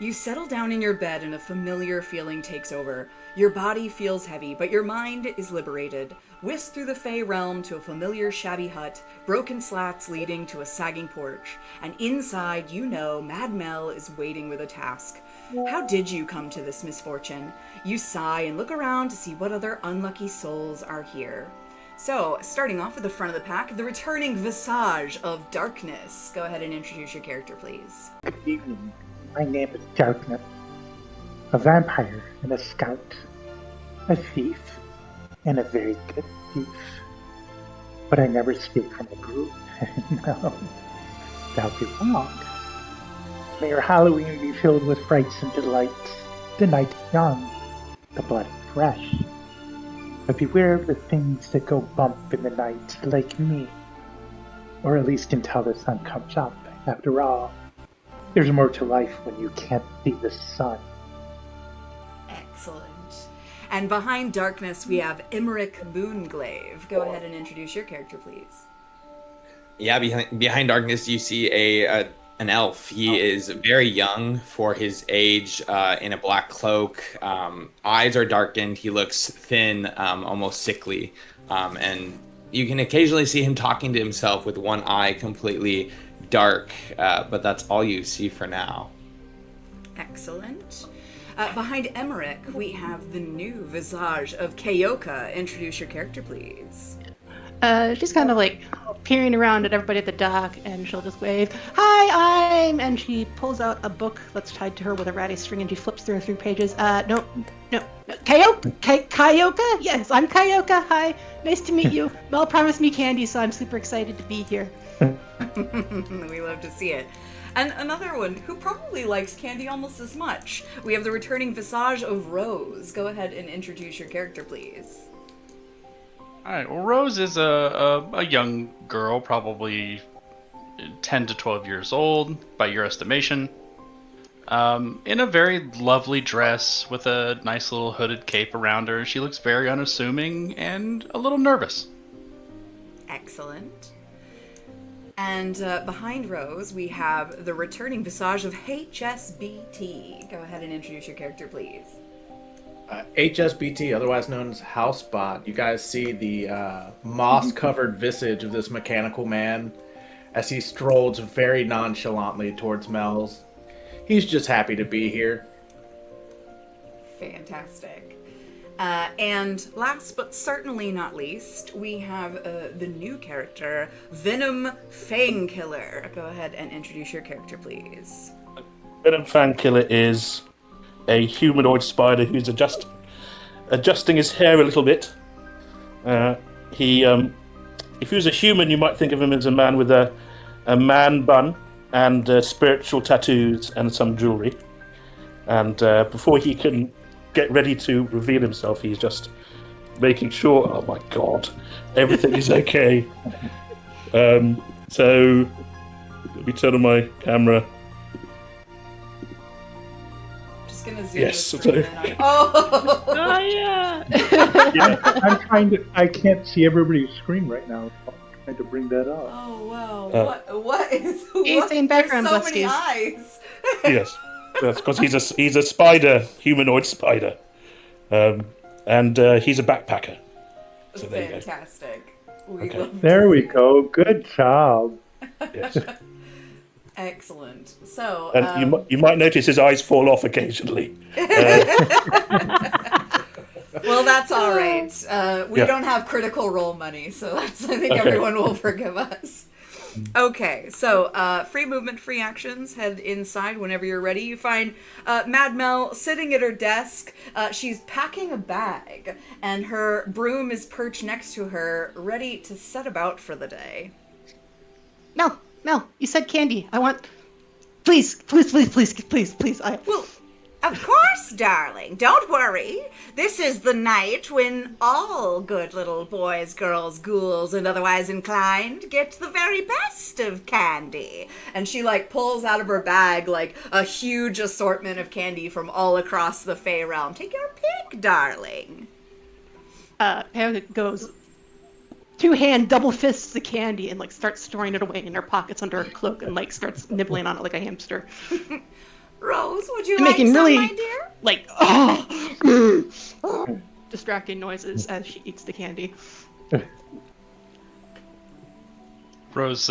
You settle down in your bed and a familiar feeling takes over. Your body feels heavy, but your mind is liberated. Whisked through the Fey realm to a familiar shabby hut, broken slats leading to a sagging porch. And inside, you know Mad Mel is waiting with a task. How did you come to this misfortune? You sigh and look around to see what other unlucky souls are here. So, starting off with the front of the pack, the returning Visage of Darkness. Go ahead and introduce your character, please. Good evening. My name is Darkness. A vampire and a scout. A thief. And a very good thief. But I never speak from a group. No. That'll be wrong. May your Halloween be filled with frights and delights. The night young. The blood fresh. But beware of the things that go bump in the night, like me. Or at least until the sun comes up. After all, there's more to life when you can't see the sun. Excellent. And behind Darkness, we have Emmerich Moonglaive. Go ahead and introduce your character, please. Yeah, behind Darkness, you see an elf. He is very young for his age, in a black cloak. Eyes are darkened. He looks thin, almost sickly. And you can occasionally see him talking to himself with one eye completely dark, but that's all you see for now. Excellent. Behind Emmerich, we have the new Visage of Kayoka. Introduce your character, please. She's kind of like peering around at everybody at the dock, and she'll just wave, "Hi, I'm," and she pulls out a book that's tied to her with a ratty string, and she flips through a few pages. No, Kayoka? Yes, I'm Kayoka. Hi, nice to meet you. Mel promised me candy, so I'm super excited to be here. We love to see it. And another one who probably likes candy almost as much. We have the returning Visage of Rose. Go ahead and introduce your character, please. Alright, well, Rose is a young girl, probably 10 to 12 years old, by your estimation. In a very lovely dress with a nice little hooded cape around her. She looks very unassuming and a little nervous. Excellent. And behind Rose, we have the returning Visage of HSBT. Go ahead and introduce your character, please. HSBT, otherwise known as Housebot. You guys see the moss-covered visage of this mechanical man as he strolls very nonchalantly towards Mel's. He's just happy to be here. Fantastic. And last but certainly not least, we have the new character, Venom Fangkiller. Go ahead and introduce your character, please. Venom Fangkiller is a humanoid spider who's adjusting his hair a little bit. If he was a human, you might think of him as a man with a man bun and spiritual tattoos and some jewelry. And before he can get ready to reveal himself, he's just making sure, oh my god, everything is okay. So let me turn on my camera. Just gonna zoom Yes. the screen in on... Oh! Oh yeah. Yeah, I can't see everybody's screen right now. I'm trying to bring that up. Oh wow! What is? He's in background, There's so many Busties. eyes. Yes, that's because he's a spider, humanoid spider, and he's a backpacker. So there you go. Fantastic. Okay. Love There to we see it. go. Good job. Yes. Excellent. So, And you might notice his eyes fall off occasionally. well, that's all right. We Yeah. don't have Critical Role money, so I think Okay. everyone will forgive us. Okay, so free movement, free actions. Head inside whenever you're ready. You find Mad Mel sitting at her desk. She's packing a bag, and her broom is perched next to her, ready to set about for the day. Mel, you said candy. I want... Please. Well, of course, darling. Don't worry. This is the night when all good little boys, girls, ghouls, and otherwise inclined get the very best of candy. And she, pulls out of her bag, a huge assortment of candy from all across the Fey realm. Take your pick, darling. Pam goes, two-hand double fists the candy and starts storing it away in her pockets under her cloak and starts nibbling on it like a hamster. Rose, would you I'm like making some, really- my dear? Like, distracting noises as she eats the candy. Rose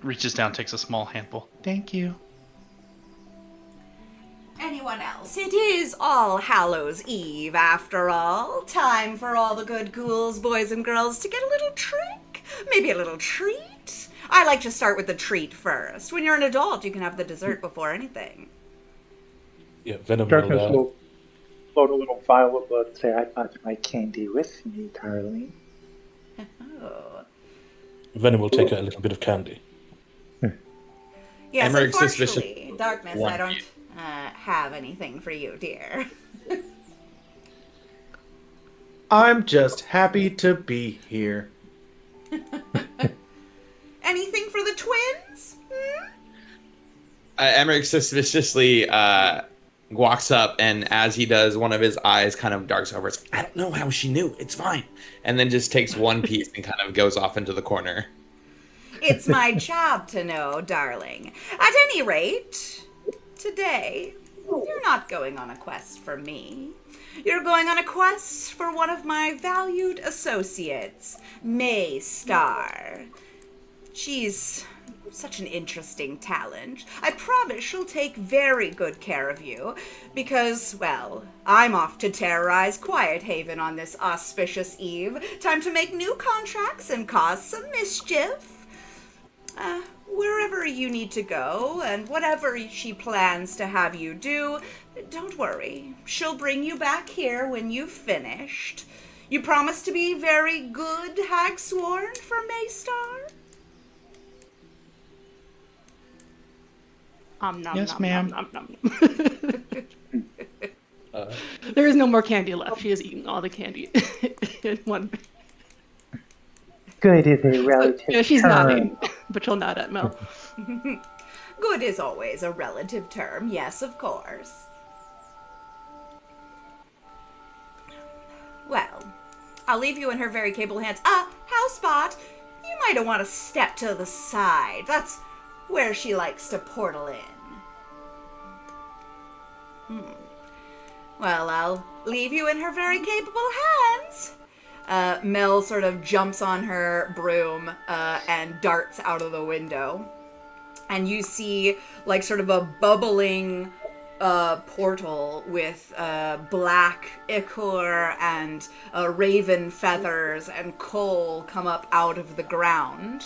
reaches down, takes a small handful. Thank you. Anyone else? It is All Hallows Eve, after all. Time for all the good ghouls, boys and girls, to get a little trick. Maybe a little treat. I like to start with the treat first. When you're an adult, you can have the dessert before anything. Yeah, Venom Darkness will. will float a little vial of blood and say, I brought my candy with me, darling. Oh. Venom will take out a little bit of candy. Yes, Emmerich's unfortunately, Darkness, One I don't you. have anything for you, dear. I'm just happy to be here. Anything for the twins? Hmm? Emmerich suspiciously walks up, and as he does, one of his eyes kind of darks over. It's like, I don't know how she knew. It's fine. And then just takes one piece and kind of goes off into the corner. It's my job to know, darling. At any rate, today, you're not going on a quest for me. You're going on a quest for one of my valued associates, May Star. She's such an interesting talent. I promise she'll take very good care of you, because, well, I'm off to terrorize Quiet Haven on this auspicious eve. Time to make new contracts and cause some mischief. Wherever you need to go, and whatever she plans to have you do, don't worry. She'll bring you back here when you've finished. You promise to be very good, Hagsworn, for Maystar? Yes, ma'am. Nom, nom. There is no more candy left. She has eaten all the candy in one. Good is a relative Yeah, she's term. nodding, but she'll nod at Mel. Good is always a relative term, yes, of course. Well, I'll leave you in her very capable hands. Housebot, you might want to step to the side. That's where she likes to portal in. Well, I'll leave you in her very capable hands. Mel sort of jumps on her broom and darts out of the window. And you see, like, sort of a bubbling portal with black ichor and raven feathers and coal come up out of the ground.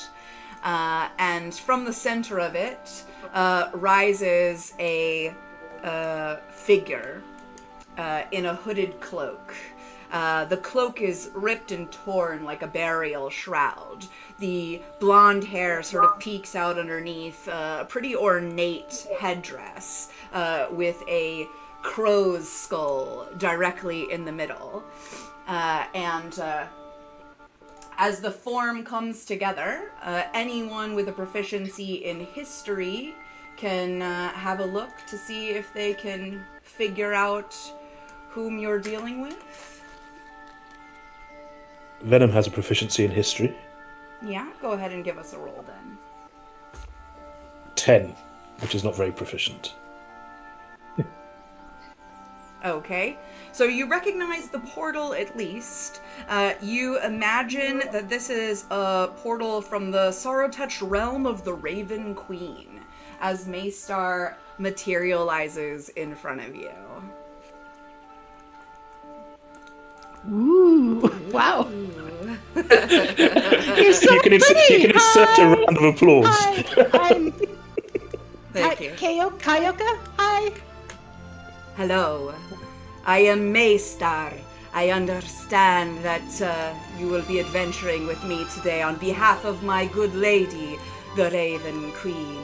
And from the center of it rises a figure in a hooded cloak. The cloak is ripped and torn like a burial shroud. The blonde hair sort of peeks out underneath a pretty ornate headdress with a crow's skull directly in the middle. And as the form comes together, anyone with a proficiency in history can have a look to see if they can figure out whom you're dealing with. Venom has a proficiency in history. Yeah, go ahead and give us a roll then. 10, which is not very proficient. Okay, so you recognize the portal at least. You imagine that this is a portal from the Sorrow-Touched realm of the Raven Queen, as Maystar materializes in front of you. Ooh, wow. You're so You can insert a round of applause. Hi, I'm Thank you. Kayoka. Hi. Hello, I am Maystar. I understand that you will be adventuring with me today on behalf of my good lady, the Raven Queen.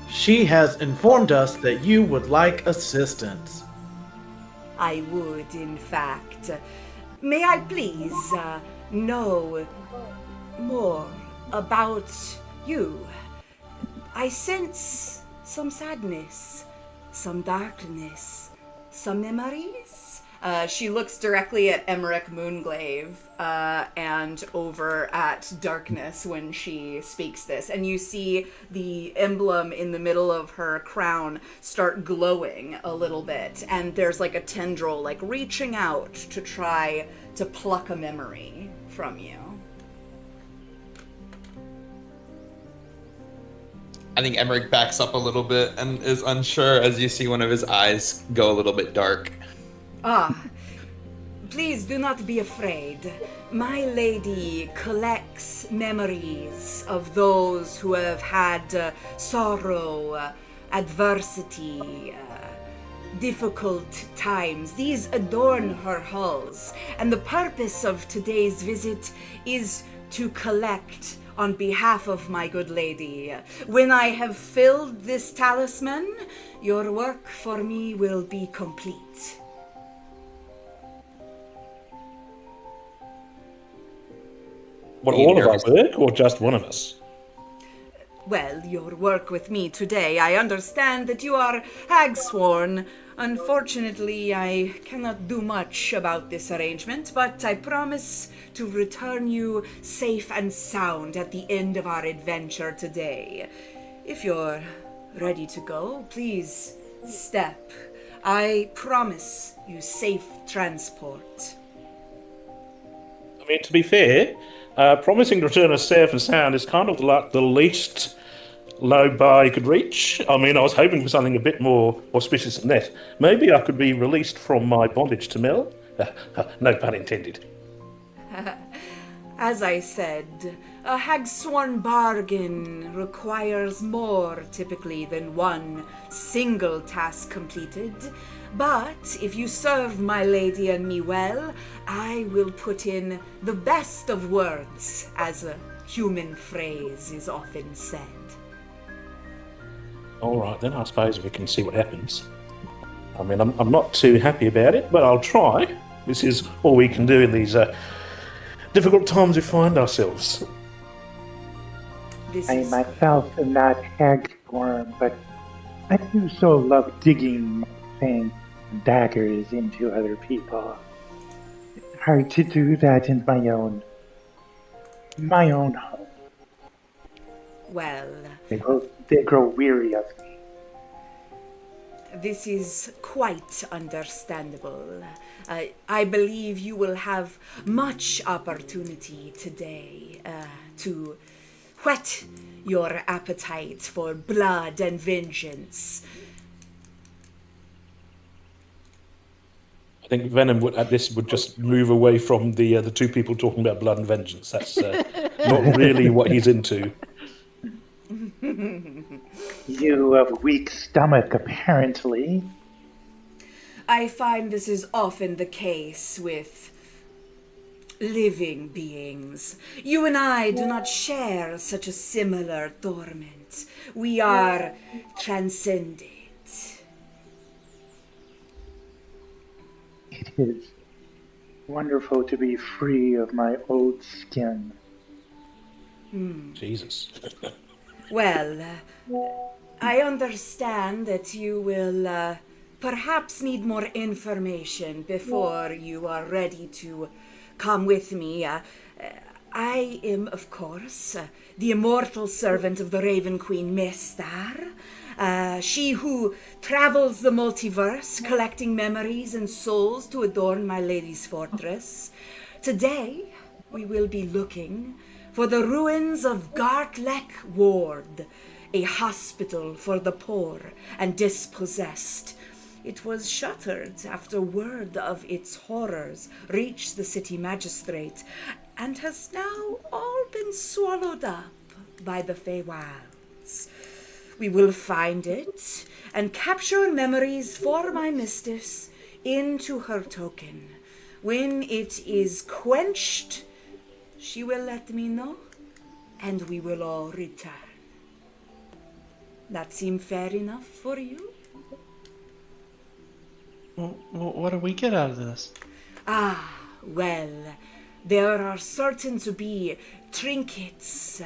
She has informed us that you would like assistance. I would, in fact. May I please know more about you? I sense some sadness, some darkness, some memories, She looks directly at Emmerich Moonglaive and over at Darkness when she speaks this. And you see the emblem in the middle of her crown start glowing a little bit. And there's like a tendril like reaching out to try to pluck a memory from you. I think Emmerich backs up a little bit and is unsure as you see one of his eyes go a little bit dark. Please do not be afraid. My lady collects memories of those who have had sorrow, adversity, difficult times. These adorn her halls, and the purpose of today's visit is to collect on behalf of my good lady. When I have filled this talisman, your work for me will be complete. What, all of our work, or just one of us? Well, your work with me today, I understand that you are hag-sworn. Unfortunately, I cannot do much about this arrangement, but I promise to return you safe and sound at the end of our adventure today. If you're ready to go, please step. I promise you safe transport. I mean, to be fair, promising to return us safe and sound is kind of the least low bar you could reach. I mean, I was hoping for something a bit more auspicious than that. Maybe I could be released from my bondage to Mel. No pun intended. As I said, a hag-sworn bargain requires more typically than one single task completed. But if you serve my lady and me well, I will put in the best of words, as a human phrase is often said. All right, then I suppose we can see what happens. I mean, I'm not too happy about it, but I'll try. This is all we can do in these difficult times we find ourselves. I myself am not hag-sworn, but I do so love digging my fangs and daggers into other people. It's hard to do that in my own home. Well, They grow weary of me. this is quite understandable. I believe you will have much opportunity today to whet your appetite for blood and vengeance. I think Venom would just move away from the two people talking about blood and vengeance. That's not really what he's into. You have a weak stomach, apparently. I find this is often the case with living beings. You and I do not share such a similar torment. We are transcended. It is wonderful to be free of my old skin. Jesus. Well, I understand that you will perhaps need more information before you are ready to come with me. I am, of course, the immortal servant of the Raven Queen Mestar. She who travels the multiverse, collecting memories and souls to adorn my lady's fortress. Today, we will be looking for the ruins of Gartlek Ward, a hospital for the poor and dispossessed. It was shuttered after word of its horrors reached the city magistrate, and has now all been swallowed up by the Feywilds. We will find it and capture memories for my mistress into her token. When it is quenched, she will let me know, and we will all return. That seem fair enough for you? Well, what do we get out of this? Well, there are certain to be trinkets,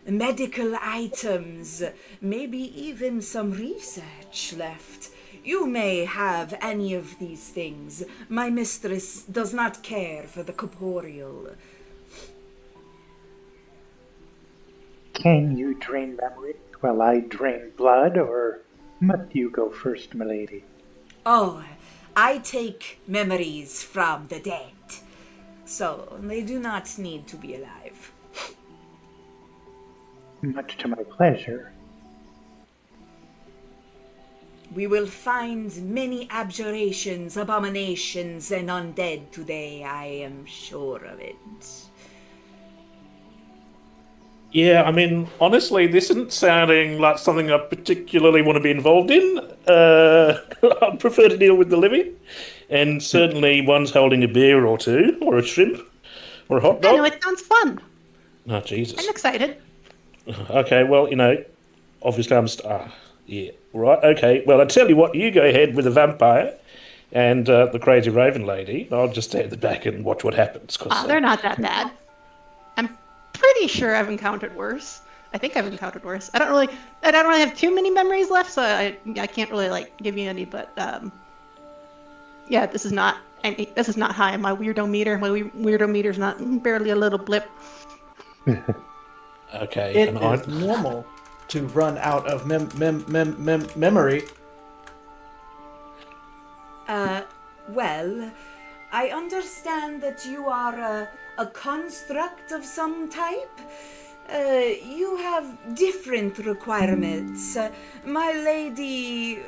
medical items, maybe even some research left You may have any of these things. My mistress does not care for the corporeal. Can you drain memory while I drain blood, or must you go first, milady? Oh, I take memories from the dead, so they do not need to be alive. Much to my pleasure. We will find many abjurations, abominations, and undead today, I am sure of it. Yeah, I mean, honestly, this isn't sounding like something I particularly want to be involved in. I prefer to deal with the living, and certainly one's holding a beer or two, or a shrimp, or a hot I know, dog. it sounds fun. Oh, Jesus. I'm excited. Okay, well, obviously yeah, right, okay. Well, I tell you what, you go ahead with the vampire and the crazy raven lady. I'll just stay at the back and watch what happens. They're not that bad. I'm pretty sure I've encountered worse. I think I've encountered worse. I don't really have too many memories left, so I can't really like give you any. But yeah, this is not high on my weirdo meter. My weirdo meter's not barely a little blip. Okay, It is normal to run out of memory. Well, I understand that you are a construct of some type. You have different requirements. My lady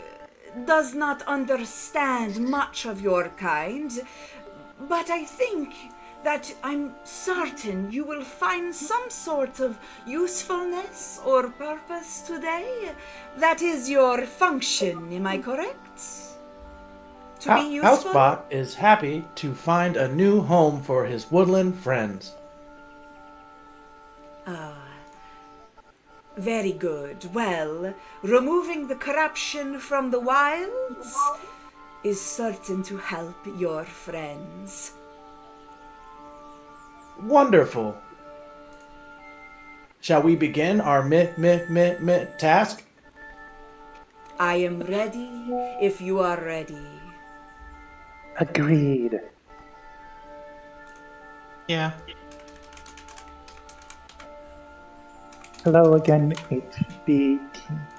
does not understand much of your kind, but I think that I'm certain you will find some sort of usefulness or purpose today. That is your function, am I correct? To be useful? Housebot is happy to find a new home for his woodland friends. Very good. Well, removing the corruption from the wilds is certain to help your friends. Wonderful. Shall we begin our task? I am ready if you are ready. Agreed. Yeah. Hello again, HB,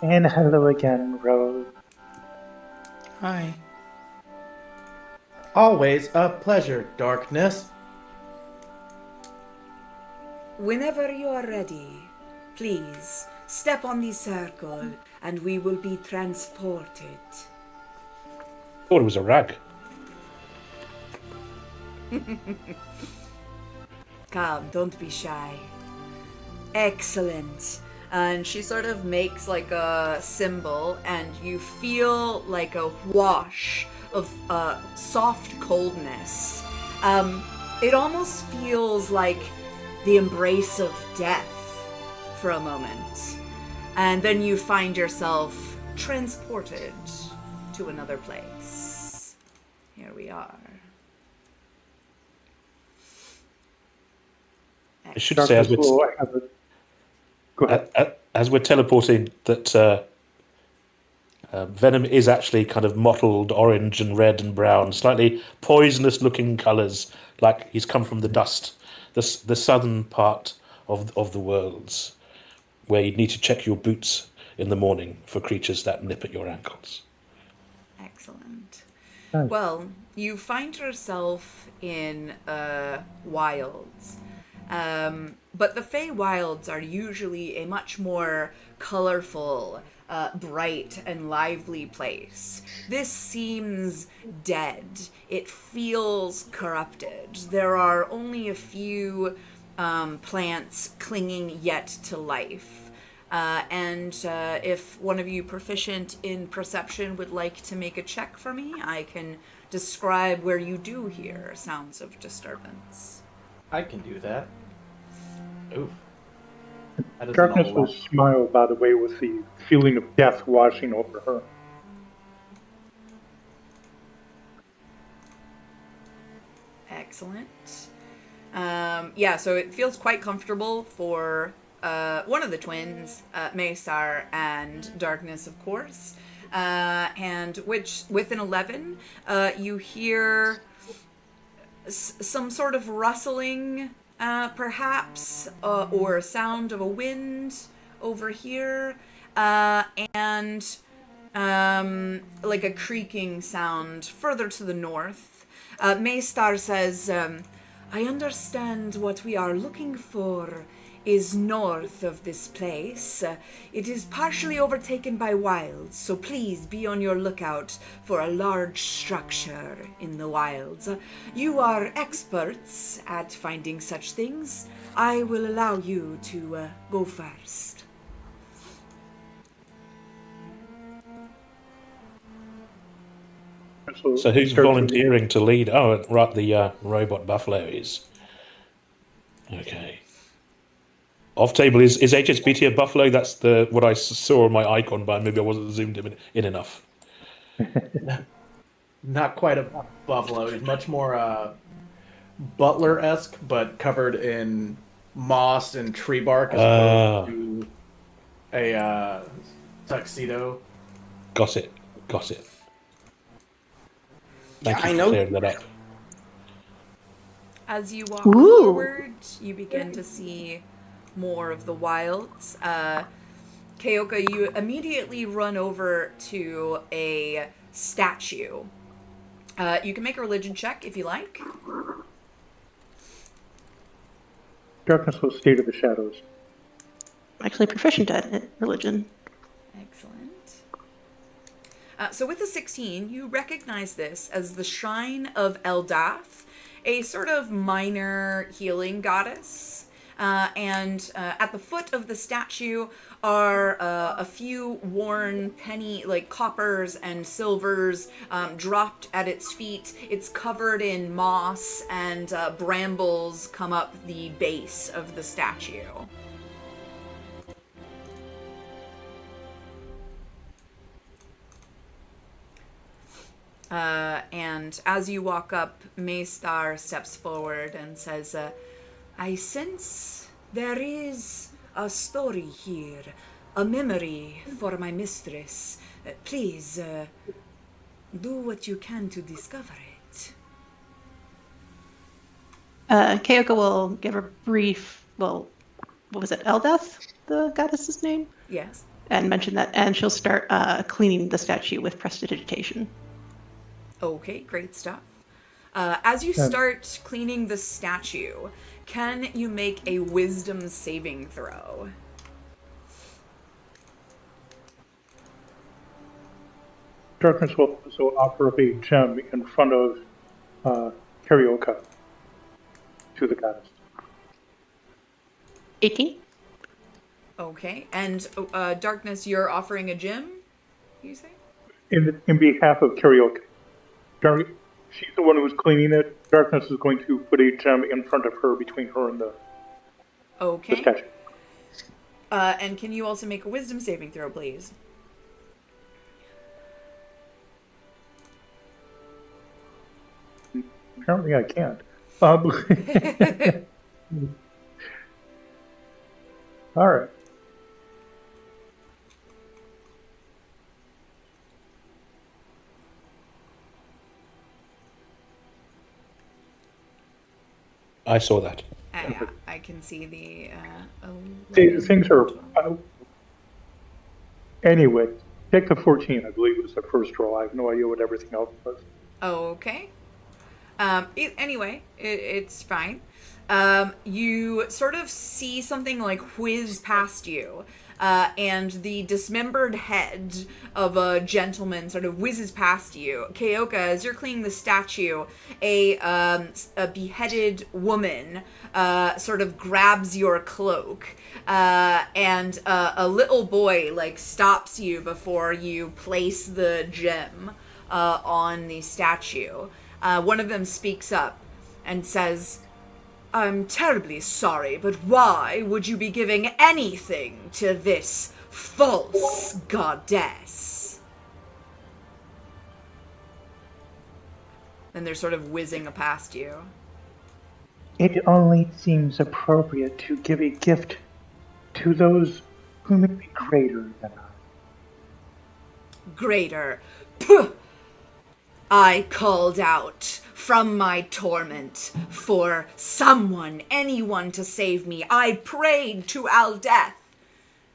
and hello again, Rose. Hi. Always a pleasure, Darkness. Whenever you are ready, please step on the circle and we will be transported. thought it was a rag. Come, don't be shy. Excellent. And she sort of makes like a symbol, and you feel like a wash of soft coldness. It almost feels like the embrace of death for a moment. And then you find yourself transported to another place. Here we are. I should say, as we're teleporting, that Venom is actually kind of mottled orange and red and brown, slightly poisonous-looking colours, like he's come from the dust, the southern part of the worlds, where you'd need to check your boots in the morning for creatures that nip at your ankles. Excellent. Nice. Well, you find yourself in wilds. But the Fey Wilds are usually a much more colorful, bright, and lively place. This seems dead. It feels corrupted. There are only a few plants clinging yet to life. And if one of you proficient in perception would like to make a check for me, I can describe where you do hear sounds of disturbance. I can do that. Ooh. That is Darkness not a will lot. smile, by the way, with the feeling of death washing over her. Excellent. Yeah, so it feels quite comfortable for one of the twins, Maesar and Darkness, of course. and which with an 11, you hear some sort of rustling, perhaps, or sound of a wind over here, and like a creaking sound further to the north. Maystar says, I understand what we are looking for is north of this place. It is partially overtaken by wilds, so please be on your lookout for a large structure in the wilds. You are experts at finding such things. I will allow you to go first. So who's volunteering to lead? Oh, right, the robot buffalo is. Okay. Off table is HSBT a buffalo? That's the what I saw on my icon, but maybe I wasn't zoomed in enough. Not quite a buffalo. He's much more butler-esque, but covered in moss and tree bark as opposed to a tuxedo. Got it. Thank you for clearing that up. As you walk forward, you begin to see more of the wilds. Keoka, you immediately run over to a statue. You can make a religion check if you like. Darkness was state of the shadows. I'm actually proficient at it, religion. Excellent. So with a 16, you recognize this as the Shrine of Eldath, a sort of minor healing goddess. And at the foot of the statue are a few worn penny, like coppers and silvers, dropped at its feet. It's covered in moss, and brambles come up the base of the statue. And as you walk up, Maystar steps forward and says, I sense there is a story here, a memory for my mistress. Please, do what you can to discover it. Keoka will give a brief, what was it, Eldath, the goddess's name? Yes. And mention that, and she'll start cleaning the statue with prestidigitation. Okay, great stuff. As you start cleaning the statue, can you make a wisdom saving throw? Darkness will also offer up a gem in front of Karioka to the goddess. 18. Okay, and Darkness, you're offering a gem, you say? In behalf of Karioka. She's the one who's cleaning it. Darkness is going to put a gem in front of her, between her and the statue. And can you also make a wisdom saving throw, please? Apparently I can't. All right. I saw that. I can see the... Things are... anyway, take the 14, I believe was the first roll. I have no idea what everything else was. Okay. Anyway, it's fine. You sort of see something like whiz past you, and the dismembered head of a gentleman sort of whizzes past you. Keoka, as you're cleaning the statue, a beheaded woman sort of grabs your cloak, and a little boy stops you before you place the gem on the statue. One of them speaks up and says, I'm terribly sorry, but why would you be giving anything to this false goddess? And they're sort of whizzing past you. It only seems appropriate to give a gift to those who may be greater than I. greater. Puh! I called out from my torment for someone, anyone to save me. I prayed to Aldeth.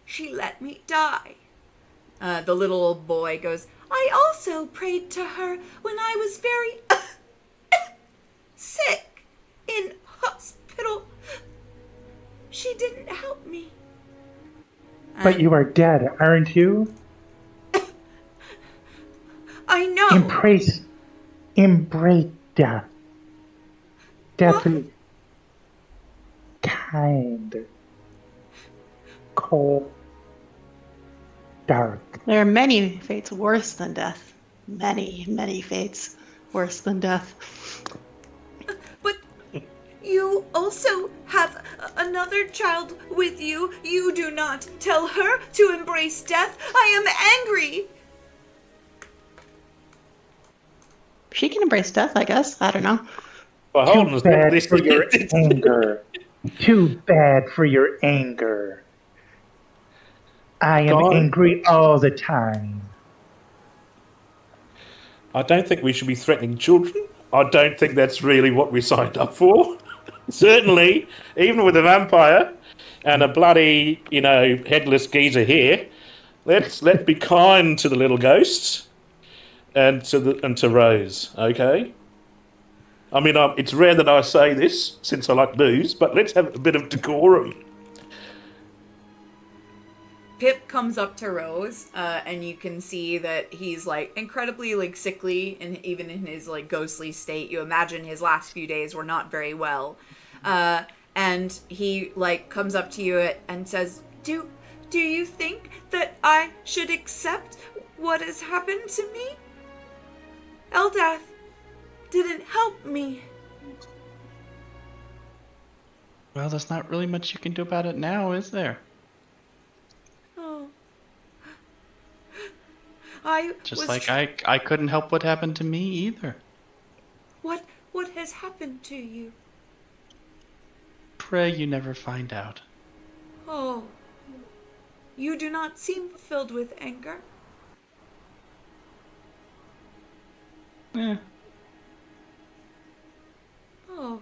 She let me die. The little boy goes, I also prayed to her when I was very sick in hospital. She didn't help me. But you are dead, aren't you? I know. Embrace death. Death What? is kind, cold, dark. There are many fates worse than death. Many, many fates worse than death. But you also have another child with you. You do not tell her to embrace death. I am angry. She can embrace death, I guess. I don't know. Well, hold on Too a second. bad for your anger. Too bad for your anger. I am God. angry all the time. I don't think we should be threatening children. I don't think that's really what we signed up for. Certainly, even with a vampire and a bloody, headless geezer here, let's be kind to the little ghosts and to Rose, okay? I mean, it's rare that I say this since I like booze, but let's have a bit of decorum. Pip comes up to Rose, and you can see that he's incredibly sickly, and even in his ghostly state, you imagine his last few days were not very well. And he comes up to you and says, "Do you think that I should accept what has happened to me? Eldath didn't help me." Well, there's not really much you can do about it now, is there? Oh. Just like I couldn't help what happened to me either. What has happened to you? Pray you never find out. Oh. You do not seem filled with anger. Eh. Oh.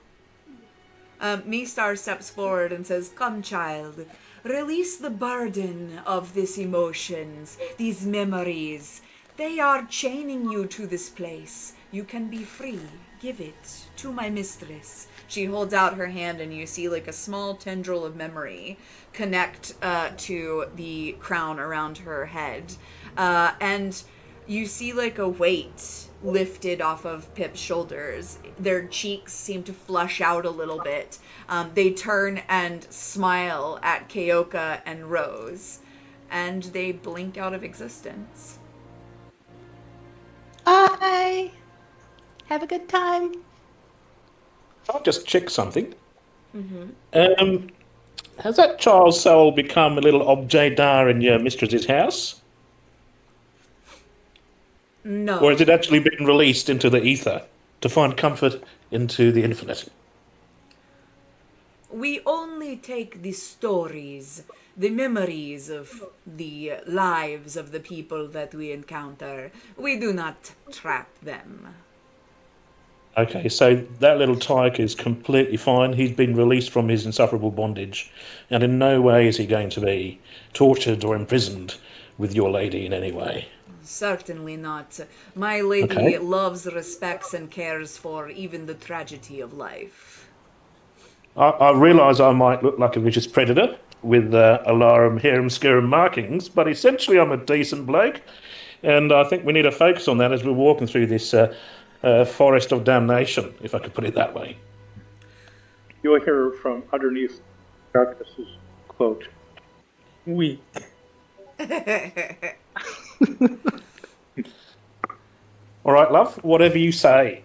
Mistar steps forward and says, "Come, child. Release the burden of these emotions, these memories. They are chaining you to this place. You can be free. Give it to my mistress." She holds out her hand, and you see a small tendril of memory connect to the crown around her head. And you see a weight lifted off of Pip's shoulders. Their cheeks seem to flush out a little bit. They turn and smile at Keoka and Rose, and they blink out of existence. Bye. Have a good time. I'll just check something. Has that child's soul become a little objet d'art in your mistress's house? No. Or has it actually been released into the ether to find comfort into the infinite? We only take the stories, the memories of the lives of the people that we encounter. We do not trap them. Okay, so that little tyke is completely fine. He's been released from his insufferable bondage, and in no way is he going to be tortured or imprisoned with your lady in any way. Certainly not. My lady Okay. loves, respects, and cares for even the tragedy of life. I realise I might look like a vicious predator with alarum, harem, scarum markings, but essentially I'm a decent bloke, and I think we need to focus on that as we're walking through this forest of damnation, if I could put it that way. You'll hear from underneath darkness's quote, "Weak." All right, love, whatever you say.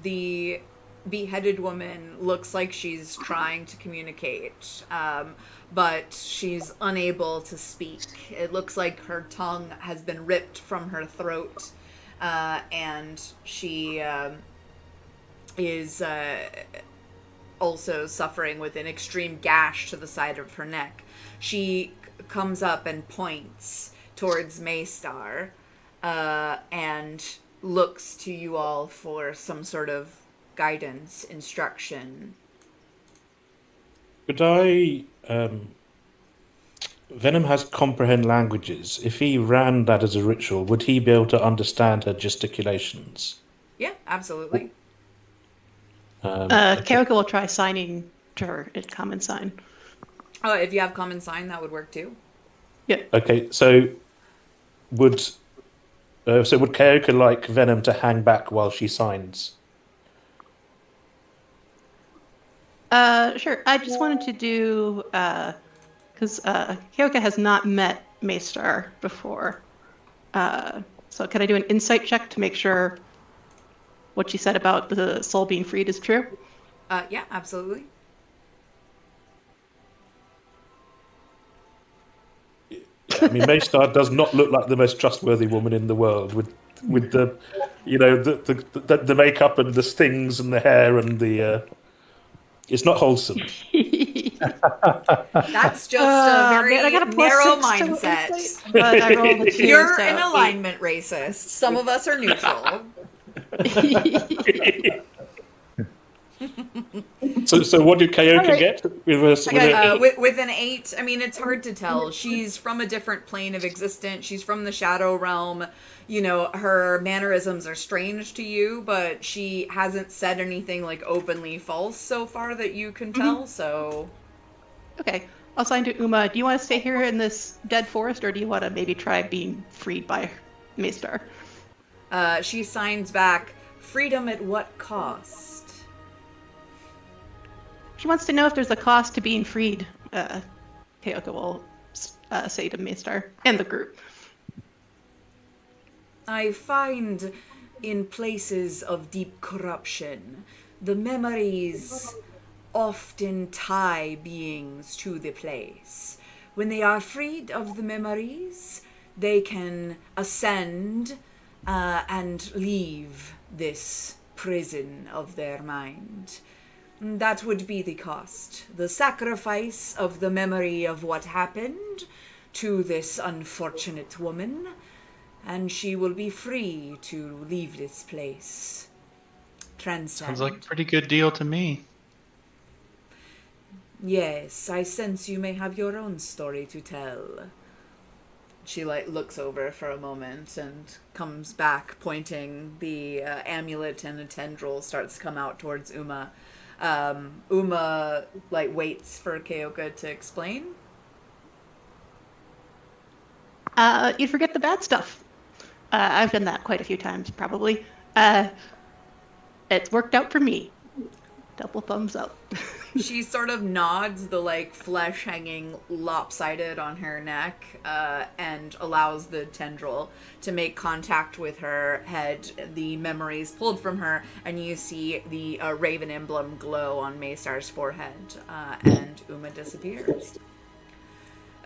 The beheaded woman looks like she's trying to communicate, but she's unable to speak. It looks like her tongue has been ripped from her throat, and she is also suffering with an extreme gash to the side of her neck. She comes up and points towards Maystar, and looks to you all for some sort of guidance, instruction. Could I... Venom has comprehend languages. If he ran that as a ritual, would he be able to understand her gesticulations? Yeah, absolutely. Karika will try signing to her in common sign. Oh, if you have common sign, that would work too. Yeah. Okay, so would Karika like Venom to hang back while she signs? Sure. I just wanted to do because Karika has not met Maystar before. So can I do an insight check to make sure what she said about the soul being freed is true? Yeah, absolutely. Yeah, I mean, Maystar does not look like the most trustworthy woman in the world with the, you know, the makeup and the stings and the hair and the. It's not wholesome. That's just a very man, I got a narrow +6 to mindset. insight, but I rolled a 2. You're so an 8. alignment racist. Some of us are neutral. So what did Kayoka Alright. get? With an 8, I mean, it's hard to tell. She's from a different plane of existence. She's from the Shadow Realm. You know, her mannerisms are strange to you, but she hasn't said anything, like, openly false so far that you can tell, so... Okay, I'll sign to Uma. Do you want to stay here in this dead forest, or do you want to maybe try being freed by Maystar? She signs back, freedom at what cost? She wants to know if there's a cost to being freed. Kayoka will say to Maystar and the group. I find in places of deep corruption, the memories often tie beings to the place. When they are freed of the memories, they can ascend and leave this prison of their mind. That would be the cost. The sacrifice of the memory of what happened to this unfortunate woman, and she will be free to leave this place. Transcend. Sounds like a pretty good deal to me. Yes, I sense you may have your own story to tell. She, looks over for a moment and comes back, pointing. The amulet and the tendril starts to come out towards Uma. Uma, waits for Kayoka to explain. You forget the bad stuff. I've done that quite a few times, probably. It's worked out for me. Double thumbs up. She sort of nods, the flesh hanging lopsided on her neck, and allows the tendril to make contact with her head. The memories pulled from her, and you see the raven emblem glow on Maystar's forehead, and Uma disappears.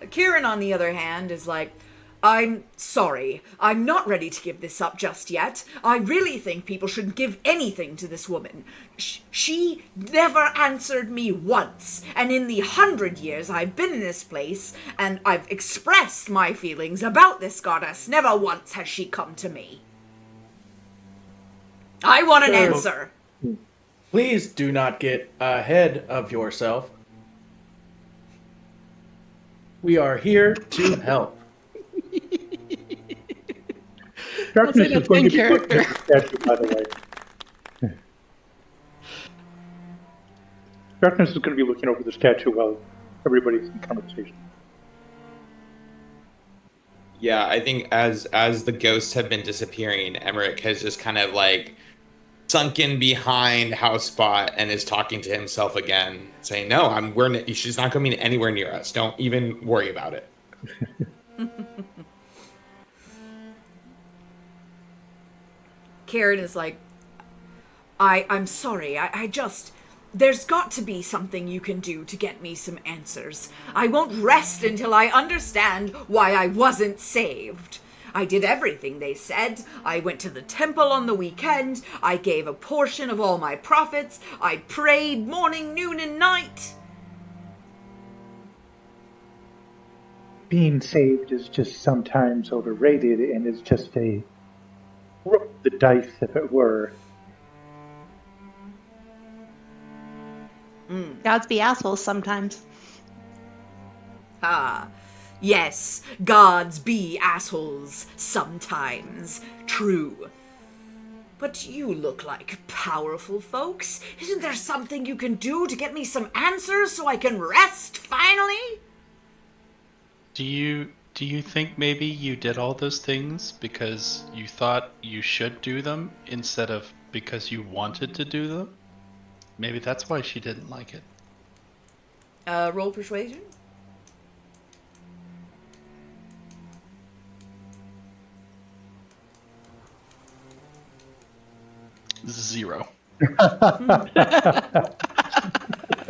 Kieran, on the other hand, is like, I'm sorry. I'm not ready to give this up just yet. I really think people shouldn't give anything to this woman. She never answered me once. And in the 100 years I've been in this place, and I've expressed my feelings about this goddess, never once has she come to me. I want an answer. Please do not get ahead of yourself. We are here to help. Darkness say is that's going in to be looking character. at the statue, by the way. Darkness is going to be looking over the statue while everybody's in conversation. Yeah, I think as the ghosts have been disappearing, Emmerich has just kind of sunk in behind Housespot and is talking to himself again, saying, "No, she's not coming anywhere near us. Don't even worry about it." Karen is like, I'm sorry, I just... There's got to be something you can do to get me some answers. I won't rest until I understand why I wasn't saved. I did everything they said. I went to the temple on the weekend. I gave a portion of all my profits. I prayed morning, noon, and night. Being saved is just sometimes overrated and is just a roll of the dice, if it were. Gods be assholes sometimes. Ah, yes, gods be assholes sometimes. True. But you look like powerful folks. Isn't there something you can do to get me some answers so I can rest finally? Do you think maybe you did all those things because you thought you should do them instead of because you wanted to do them? Maybe that's why she didn't like it. Roll persuasion? Zero.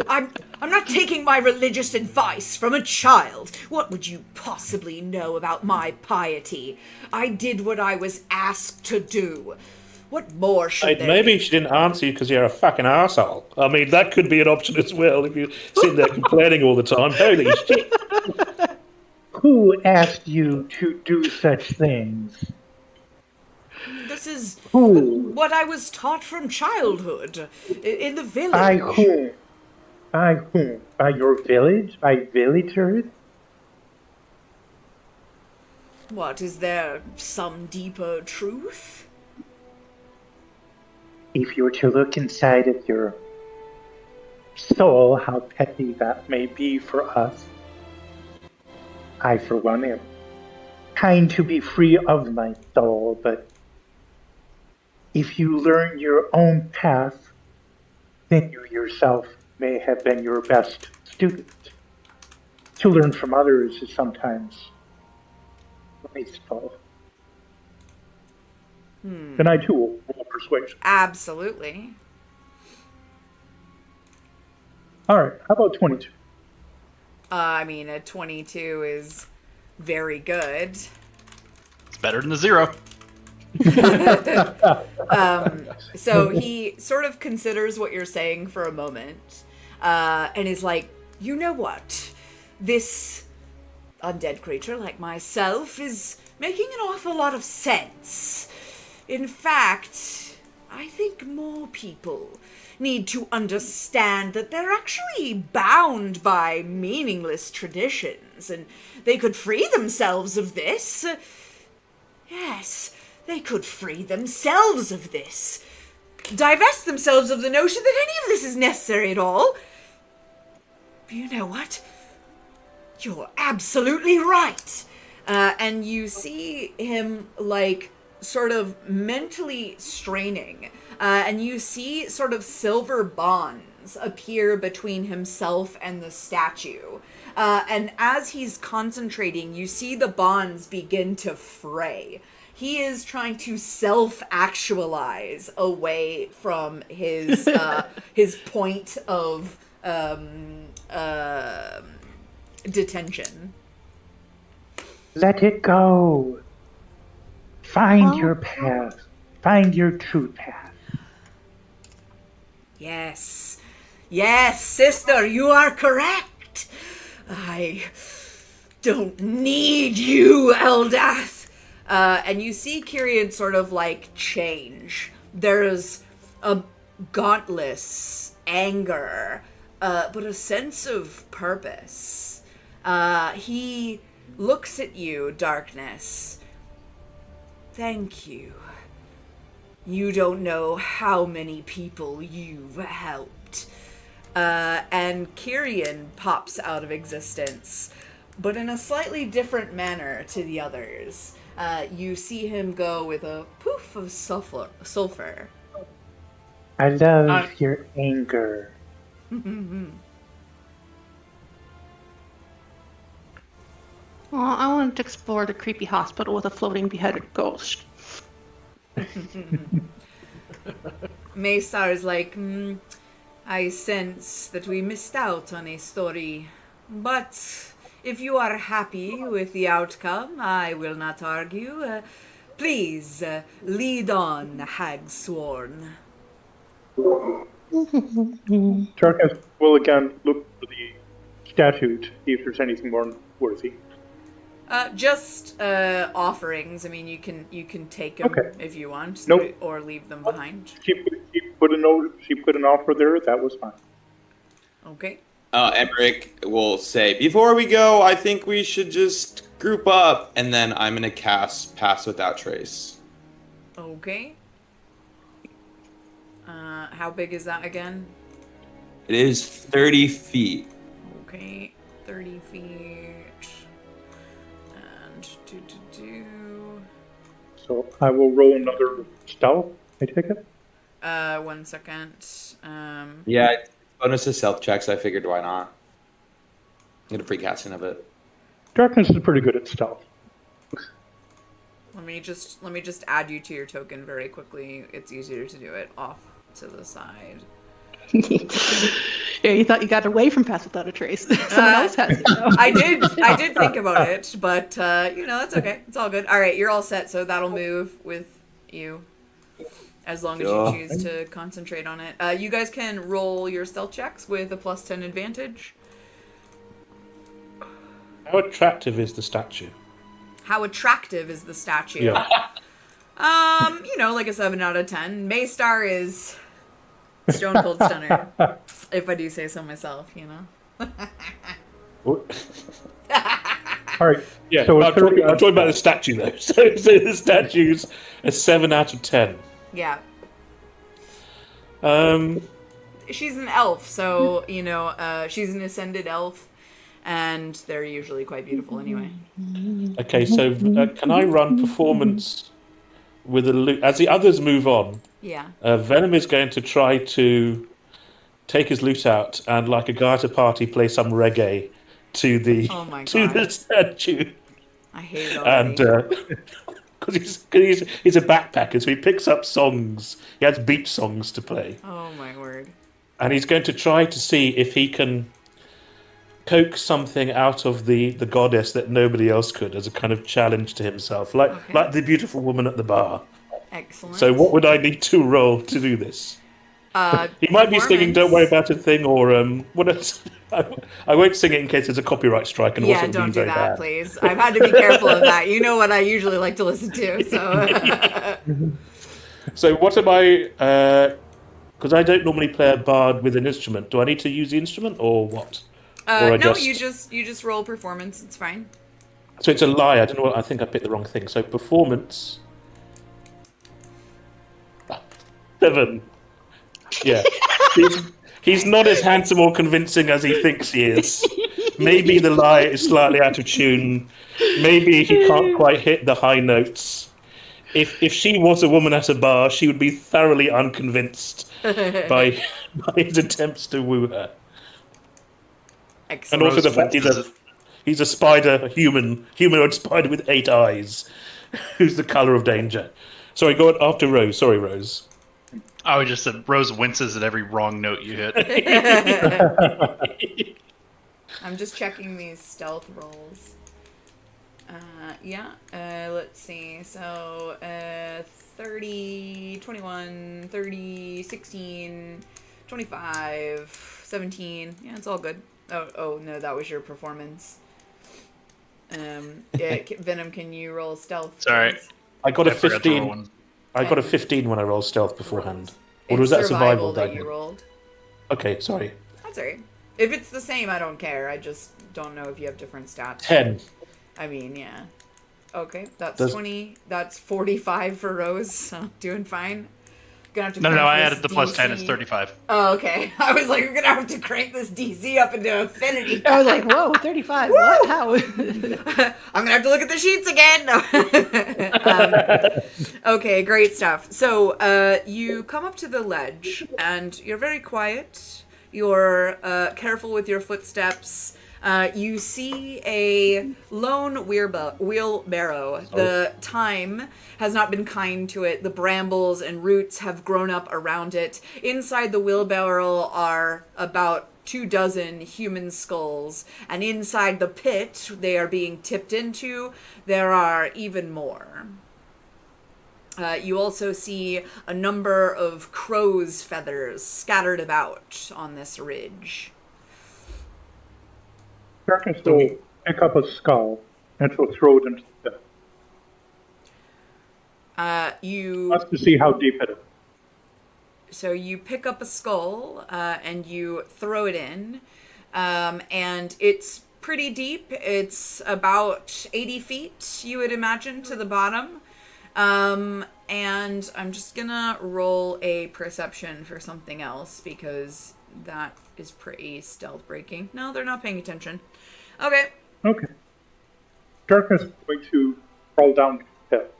I'm not taking my religious advice from a child. What would you possibly know about my piety? I did what I was asked to do. What more should there Maybe be? she didn't answer you because you're a fucking arsehole. I mean, that could be an option as well if you're sitting there complaining all the time. Holy shit. Who asked you to do such things? This is Who? what I was taught from childhood in the village. By whom? By whom? By your village? By villagers? What, is there some deeper truth? If you were to look inside of your soul, how petty that may be for us, I, for one, am kind to be free of my soul, but if you learn your own path, then you yourself may have been your best student. To learn from others is sometimes wasteful. Then I too will roll persuasion. Absolutely. Alright, how about 22? I mean, a 22 is very good. It's better than a 0. So he sort of considers what you're saying for a moment, and is like, you know what? This undead creature like myself is making an awful lot of sense. In fact, I think more people need to understand that they're actually bound by meaningless traditions, and they could free themselves of this. Yes, they could free themselves of this. Divest themselves of the notion that any of this is necessary at all. You know what? You're absolutely right. And you see him, like, sort of mentally straining. And you see sort of silver bonds appear between himself and the statue. And as he's concentrating, you see the bonds begin to fray. He is trying to self-actualize away from his his point of detention. Let it go. Find your path. Find your true path. Yes. Yes, sister, you are correct. I don't need you, Eldath. And you see Kyrian sort of like change. There's a gauntless anger, but a sense of purpose. He looks at you, Darkness. Thank you. You don't know how many people you've helped. And Kyrian pops out of existence, but in a slightly different manner to the others. You see him go with a poof of sulfur. I love your anger. Well, I wanted to explore the creepy hospital with a floating beheaded ghost. Maystar's like, I sense that we missed out on a story, but If you are happy with the outcome, I will not argue. Please, lead on, Hag Sworn. Darkness will again look for the statue to see if there's anything more worthy. Just offerings. I mean, you can take them Okay. if you want, Nope. or leave them behind. She put a note. She put an offer there. That was fine. Okay. Emmerich will say, before we go, I think we should just group up. And then I'm going to cast Pass Without Trace. Okay. How big is that again? It is 30 feet. Okay, 30 feet. And do. So I will roll another stealth. I take it. 1 second. Yeah, bonus to stealth checks. I figured why not. Get a free casting of it. Darkness is pretty good at stealth. Let me just add you to your token very quickly. It's easier to do it off to the side. Yeah, you thought you got away from Pass Without a Trace. Someone else has it. Though. I did think about it, but that's okay. It's all good. All right, you're all set, so that'll move with you. As long as Sure. you choose to concentrate on it. You guys can roll your stealth checks with a +10 advantage. How attractive is the statue? How attractive is the statue? Yeah. Like a 7 out of 10. Maystar is stone cold stunner. If I do say so myself, All right. Yeah, So I'm it's 30 talking about the statue though. So the statue's a 7 out of 10. Yeah. Um, She's an elf, so, she's an ascended elf, and they're usually quite beautiful anyway. okay, so can I run performance with a loot? As the others move on, Yeah. Venom is going to try to take his loot out and, like a guy at a party, play some reggae to the Oh my to God. the statue, I hate it and already. because he's a backpacker, so he picks up songs. He has beach songs to play. Oh my word. And he's going to try to see if he can coax something out of the goddess that nobody else could, as a kind of challenge to himself, like Okay. the beautiful woman at the bar. Excellent. So what would I need to roll to do this? He might be singing "Don't Worry About a Thing" or what else? I won't sing it in case there's a copyright strike and Yeah, also don't be do very that, bad. please. I've had to be careful of that. You know what I usually like to listen to, so... So what am I? Because I don't normally play a bard with an instrument. Do I need to use the instrument or what? Or I no, just- you just roll performance. It's fine. So it's a lie. I don't know. I think I picked the wrong thing. So performance. 7. Yeah. He's not as handsome or convincing as he thinks he is. Maybe the lie is slightly out of tune. Maybe he can't quite hit the high notes. If she was a woman at a bar, she would be thoroughly unconvinced by his attempts to woo her. Excellent. And also the Rose fact he's a spider, humanoid spider with 8 eyes, who's the colour of danger. Sorry, go on after Rose. Sorry, Rose. I would just said Rose winces at every wrong note you hit. I'm just checking these stealth rolls. Let's see. So, 30, 21, 30, 16, 25, 17. Yeah, it's all good. Oh no, that was your performance. Venom, can you roll stealth? Sorry. please? I got a I forgot to roll 15. one. I got a 15 when I rolled stealth beforehand. Or It's was that survival? that you rolled? Okay, sorry. That's alright. If it's the same, I don't care. I just don't know if you have different stats. 10. I mean, yeah. Okay, that's Does- 20. That's 45 for Rose. So doing fine. Gonna have to No, crank I this added the plus 10. It's DC. 35. Oh, okay. I was like, we're gonna have to crank this DC up into infinity. I was like, whoa, 35. What? How? I'm gonna have to look at the sheets again. Okay, great stuff. So, you come up to the ledge, and you're very quiet. You're careful with your footsteps. You see a lone wheelbarrow. The time has not been kind to it. The brambles and roots have grown up around it. Inside the wheelbarrow are about 24 human skulls, and inside the pit they are being tipped into, there are even more. You also see a number of crow's feathers scattered about on this ridge. Darkness will pick up a skull and she'll throw it into the pit. You Wants to see how deep it is. So you pick up a skull and you throw it in, and it's pretty deep. It's about 80 feet, you would imagine, to the bottom. And I'm just gonna roll a perception for something else because that is pretty stealth breaking. No, they're not paying attention. Okay. Okay. Darkness is going to crawl down the pit.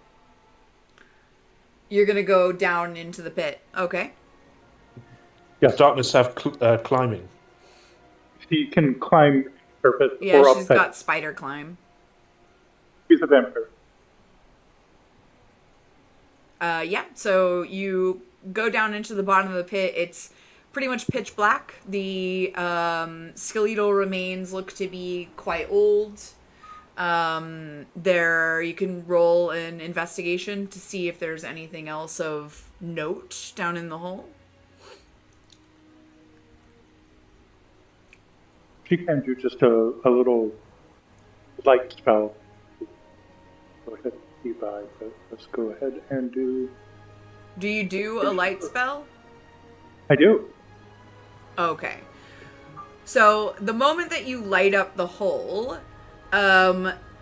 You're gonna go down into the pit. Okay. Does darkness have climbing? She can climb the surface Yeah, or up she's there. got spider climb. She's a vampire. Yeah, so you go down into the bottom of the pit. It's pretty much pitch black. The skeletal remains look to be quite old. There, you can roll an investigation to see if there's anything else of note down in the hole. She can do just a little light spell. Go ahead and see by, but let's go ahead and do. Do you do a light spell? I do. Okay. So the moment that you light up the hole,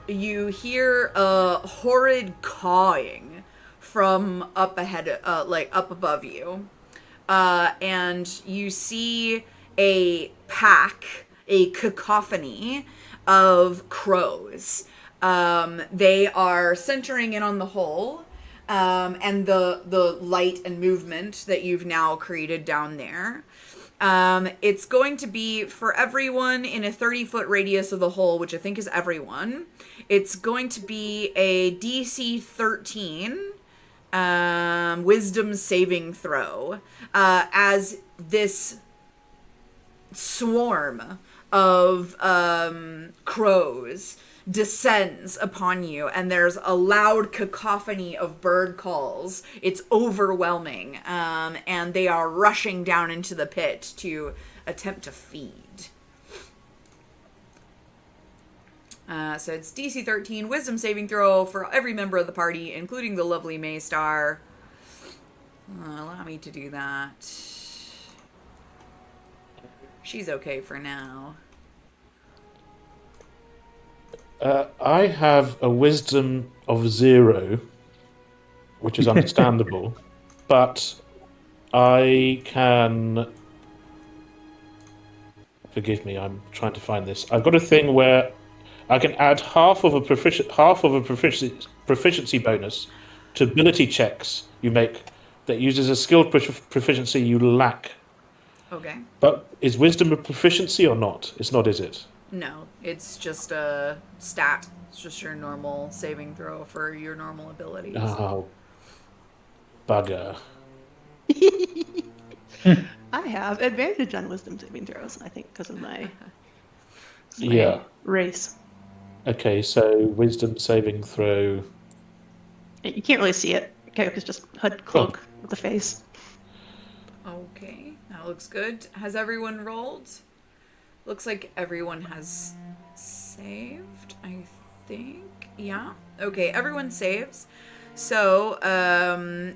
you hear a horrid cawing from up ahead, like up above you. And you see a pack, a cacophony of crows. They are centering in on the hole, and the light and movement that you've now created down there. It's going to be for everyone in a 30-foot radius of the hole, which I think is everyone. It's going to be a DC 13 wisdom saving throw, as this swarm of crows descends upon you, and there's a loud cacophony of bird calls. It's overwhelming, and they are rushing down into the pit to attempt to feed. So it's DC 13 wisdom saving throw for every member of the party, including the lovely Maystar. Allow me to do that. She's okay for now. I have a wisdom of 0, which is understandable, but I can. Forgive me, I'm trying to find this. I've got a thing where I can add half of a proficiency bonus to ability checks you make that uses a skill proficiency you lack. Okay. But is wisdom a proficiency or not? It's not, is it? No, it's just a stat. It's just your normal saving throw for your normal abilities. Oh, bugger. I have advantage on wisdom saving throws, I think, because of my Yeah. race. Okay, so wisdom saving throw. You can't really see it. Okay, it's just hood cloak with the face. Okay, that looks good. Has everyone rolled? Looks like everyone has saved, I think. Yeah. Okay, everyone saves. So,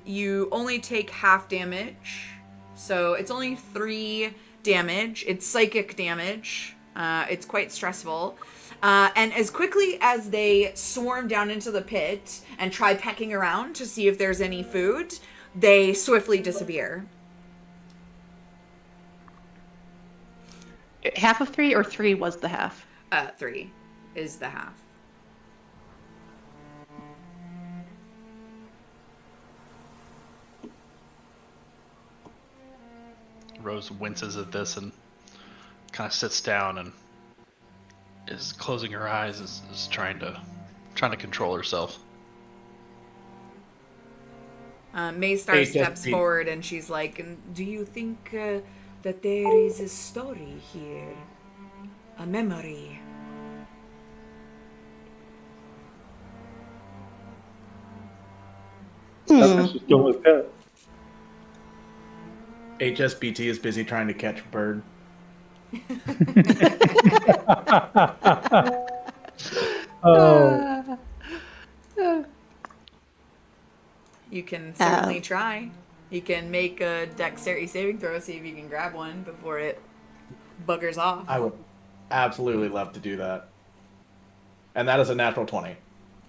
you only take half damage. So, it's only 3 damage. It's psychic damage. It's quite stressful. And as quickly as they swarm down into the pit and try pecking around to see if there's any food, they swiftly disappear. Half of 3 or 3 was the half? 3 is the half. Rose winces at this and kind of sits down and is closing her eyes, is trying to control herself. Maystar steps forward and she's like, "Do you think that there is a story here, a memory. Darkness is still with that. HSBT is busy trying to catch a bird. Oh, You can certainly try. You can make a dexterity saving throw, see if you can grab one before it buggers off. I would absolutely love to do that. And that is a natural 20.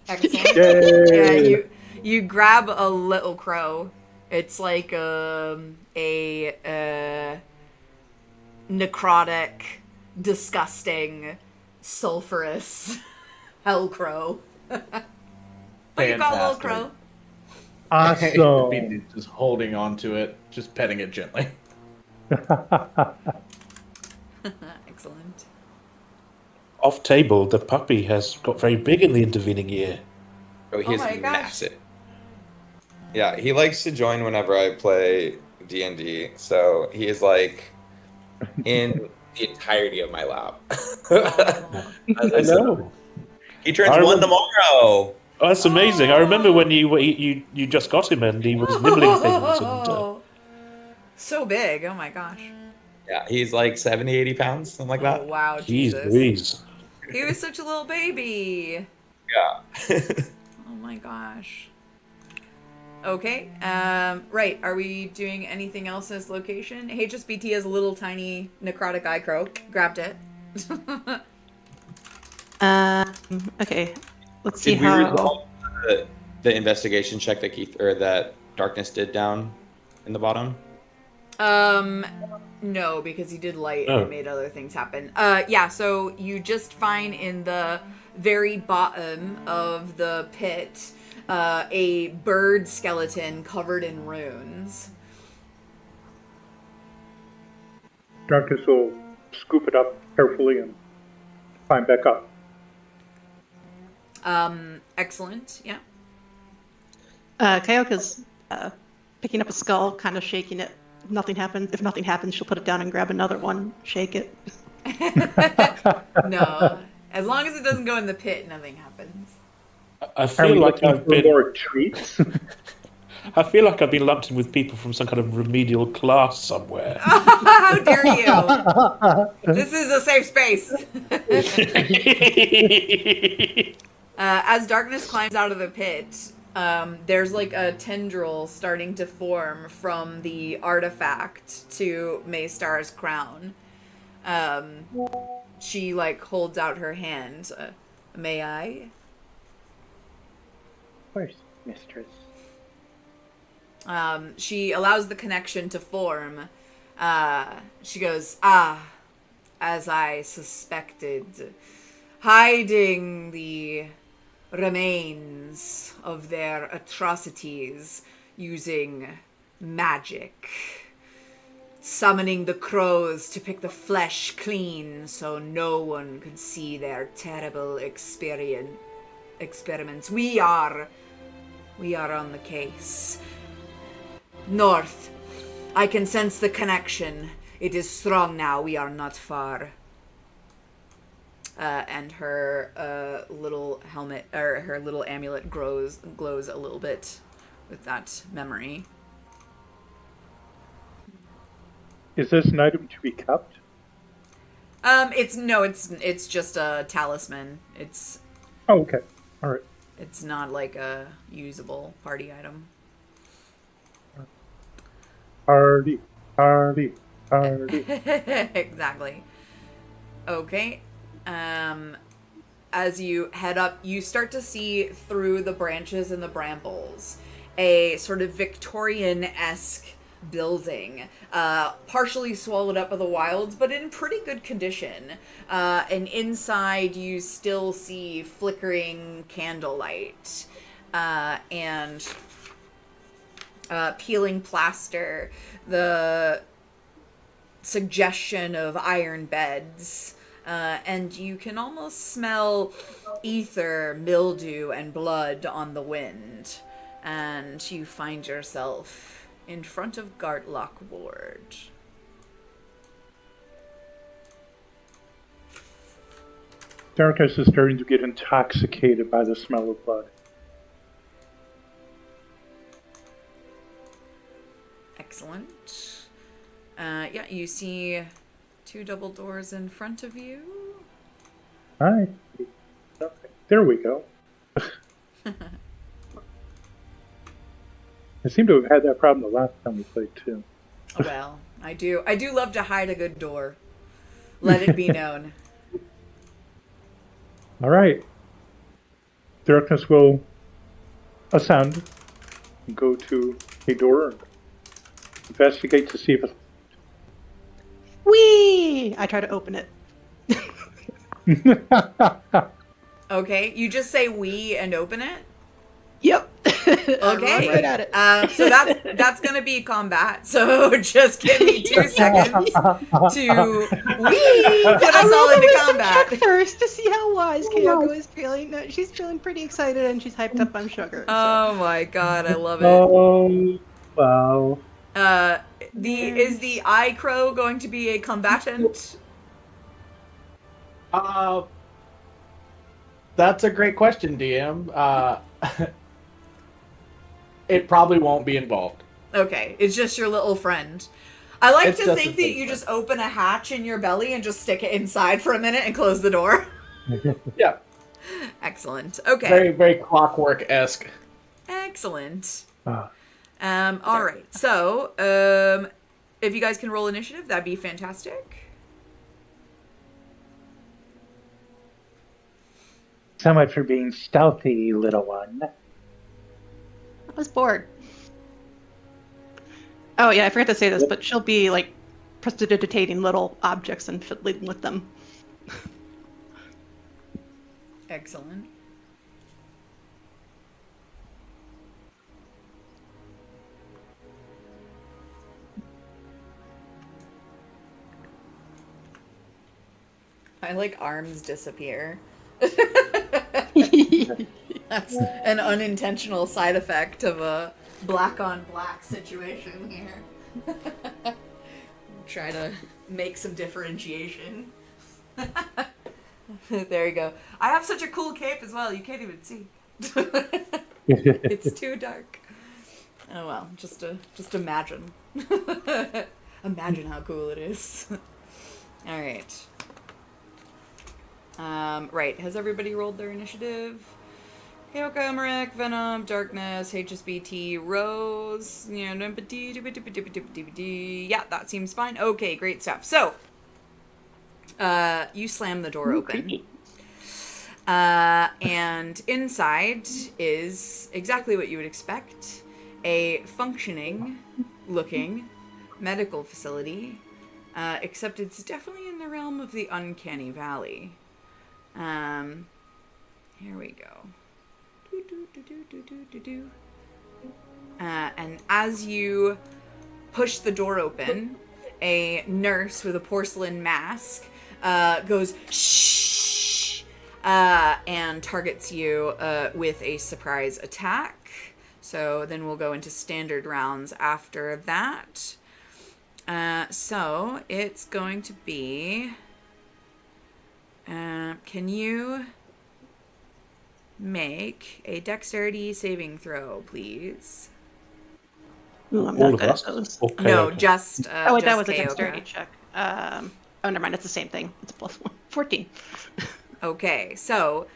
Excellent. yay! Yeah, you grab a little crow. It's like a necrotic, disgusting, sulfurous hell crow. What do you call a little crow? Awesome. HSBT is just holding on to it, just petting it gently. Excellent. Off table, the puppy has got very big in the intervening year. Oh, he's my gosh. massive. Yeah, he likes to join whenever I play D&D, so he is like in the entirety of my lap. I know. He turns I one remember- tomorrow. Oh, that's amazing. I remember when you just got him and he was nibbling things. And, So big. Oh my gosh. Yeah, he's like 70, 80 pounds, something like Oh that. wow, Jeez Jesus. Louise. He was such a little baby. Yeah. Oh my gosh. Okay. Right. Are we doing anything else in this location? HSBT has a little tiny necrotic eye crow. Grabbed it. Okay. Let's see Did we how. resolve the investigation check that Keith or that Darkness did down in the bottom? No, because he did light and Oh. it made other things happen. Yeah, so you just find in the very bottom of the pit a bird skeleton covered in runes. Darkness will scoop it up carefully and climb back up. Excellent, yeah. Kayoka's picking up a skull, kind of shaking it. Nothing happens. If nothing happens, she'll put it down and grab another one, shake it. No, as long as it doesn't go in the pit, nothing happens. I Are feel we like looking I've for been. more treats? I feel like I've been lumped in with people from some kind of remedial class somewhere. How dare you? This is a safe space. As Darkness climbs out of the pit, there's like a tendril starting to form from the artifact to Maystar's crown. She like holds out her hand. May I? Of course, mistress. She allows the connection to form. She goes, as I suspected, hiding the remains of their atrocities using magic. Summoning the crows to pick the flesh clean so no one could see their terrible experiments. We are on the case. North, I can sense the connection. It is strong now. We are not far. And her little helmet, or her little amulet glows a little bit with that memory. Is this an item to be kept? It's just a talisman. Oh, okay. All right. It's not like a usable party item. Party, party, party. Exactly. Okay. As you head up, you start to see through the branches and the brambles a sort of Victorian-esque building, partially swallowed up by the wilds, but in pretty good condition. And inside you still see flickering candlelight, and peeling plaster, the suggestion of iron beds, and you can almost smell ether, mildew, and blood on the wind. And you find yourself in front of Gartlock Ward. Darkness is starting to get intoxicated by the smell of blood. Excellent. Yeah, you see 2 double doors in front of you. Alright. Okay. There we go. I seem to have had that problem the last time we played too. Well, I do love to hide a good door. Let it be known. Alright. Darkness will ascend and go to a door and investigate to see if it's Whee! I try to open it. Okay, you just say we and open it? Yep. Okay. Run right at it. So that's gonna be combat. So just give me 2 seconds to put us all into combat. Check first to see how wise Kyoko is feeling. No, she's feeling pretty excited and she's hyped up on sugar. Oh my god, I love it. Oh, wow. Is the eye crow going to be a combatant? That's a great question, DM. It probably won't be involved. Okay, it's just your little friend. I like It's to just think a that big you friend. just open a hatch in your belly and just stick it inside for a minute and close the door. Yeah, Excellent. Okay. very, very clockwork-esque. Excellent. Ah. All right. So, if you guys can roll initiative, that'd be fantastic. So much for being stealthy, little one. I was bored. Oh yeah, I forgot to say this, but she'll be like prestidigitating little objects and fiddling with them. Excellent. I like arms disappear. That's an unintentional side effect of a black on black situation here. Try to make some differentiation. There you go. I have such a cool cape as well, you can't even see. It's too dark. Oh well, just imagine. Imagine how cool it is. Alright. Right, has everybody rolled their initiative? Hyoka, Emmerich, Venom, Darkness, HSBT, Rose, yeah, that seems fine. Okay, great stuff. So, you slam the door open. And inside is exactly what you would expect. A functioning looking medical facility, except it's definitely in the realm of the uncanny valley. Here we go. And as you push the door open, a nurse with a porcelain mask goes shh and targets you with a surprise attack. So then we'll go into standard rounds after that. So it's going to be... can you make a dexterity saving throw, please? Ooh, I'm All not of good us? at those. Okay, No, okay. just Oh wait, that just was a Keoka. dexterity check. Oh, never mind. It's the same thing. It's +1. 14. Okay, so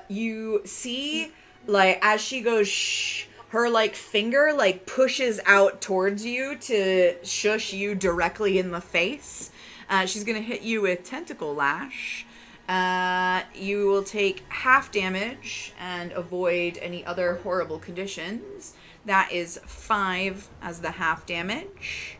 you see, like, as she goes shh, her like finger like pushes out towards you to shush you directly in the face. She's gonna hit you with Tentacle Lash. You will take half damage and avoid any other horrible conditions. That is 5 as the half damage.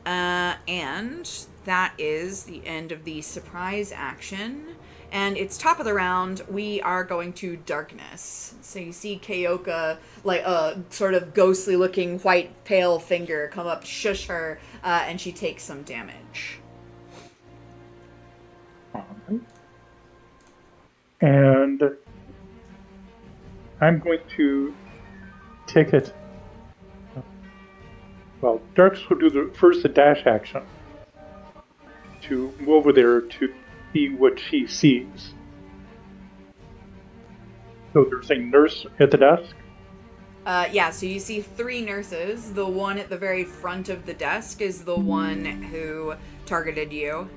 And that is the end of the surprise action. And it's top of the round. We are going to Darkness. So you see Keoka, like a sort of ghostly looking white pale finger come up, shush her, and she takes some damage. And I'm going to take it. Well, Darks will do the dash action to move over there to see what she sees. So there's a nurse at the desk. Yeah, so you see 3 nurses. The one at the very front of the desk is the one who targeted you.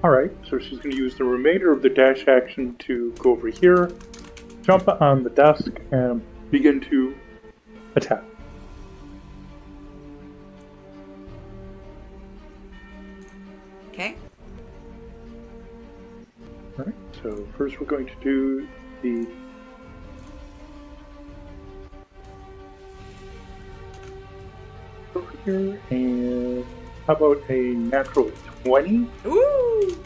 All right, so she's going to use the remainder of the dash action to go over here, jump on the desk, and begin to attack. Okay. All right, so first we're going to do the over here, and how about a natural 20? Ooh!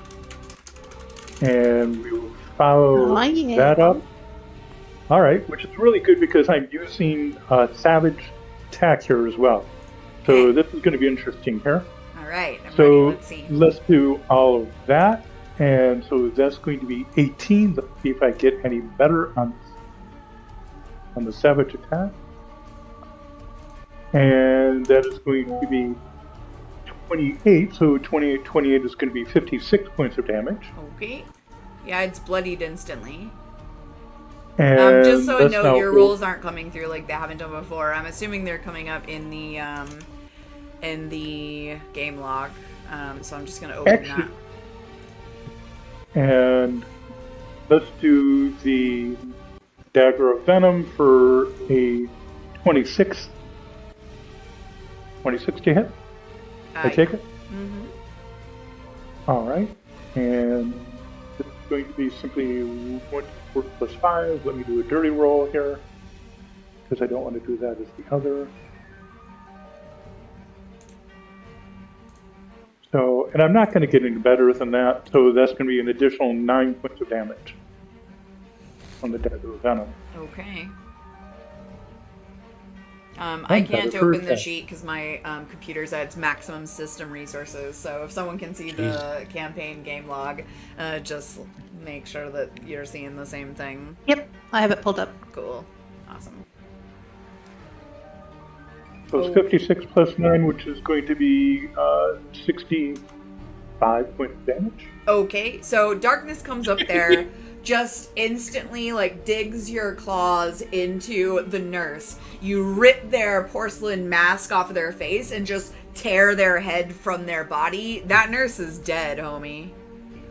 And we will follow Oh, yeah. that up. All right, which is really good because I'm using Savage attack here as well. So Okay. this is going to be interesting here. All right, I'm ready. So Let's see. let's do all of that. And so that's going to be 18. Let's see if I get any better on the Savage attack. And that is going to be 28. So 28 is going to be 56 points of damage. Okay. Yeah, it's bloodied instantly. And Just so I that's know, now your rolls aren't coming through like they haven't done before. I'm assuming they're coming up in the game log. So I'm just gonna open Actually, that. and let's do the Dagger of Venom for a 26. 26 to hit. I take it. Mm-hmm. All right, and it's going to be simply 1d4 plus 5. Let me do a dirty roll here because I don't want to do that as the other. So, and I'm not going to get any better than that, so that's going to be an additional 9 points of damage on the Dagger of Venom. Okay. I can't better open the first. sheet because my computer's at its maximum system resources. So if someone can see the campaign game log, just make sure that you're seeing the same thing. Yep, I have it pulled up. Cool. Awesome. So it's 56 plus 9, which is going to be 65 points of damage. Okay, so darkness comes up there, just instantly like digs your claws into the nurse. You rip their porcelain mask off of their face and just tear their head from their body. That nurse is dead, homie.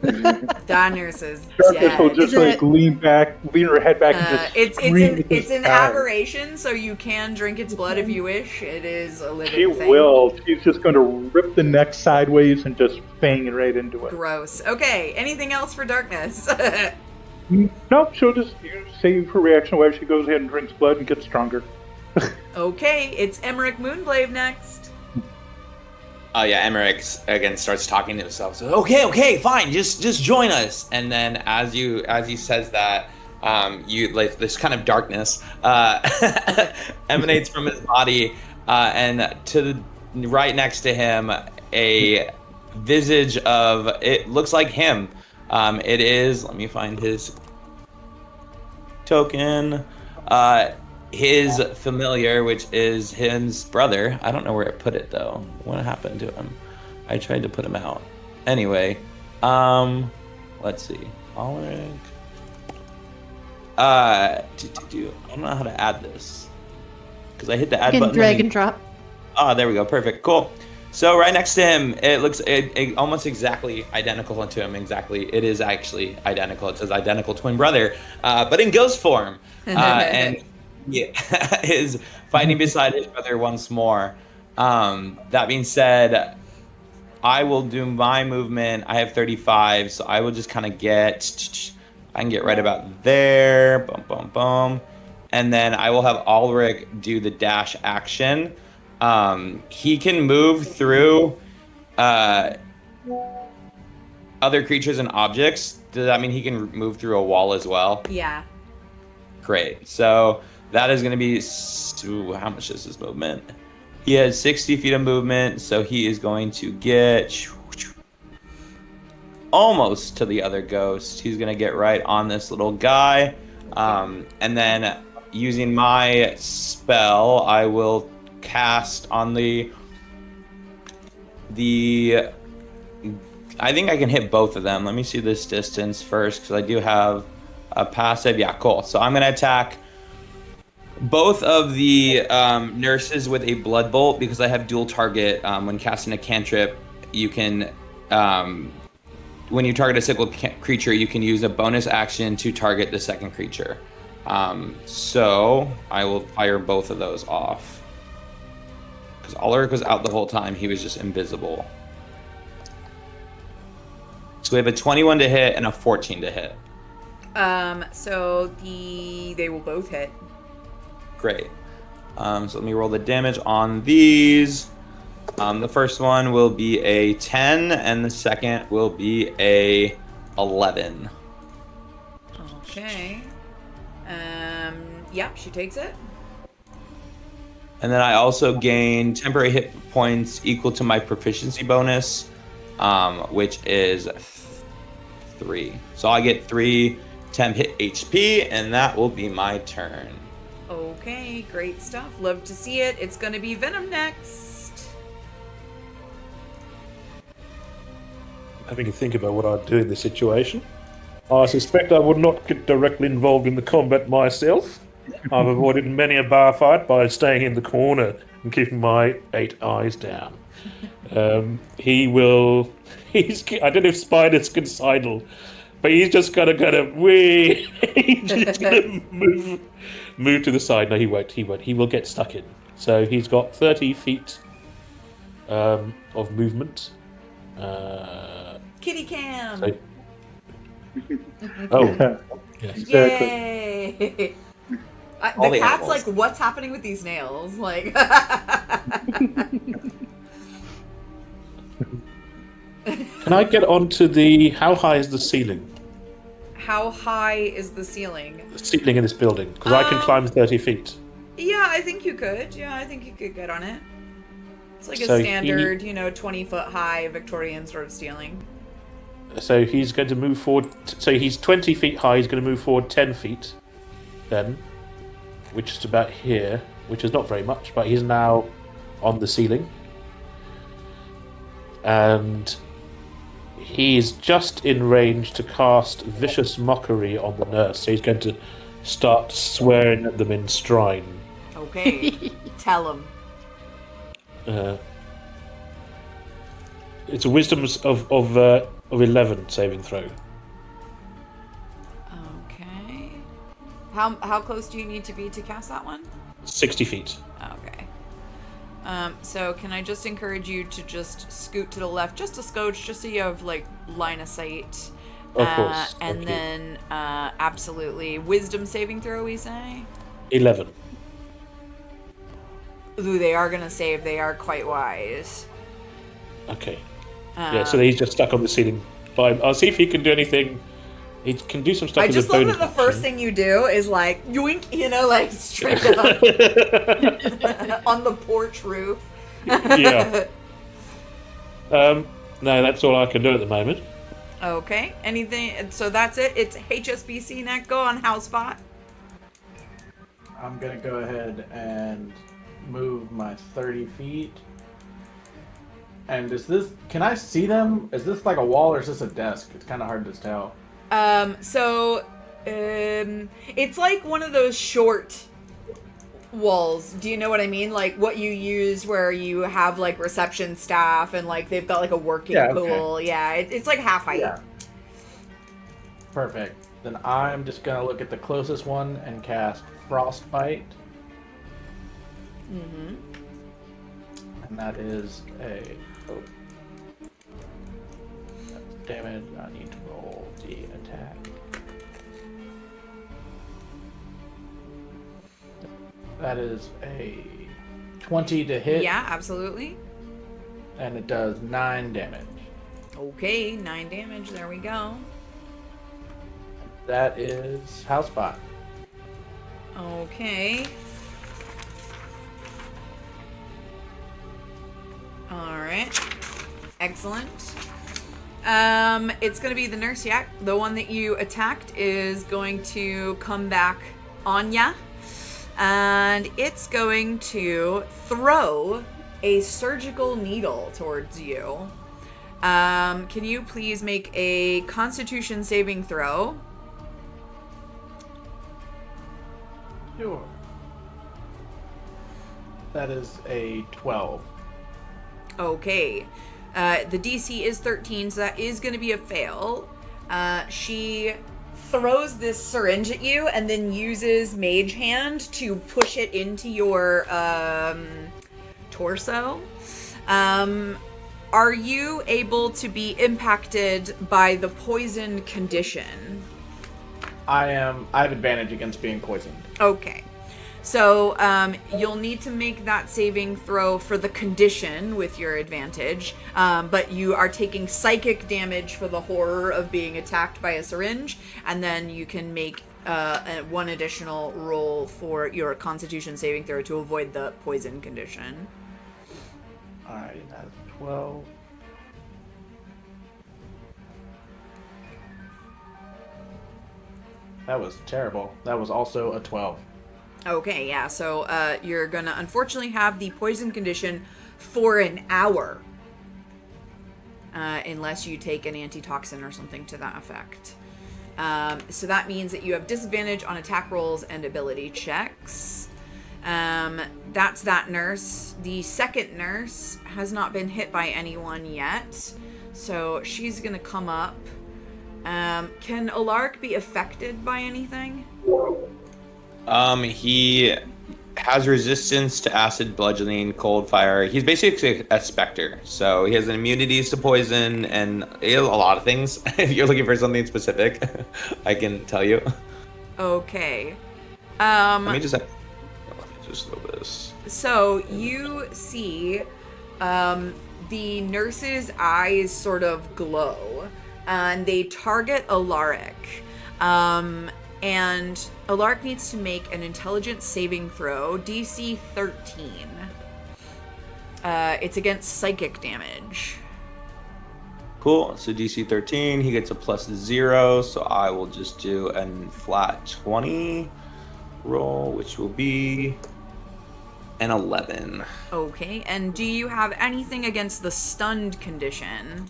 That nurse is Darkness will dead. just Is like lean her head back, and just scream at It's this an guy. aberration, so you can drink its blood if you wish. It is a living She thing. will. She's just going to rip the neck sideways and just bang it right into it. Gross. Okay, anything else for darkness? Nope, she'll just save her reaction while she goes ahead and drinks blood and gets stronger. Okay, it's Emmerich Moonblade next. Oh yeah, Emmerich again starts talking to himself. So okay, fine, just join us. And then as he says that, you like this kind of darkness emanates from his body, and to the right next to him, a visage of it looks like him. It is. Let me find his token. His familiar, which is his brother. I don't know where I put it though. What happened to him? I tried to put him out. Anyway, let's see. Ulrich. I don't know how to add this because I hit the add You can button. drag and drop. Oh, there we go. Perfect. Cool. So right next to him, it looks almost exactly identical to him. Exactly, it is actually identical. It says identical twin brother, but in ghost form, and he is fighting beside his brother once more. That being said, I will do my movement. I have 35, so I will just kind of get. I can get right about there. Boom, boom, boom, and then I will have Ulrich do the dash action. He can move through other creatures and objects. Does that mean he can move through a wall as well? Yeah. Great. So that is going to be... how much is his movement? He has 60 feet of movement, so he is going to get almost to the other ghost. He's going to get right on this little guy. And then using my spell, I will cast on the I think I can hit both of them. Let me see this distance first because I do have A passive, yeah, cool. So I'm gonna attack both of the nurses with a blood bolt because I have dual target. When casting a cantrip, you can, when you target a single creature, you can use a bonus action to target the second creature. So I will fire both of those off because Ulrich was out the whole time. He was just invisible. So we have a 21 to hit and a 14 to hit. So they will both hit. Great. So let me roll the damage on these. The first one will be a 10, and the second will be a 11. Okay. Yeah, she takes it. And then I also gain temporary hit points equal to my proficiency bonus, which is 3. So I get 3 temp hit HP, and that will be my turn. Okay, great stuff. Love to see it. It's gonna be Venom next. Having to think about what I'd do in this situation. I suspect I would not get directly involved in the combat myself. I've avoided many a bar fight by staying in the corner and keeping my 8 eyes down. He will. I don't know if spiders can sidle, but he's just gonna he's just gonna move to the side. No, he won't. He will get stuck in. So he's got 30 feet of movement. Kitty cam. So, oh, yes. Exactly. Yay! All The the cat's animals. like, what's happening with these nails? Like, Can I get onto the? How high is the ceiling? how high is the ceiling? The ceiling in this building, because I can climb 30 feet. Yeah, I think you could. Yeah, I think you could get on it. It's like a So standard, 20-foot high Victorian sort of ceiling. So he's going to move forward. So he's 20 feet high. He's going to move forward 10 feet, then, which is about here, which is not very much, but he's now on the ceiling, and he's just in range to cast Vicious Mockery on the nurse. So he's going to start swearing at them in strine. Okay, tell him. It's a wisdom of 11 saving throw. Okay. How close do you need to be to cast that one? 60 feet. Okay. So can I just encourage you to just scoot to the left just a scotch, just so you have like line of sight. Of course. And Thank you. then absolutely wisdom saving throw, we say. 11. Ooh, they are gonna save. They are quite wise. Okay. Yeah, so he's just stuck on the ceiling. Fine. I'll see if he can do anything. He can do some stuff I with just his love bonus that the first action. thing you do is like yoink, like straight up on the porch roof. Yeah. No, that's all I can do at the moment. Okay. Anything? So that's it. It's HSBC next. Go on house spot. I'm gonna go ahead and move my 30 feet. And is this? Can I see them? Is this like a wall or is this a desk? It's kind of hard to tell. It's like one of those short walls. Do you know what I mean? Like what you use where you have like reception staff and like they've got like a working Yeah, okay. pool. Yeah, it's like half height. Yeah. Perfect. Then I'm just gonna look at the closest one and cast Frostbite. Mm-hmm. And that is a damage. I need to roll the attack. That is a 20 to hit. Yeah, absolutely. And it does 9 damage. Okay, 9 damage. There we go. That is House Spot. Okay. All right. Excellent. It's going to be the nurse yak. The one that you attacked is going to come back on ya. And it's going to throw a surgical needle towards you. Can you please make a Constitution saving throw? Sure. That is a 12. Okay. The DC is 13, so that is going to be a fail. She throws this syringe at you and then uses Mage Hand to push it into your torso. Are you able to be impacted by the poison condition? I have advantage against being poisoned. Okay. So, you'll need to make that saving throw for the condition with your advantage, but you are taking psychic damage for the horror of being attacked by a syringe, and then you can make one additional roll for your Constitution saving throw to avoid the poison condition. Alright, that's 12. That was terrible. That was also a 12. Okay, yeah, so you're gonna unfortunately have the poison condition for an hour. Unless you take an antitoxin or something to that effect. So that means that you have disadvantage on attack rolls and ability checks. That's that nurse. The second nurse has not been hit by anyone yet, so she's gonna come up. Can Alark be affected by anything? He has resistance to acid, bludgeoning, cold, fire. He's basically a specter, so he has immunities to poison and he has a lot of things. If you're looking for something specific, I can tell you. Okay. Let me just do this. So you see the nurse's eyes sort of glow, and they target Alaric. And Alaric needs to make an intelligence saving throw, DC 13. It's against psychic damage. Cool. So DC 13, he gets a +0, so I will just do a flat 20 roll, which will be an 11. Okay, and do you have anything against the stunned condition?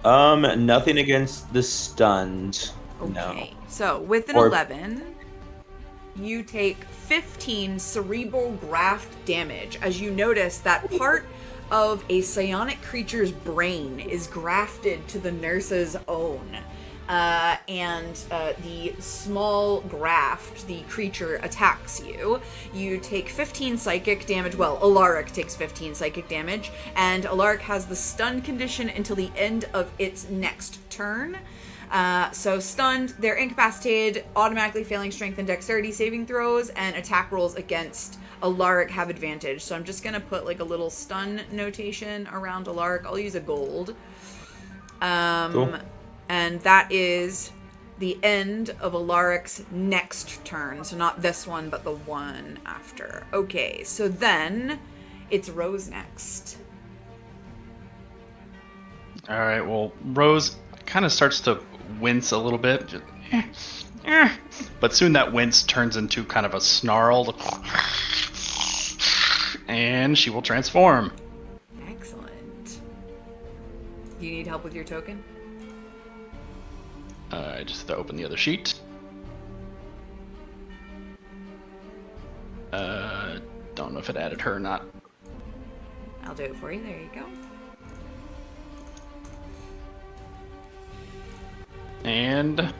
Nothing against the stunned. Okay, No. so with an 11, you take 15 cerebral graft damage as you notice that part of a psionic creature's brain is grafted to the nurse's own. And the small graft, the creature, attacks you. You take 15 psychic damage. Well, Alaric takes 15 psychic damage, and Alaric has the stun condition until the end of its next turn. So stunned, they're incapacitated, automatically failing strength and dexterity saving throws, and attack rolls against Alaric have advantage. So I'm just gonna put like a little stun notation around Alaric. I'll use a gold. Cool. And that is the end of Alaric's next turn. So not this one, but the one after. Okay, so then it's Rose next. All right. Well, Rose kind of starts to wince a little bit, but soon that wince turns into kind of a snarl, and she will transform. Excellent. Do you need help with your token? I just have to open the other sheet. Don't know if it added her or not. I'll do it for you. There you go. And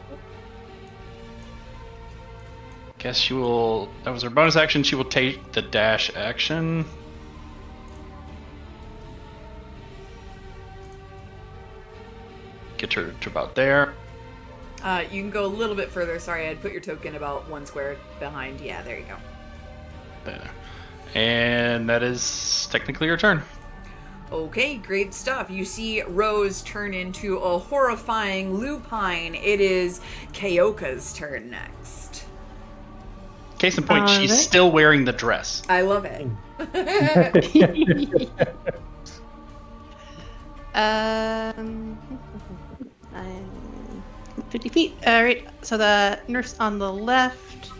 guess she will. That was her bonus action. She will take the dash action. Get her to about there. You can go a little bit further. Sorry, I'd put your token about one square behind. Yeah, there you go. There. And that is technically her turn. Okay, great stuff. You see Rose turn into a horrifying lupine. It is Keoka's turn next. Case in point, she's Alright. still wearing the dress. I love it. I'm 50 feet. All right. So the nurse on the left.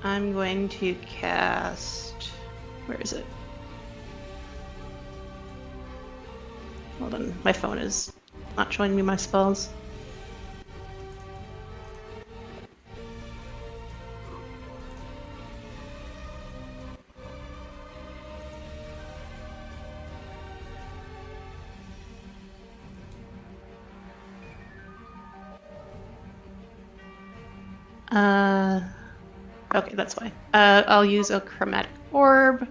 I'm going to cast. Where is it? Hold on. My phone is not showing me my spells. Okay, that's fine. I'll use a chromatic orb.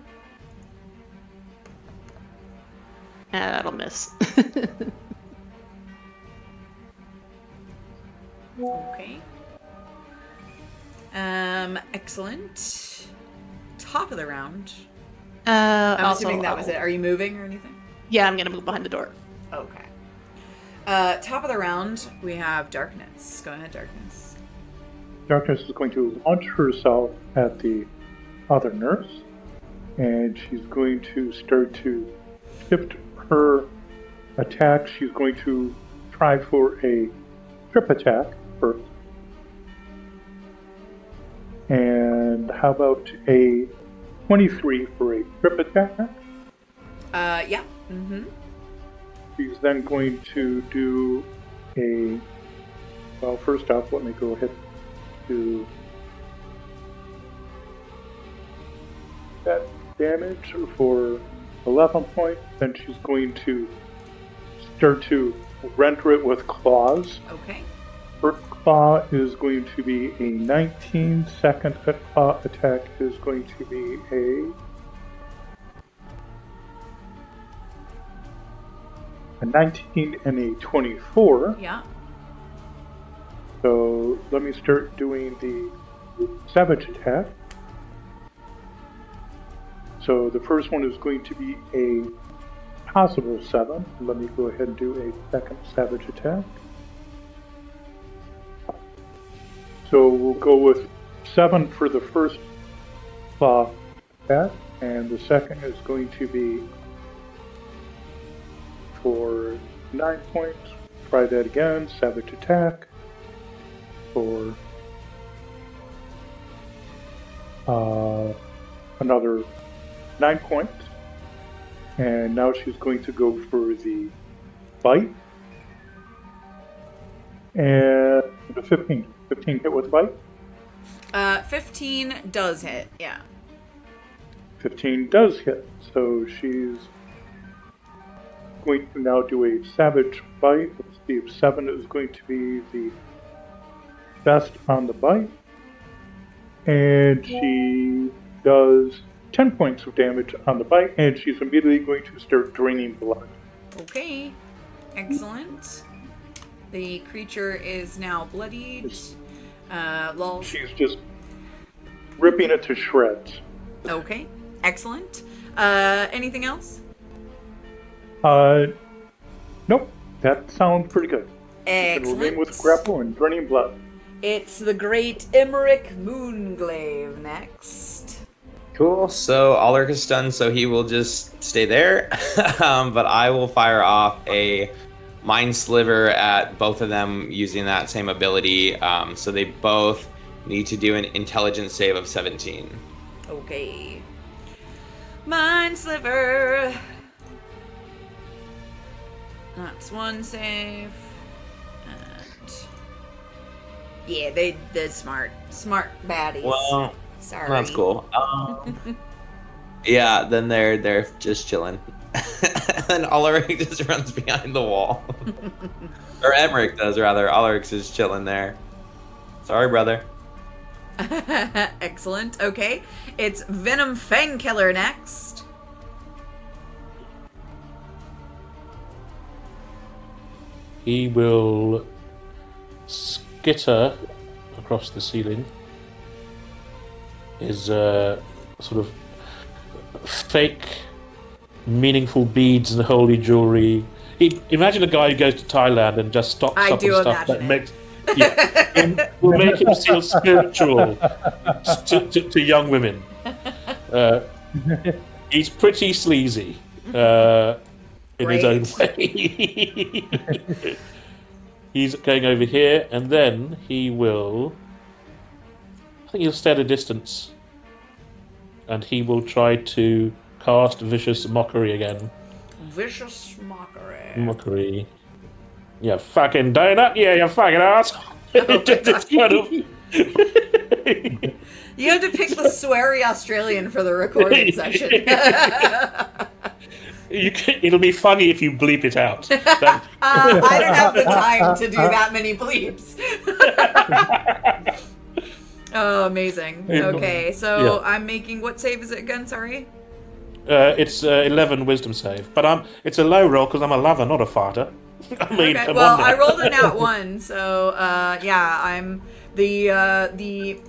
That'll miss. Okay. Excellent. Top of the round. I'm assuming that was it. Are you moving or anything? Yeah, I'm gonna move behind the door. Okay. Top of the round, we have Darkness. Go ahead, Darkness. Darkness is going to launch herself at the other nurse, and she's going to start to shift her attack. She's going to try for a trip attack first. And how about a 23 for a trip attack? Yeah. Mm-hmm. She's then going to do a... Well, first off, let me go ahead to that damage for 11 points. Then she's going to start to render it with claws. Okay. First claw is going to be a 19. Second claw attack is going to be a 19 and a 24. Yeah. So let me start doing the savage attack. So the first one is going to be a possible 7. Let me go ahead and do a second savage attack. So we'll go with 7 for the first claw attack, and the second is going to be for 9 points. Try that again, savage attack for another 9 points. And now she's going to go for the bite. And the 15. 15 hit with bite? 15 does hit, yeah. 15 does hit. So she's going to now do a savage bite. Let's see if 7 is going to be the best on the bite. And she does 10 points of damage on the bite, and she's immediately going to start draining blood. Okay. Excellent. The creature is now bloodied. Lol. She's just ripping it to shreds. Okay. Excellent. Anything else? Nope. That sounds pretty good. Excellent. It'll remain with grapple and draining blood. It's the great Emmerich Moonglaive next. Cool. So Ulrich is stunned, so he will just stay there. But I will fire off a Mind Sliver at both of them using that same ability. So they both need to do an intelligence save of 17. Okay. Mind Sliver. That's one save. And yeah, they're smart baddies. Well, sorry. that's cool. Yeah, then they're just chilling. And Ulrich just runs behind the wall. Or Emmerich does, rather. Ulrich is chilling there. Sorry, brother. Excellent. Okay. It's Venom Fangkiller next. He will skitter across the ceiling. His sort of fake, meaningful beads and holy jewelry. Imagine a guy who goes to Thailand and just stocks I up do on stuff that imagine it. makes. Yeah, will make him feel spiritual to young women. He's pretty sleazy in his own way. He's going over here, and then he will. I think he'll stay at a distance, and he will try to cast Vicious Mockery again. Vicious Mockery. Mockery. You fucking donut, yeah, you fucking ass. It's kind of. You have to pick the sweary Australian for the recording session. It'll be funny if you bleep it out. I don't have the time to do that many bleeps. Oh, amazing. Yeah. Okay, so Yeah. I'm making what save is it again? Sorry. It's 11 wisdom save, but it's a low roll because I'm a lover, not a fighter. I mean, Okay. come Well, on now. I rolled a nat 1, so yeah, I'm the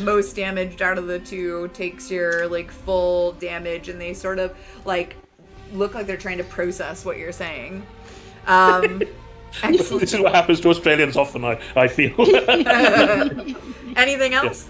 most damaged out of the two. Takes your like full damage, and they sort of like look like they're trying to process what you're saying. Excellent. This is what happens to Australians often, I feel. Anything else?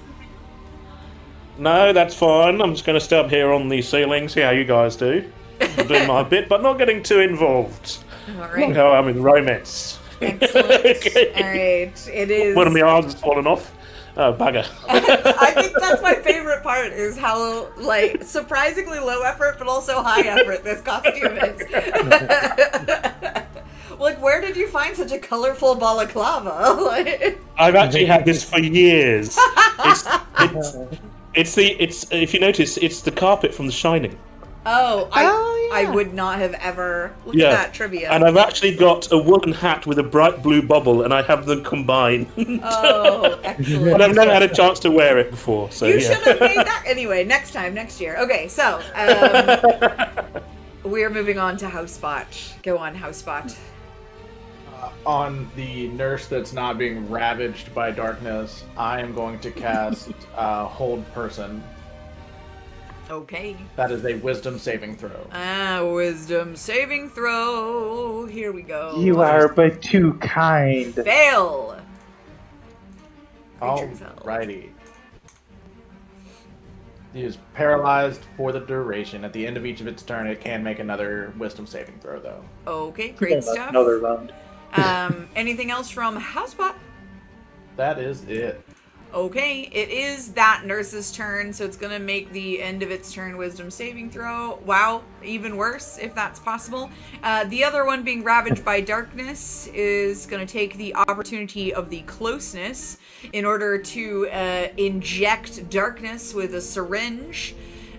No, that's fine. I'm just going to stay up here on the ceiling, see how you guys do. I'm doing my bit, but not getting too involved. All Not right. how I'm in romance. Excellent. Okay. All right. It is. One of my arms has fallen off. Oh, bugger. I think that's my favorite part is how like surprisingly low effort but also high effort this costume is. Like, where did you find such a colorful balaclava? Like... I've actually had this for years. It's if you notice, it's the carpet from The Shining. Oh, yeah. I would not have ever looked Yeah. at that trivia. And I've actually got a woolen hat with a bright blue bubble, and I have them combined. Oh, excellent. But I've never had a chance to wear it before, so You yeah. should have made that anyway. Next year. Okay, so we're moving on to Housebot. Go on, Housebot. On the nurse that's not being ravaged by darkness, I am going to cast Hold Person. Okay. That is a wisdom saving throw. Wisdom saving throw. Here we go. You are but too kind. Fail. Creature's held. Alrighty. He is paralyzed for the duration. At the end of each of its turn, it can make another wisdom saving throw, though. Okay, great stuff. Another round. Anything else from Housebot? That is it. Okay, it is that nurse's turn, so it's gonna make the end of its turn wisdom saving throw. Wow, even worse, if that's possible. The other one being ravaged by darkness is gonna take the opportunity of the closeness in order to inject darkness with a syringe.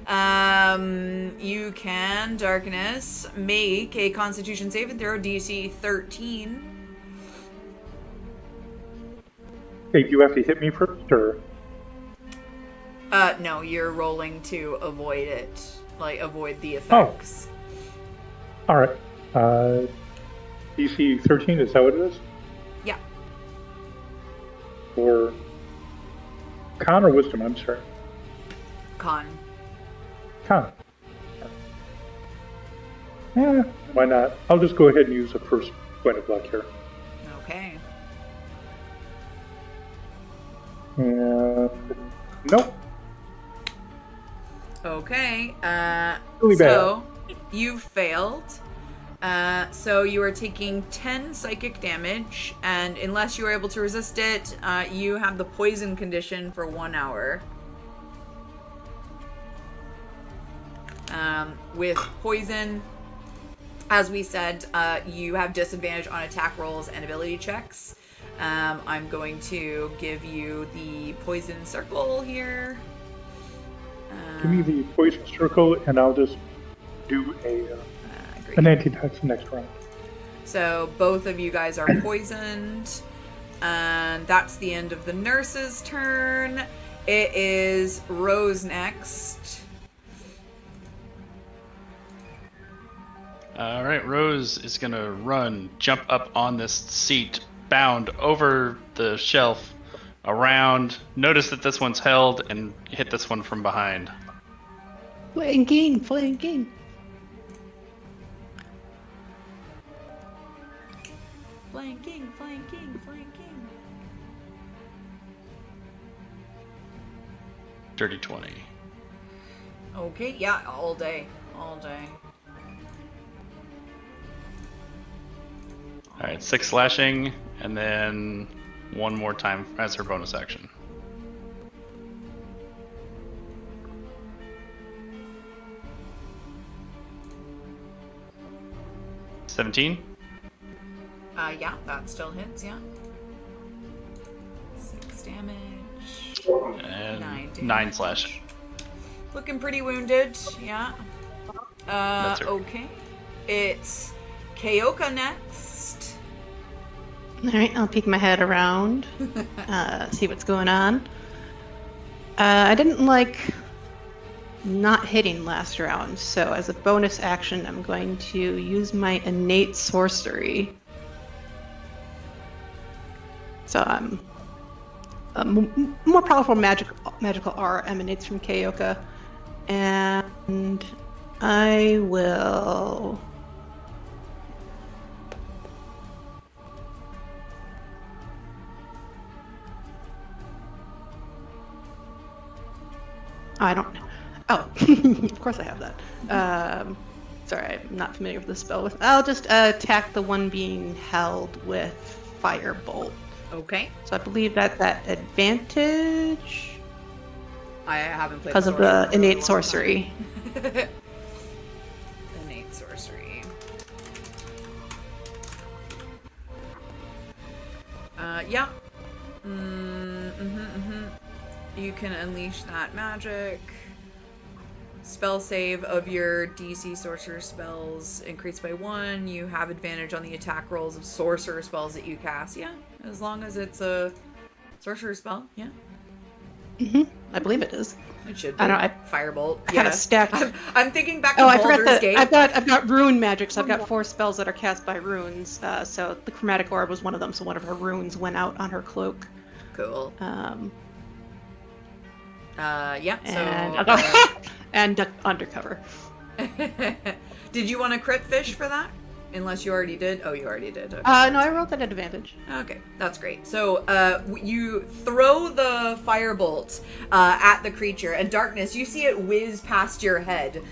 You can, darkness, make a constitution saving throw, DC 13. Hey, do you have to hit me first, or? No, you're rolling to avoid it. Like, avoid the effects. Alright. DC 13, is that what it is? Yeah. Or con or wisdom, I'm sorry. Con. Con. Yeah, why not? I'll just go ahead and use the first point of luck here. Okay. And nope. Okay. Really so you failed. So you are taking 10 psychic damage, and unless you are able to resist it, you have the poison condition for 1 hour. With poison, as we said, you have disadvantage on attack rolls and ability checks. I'm going to give you the poison circle here. Give me the poison circle, and I'll just do Great. an anti-toxin next round. So both of you guys are poisoned, and that's the end of the nurse's turn. It is Rose next. All right, Rose is gonna run, jump up on this seat, bound over the shelf, around. Notice that this one's held, and hit this one from behind. Flanking, flanking. Flanking, flanking, flanking. Dirty 20. Okay, yeah, all day. All day. All right, 6 slashing, and then one more time as her bonus action. $17. Yeah, that still hits, yeah. 6 damage. And 9 damage. 9 slash. Looking pretty wounded, yeah. That's her. Okay. It's Keoka next. All right, I'll peek my head around, see what's going on. I didn't like not hitting last round, so as a bonus action, I'm going to use my innate sorcery. So a more powerful magical aura emanates from Keioka, and I will. I don't know. Oh, of course I have that. Sorry, I'm not familiar with the spell. I'll just attack the one being held with Firebolt. Okay. So I believe that's at advantage I haven't played because of sorcerer the in a really innate long sorcery. time. Innate sorcery. Yeah. You can unleash that magic. Spell save of your DC sorcerer spells increased by 1. You have advantage on the attack rolls of sorcerer spells that you cast. Yeah, as long as it's a sorcerer spell. Yeah, I believe it is. it should be. I don't know, Firebolt. I had Yeah, a stack. I'm thinking back to Oh, I forgot Baldur's that Gate. I've got rune magic, so I've got 4 spells that are cast by runes. So the chromatic orb was one of them, so one of her runes went out on her cloak. Cool. Yeah. And, So. and undercover. Did you want to crit fish for that? Unless you already did. Oh, you already did. Okay, No, I rolled that at advantage. Okay, that's great. So, you throw the firebolt at the creature, and Darkness, you see it whiz past your head.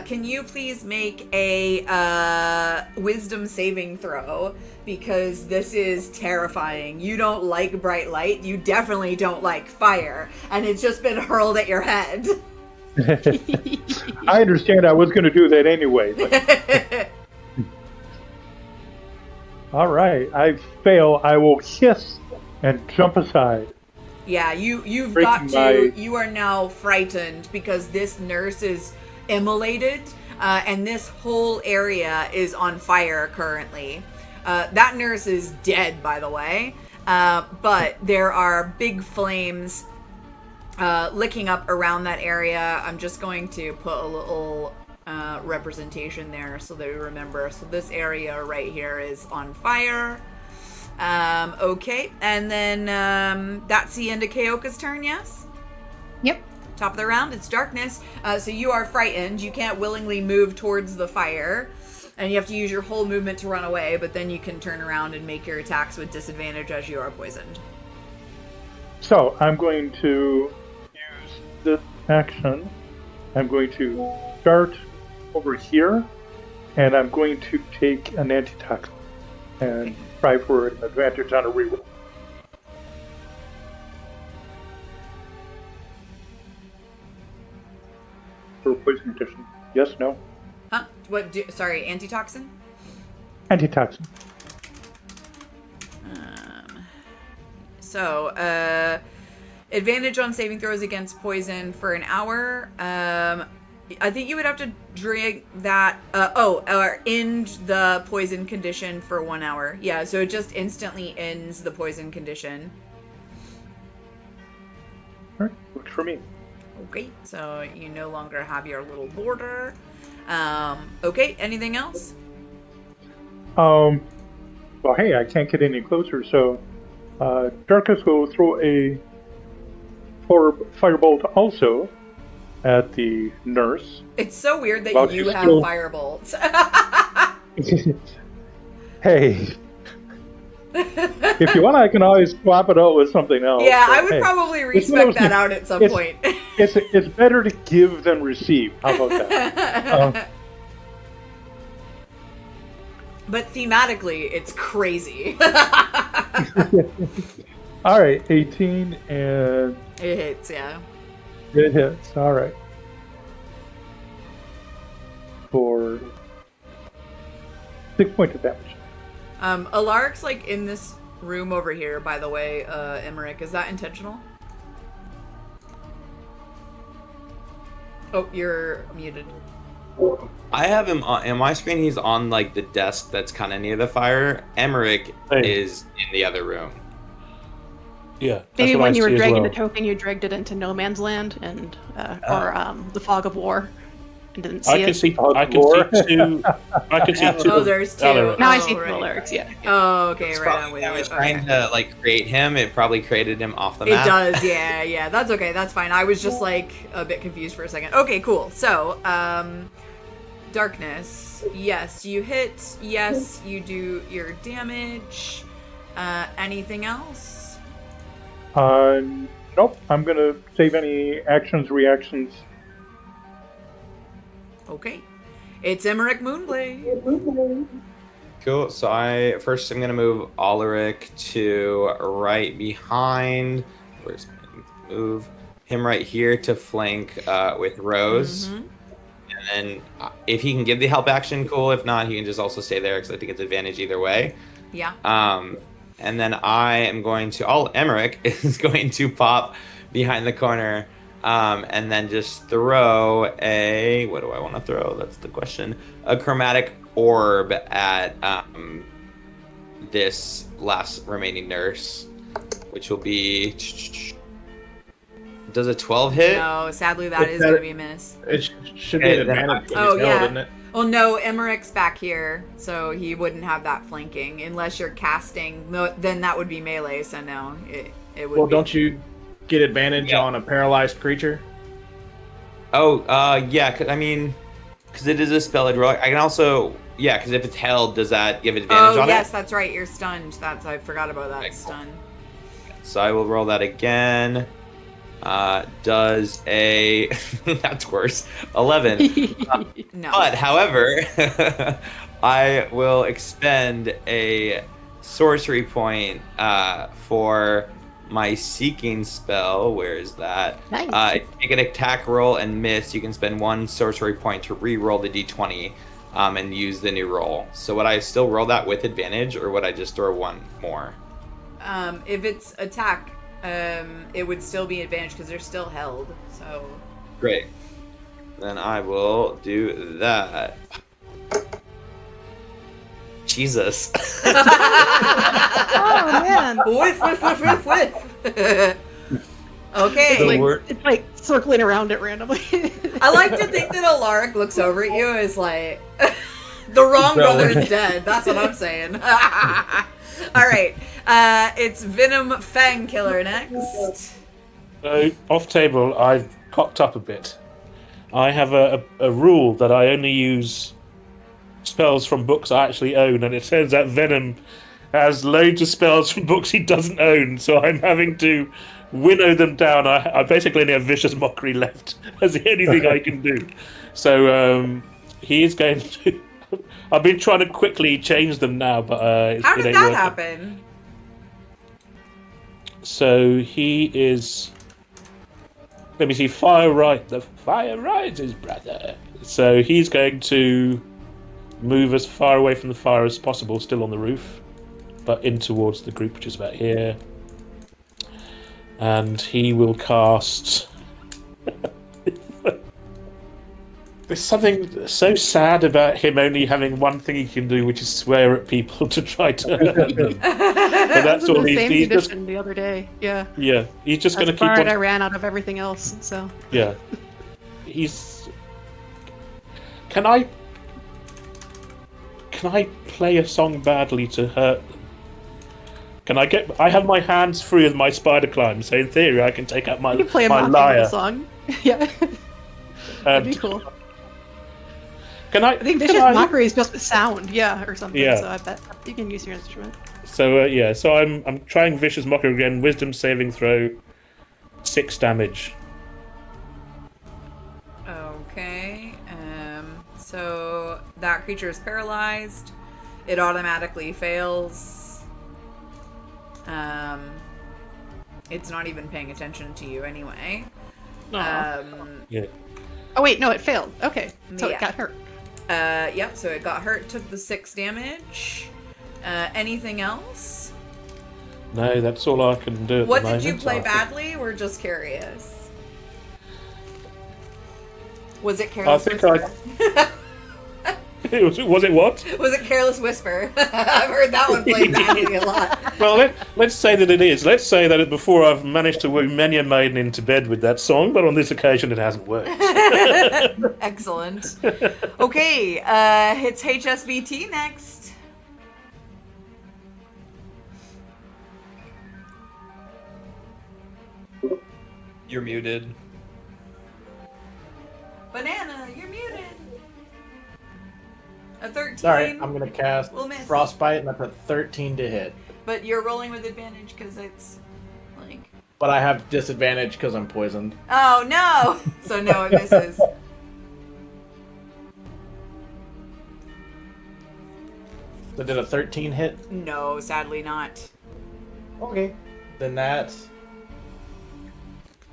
Can you please make a wisdom saving throw? Because this is terrifying. You don't like bright light. You definitely don't like fire. And it's just been hurled at your head. I understand I was going to do that anyway. But... All right, I fail. I will hiss and jump aside. Yeah, you've Breaking got to. my- You are now frightened because this nurse is immolated, and this whole area is on fire currently. That nurse is dead, by the way, but there are big flames licking up around that area. I'm just going to put a little representation there so that you remember. So this area right here is on fire. Okay, and then that's the end of Keioka's turn, yes? Yep. Top of the round, it's Darkness. So you are frightened. You can't willingly move towards the fire. And you have to use your whole movement to run away, but then you can turn around and make your attacks with disadvantage as you are poisoned. So I'm going to use this action. I'm going to start over here, and I'm going to take an antitoxin and try for an advantage on a reroll. For poison condition. Yes, no? Huh? Sorry, antitoxin? Antitoxin. So, advantage on saving throws against poison for an hour. I think you would have to drink that. Or end the poison condition for 1 hour. Yeah, so it just instantly ends the poison condition. All right, works for me. Okay, so you no longer have your little border. Okay, anything else? Well, hey, I can't get any closer, so Darkus will throw a firebolt also at the nurse. It's so weird that While you she's have still- firebolts. Hey, if you want, I can always swap it out with something else. Yeah, but I would hey, probably it's one of respect those that out at some it's- point. It's better to give than receive. How about that? But thematically, it's crazy. All right, 18, and It hits, yeah. it hits. All right. For 6 points of damage. Alaric's like in this room over here, by the way, Emmerich. Is that intentional? Oh, you're muted. I have him on my screen. He's on like the desk that's kind of near the fire. Emmerich is in the other room. Yeah. Maybe what when I you were see as dragging well. the token, you dragged it into No Man's Land and or the Fog of War, and didn't see I it. can see. Oh, I can Lord. see two. I can see two. Oh, of there's two. Alaric. Now I Oh, see right. the lyrics. Yeah. Oh, okay, It's right. probably I'm with when I you. was trying Okay. to like create him. It probably created him off the It map. does, yeah. That's okay. That's fine. I was just like a bit confused for a second. Okay, cool. So, darkness. Yes, you hit. Yes, you do your damage. Anything else? Nope. I'm gonna save any actions, reactions. Okay. It's Emmerich Moonblade. Cool. So I'm gonna move Alaric to right behind. Where's my move? Him right here to flank with Rose. Mhm. And then if he can give the help action, cool. If not, he can just also stay there because I think it's advantage either way. Yeah. And then I am going to Emmerich is going to pop behind the corner. And then just throw what do I want to throw? That's the question. A chromatic orb at this last remaining nurse, which will be. Does a 12 hit? No, sadly that is going to be a miss. It should be an Okay, then advantage. Oh, He's held, yeah. isn't it? Well, no, Emmerich's back here, so he wouldn't have that flanking unless you're casting. No, then that would be melee. So no, it would. Well, be. don't you get advantage on a paralyzed creature? Oh, yeah. Because it is a spell heroic. I can also, because if it's held, does that give advantage Oh on yes, it? that's right. You're stunned. I forgot about that Okay, cool. stun. So I will roll that again. Does a that's worse 11. No. But however, I will expend a sorcery point for my seeking spell. Where is that? Nice. Take an attack roll and miss. You can spend one sorcery point to re-roll the d20 and use the new roll. So would I still roll that with advantage, or would I just throw one more? If it's attack, it would still be advantage because they're still held. So. Great. Then I will do that. Jesus. Oh man. Whiff. Okay. It's like circling around it randomly. I like to think that Alaric looks over at you as like, the wrong brother's dead. That's what I'm saying. All right. It's Venom Fangkiller next. So off table, I've cocked up a bit. I have a rule that I only use spells from books I actually own, and it turns out Venom has loads of spells from books he doesn't own, so I'm having to winnow them down. I basically only have Vicious Mockery left as the only thing I can do. So he is going to... I've been trying to quickly change them now, but How it did ain't that working. happen? So he is... Let me see. Fire right. The fire right is brother. So he's going to move as far away from the fire as possible, still on the roof, but in towards the group, which is about here. And he will cast... There's something so sad about him only having one thing he can do, which is swear at people to try to hurt them. But that's all the same he's just... condition the other day. Yeah. Yeah, he's just going to As keep far as on... I ran out of everything else, so. Yeah. He's... Can I play a song badly to hurt them? Can I get... I have my hands free with my spider climb, so in theory I can take out my, You can play a my mock lyre. song. Yeah. That'd be cool. Can I... I think can Vicious I- Mockery is just sound, yeah, or something. Yeah. So I bet you can use your instrument. So so I'm trying Vicious Mockery again. Wisdom saving throw, 6 damage. Okay. So that creature is paralyzed. It automatically fails. It's not even paying attention to you anyway. Aw. Yeah. Oh wait, no, it failed. Okay, so Yeah. it got hurt. Yep, so it got hurt, took the 6 damage. Anything else? No, that's all I can do at What the did moment. you play I think- badly? We're just curious. Was it I Careless think Whisper? was it what? Was it Careless Whisper? I've heard that one played badly a lot. Well, let's say that it is. Let's say that before I've managed to woo many a maiden into bed with that song, but on this occasion it hasn't worked. Excellent. Okay, it's HSBT next. You're muted. Banana, you're muted. A 13. Sorry, I'm gonna cast We'll miss. Frostbite, and that's a 13 to hit. But you're rolling with advantage because it's like. But I have disadvantage because I'm poisoned. Oh no! So no, it misses. So did a 13 hit? No, sadly not. Okay. Then that's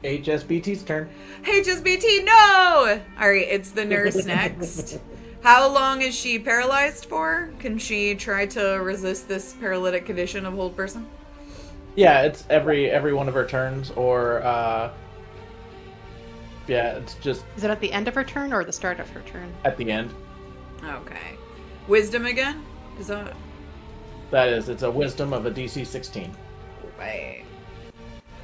HSBT's turn. HSBT, no! Alright, it's the nurse next. How long is she paralyzed for? Can she try to resist this paralytic condition of hold person? Yeah, it's every one of her turns, or yeah, it's just Is it at the end of her turn or the start of her turn? at the end. Okay. Wisdom again? Is that... It's a wisdom of a DC 16. Right.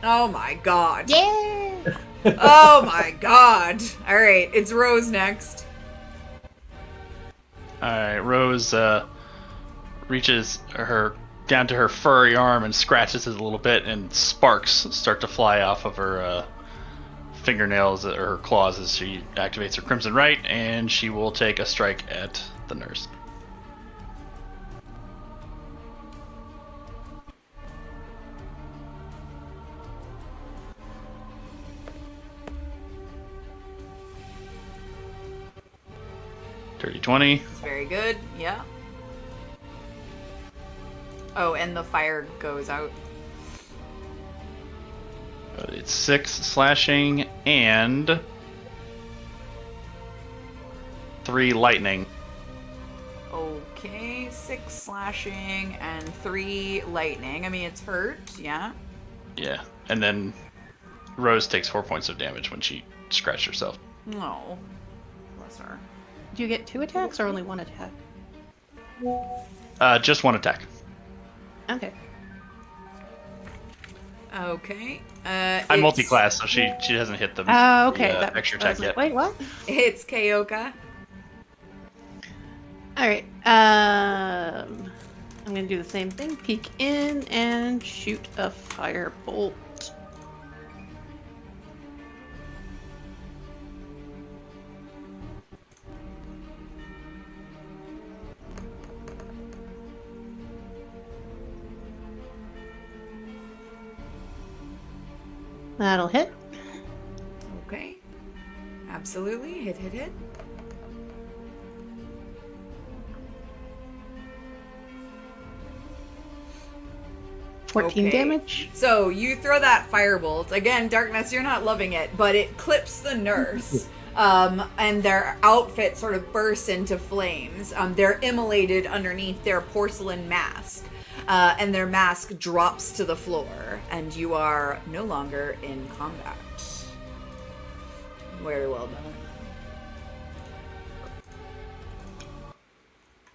Oh my god. Yeah! Oh my god. Alright, it's Rose next. Alright, Rose reaches her down to her furry arm and scratches it a little bit, and sparks start to fly off of her fingernails or her claws as she activates her Crimson Right, and she will take a strike at the nurse. Dirty 20. It's very good, yeah. Oh, and the fire goes out. It's 6 slashing and 3 lightning. Okay, 6 slashing and 3 lightning. I mean, it's hurt, yeah. Yeah, and then Rose takes 4 points of damage when she scratched herself. No. Bless her. Do you get 2 attacks or only 1 attack? Just 1 attack. Okay. Okay. I'm it's- multi-class, so she hasn't hit the, Oh, okay. the extra attack yet. Wait, what? It's Kayoka. Alright. I'm gonna do the same thing. Peek in and shoot a firebolt. That'll hit. Okay. Absolutely. Hit. 14 Okay. damage. So you throw that firebolt. Again, Darkness, you're not loving it, but it clips the nurse. And their outfit sort of bursts into flames. They're immolated underneath their porcelain mask. And their mask drops to the floor, and you are no longer in combat. Very well done.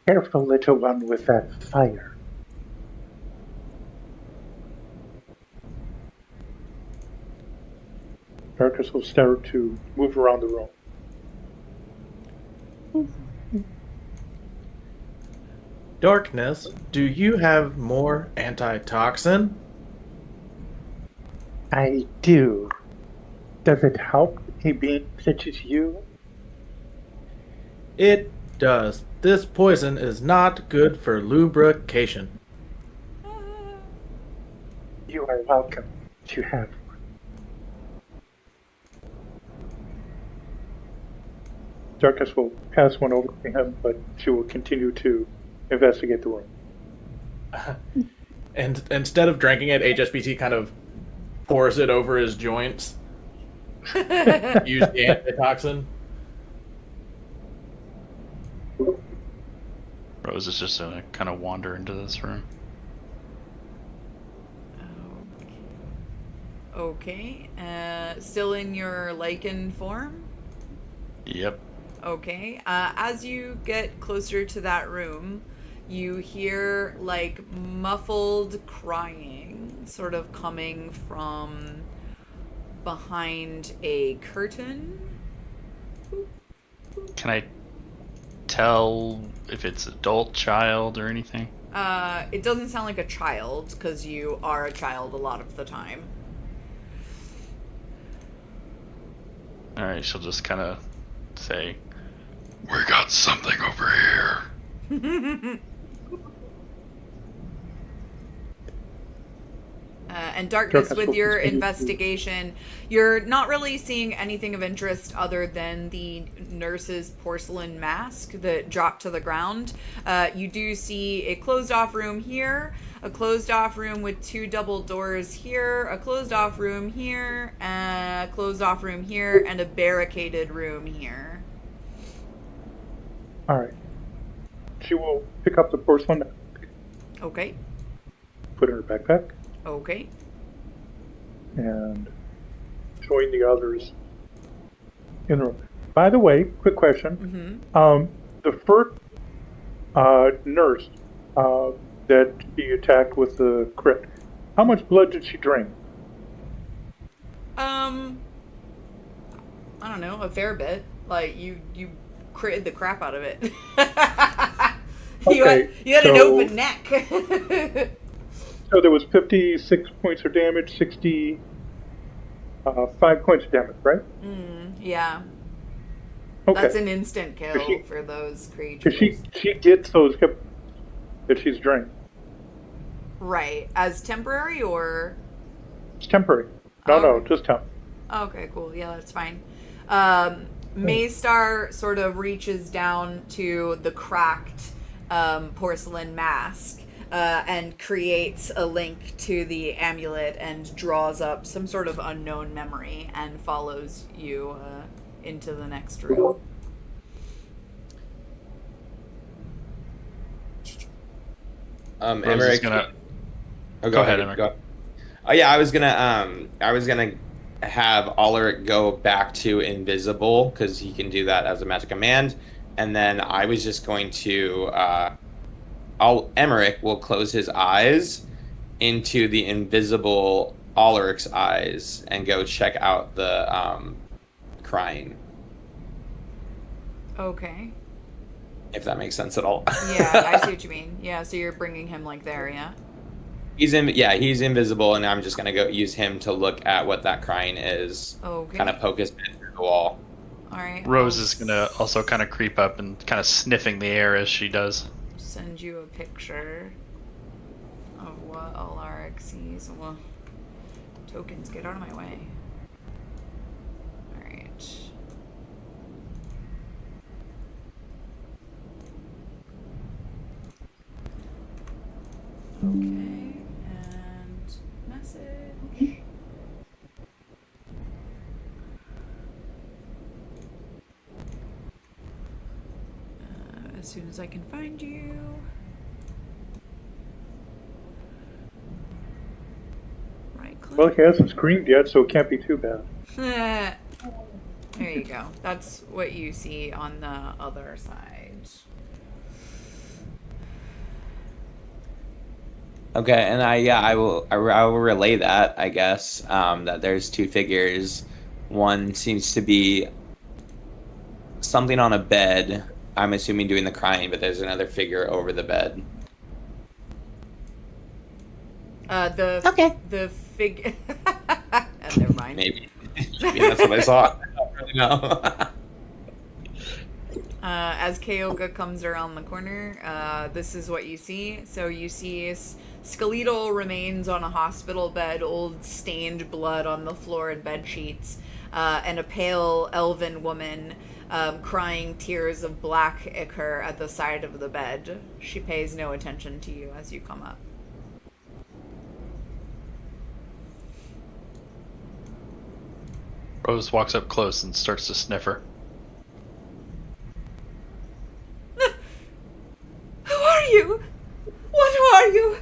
Careful, little one, with that fire. Darkus will start to move around the room. Darkness, do you have more antitoxin? I do. Does it help a being such as you? It does. This poison is not good for lubrication. You are welcome to have one. Darkus will pass one over to him, but she will continue to investigate the room. And instead of drinking it, HSBT kind of pours it over his joints. Use the antitoxin. Rose is just gonna kind of wander into this room. Okay. Still in your lichen form? Yep. Okay. As you get closer to that room, you hear like muffled crying sort of coming from behind a curtain. Can I tell if it's adult, child, or anything? It doesn't sound like a child because you are a child a lot of the time. All right, she'll just kind of say, "We got something over here." And Darkness, Darkness with will your continue to- investigation, you're not really seeing anything of interest other than the nurse's porcelain mask that dropped to the ground. You do see a closed-off room here, a closed-off room with 2 double doors here, a closed-off room here, a closed-off room here, and a barricaded room here. All right. She will pick up the porcelain, Okay. put it in her backpack, Okay. and join the others in the room. By the way, quick question. Mm-hmm. The first nurse that he attacked with the crit, how much blood did she drain? I don't know, a fair bit. Like, you critted the crap out of it. Okay, you had an so- open neck. So there was 56 points of damage, 65 points of damage, right? Yeah. Okay. That's an instant kill she- for those Because creatures. she gets those hip that she's drained. Right. As temporary or... It's temporary. No, Okay. just temp. Okay, cool. Yeah, that's fine. Maystar sort of reaches down to the cracked porcelain mask and creates a link to the amulet and draws up some sort of unknown memory and follows you into the next room. Rose is Emmerich, gonna. oh, Go ahead, Emmerich. Go. Oh yeah, I was gonna have Ulrich go back to invisible because he can do that as a magic command, and then I was just going to Emmerich will close his eyes into the invisible Ulrich's eyes and go check out the crying. Okay. If that makes sense at all. Yeah, I see what you mean. Yeah, so you're bringing him like there, yeah? He's invisible, and I'm just gonna go use him to look at what that crying is. Okay. Kind of poke his head through the wall. All right. Rose I'll is gonna also kind of creep up and kind of sniffing the air as she does. send you a picture of what Alaric sees. Well, tokens, get out of my way. All right. Okay, and message. As soon as I can find you. Right click. Well, he hasn't screamed yet, so it can't be too bad. There you go. That's what you see on the other side. Okay, and I will relay that, I guess, that there's 2 figures. One seems to be something on a bed. I'm assuming doing the crying, but there's another figure over the bed. Okay. The fig. Never mind. Maybe. Maybe that's what I saw. I don't really know. As Keoka comes around the corner, this is what you see. So you see skeletal remains on a hospital bed, old stained blood on the floor and bed sheets, and a pale elven woman crying tears of black ichor at the side of the bed. She pays no attention to you as you come up. Rose walks up close and starts to sniff her. Who are you? What are you?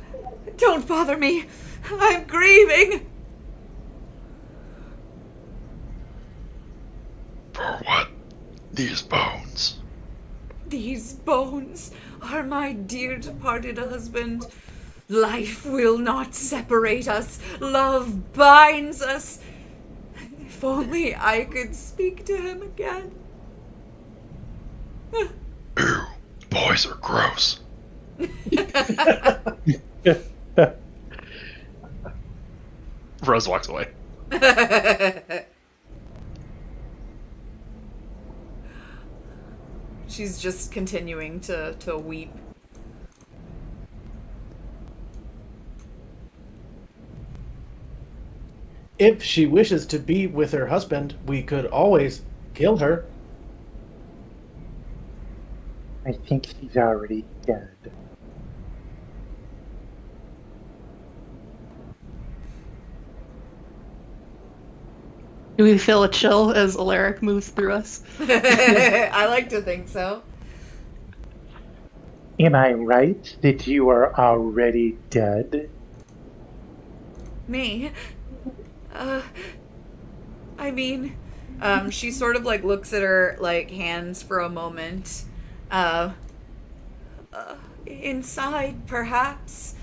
Don't bother me. I'm grieving. For what? These bones. These bones are my dear departed husband. Life will not separate us. Love binds us. If only I could speak to him again. Ew, boys are gross. Rose walks away. She's just continuing to weep. If she wishes to be with her husband, we could always kill her. I think she's already dead. Do we feel a chill as Alaric moves through us? I like to think so. Am I right that you are already dead? Me? I mean, she sort of like looks at her like hands for a moment. Inside, perhaps.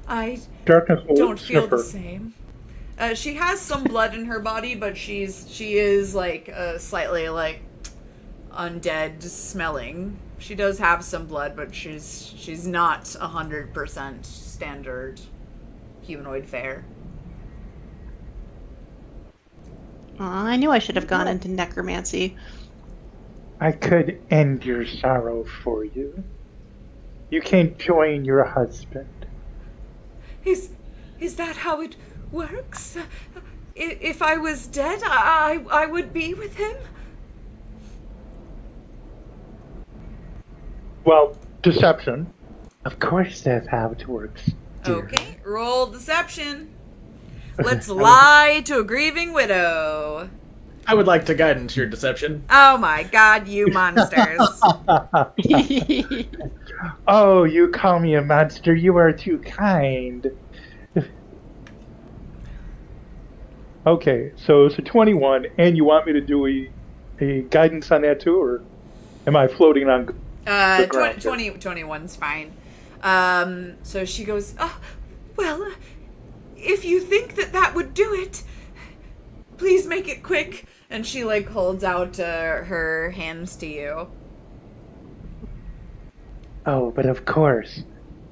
I Darkness will don't feel the sniffer. same. She has some blood in her body, but she is like slightly like undead smelling. She does have some blood, but she's not 100% standard humanoid fare. I knew I should have gone into necromancy. I could end your sorrow for you. You can join your husband. Is that how it works? If I was dead, I would be with him? Well, deception. Of course that's how it works. dear. Okay, roll deception. Let's lie to a grieving widow. I would like to guidance your deception. Oh my god, you monsters. Oh, you call me a monster. You are too kind. Okay, so it's a 21, and you want me to do a guidance on that too, or am I floating on the ground? 21's fine. So she goes, oh, well, if you think that would do it, please make it quick. And she, like, holds out her hands to you. Oh, but of course.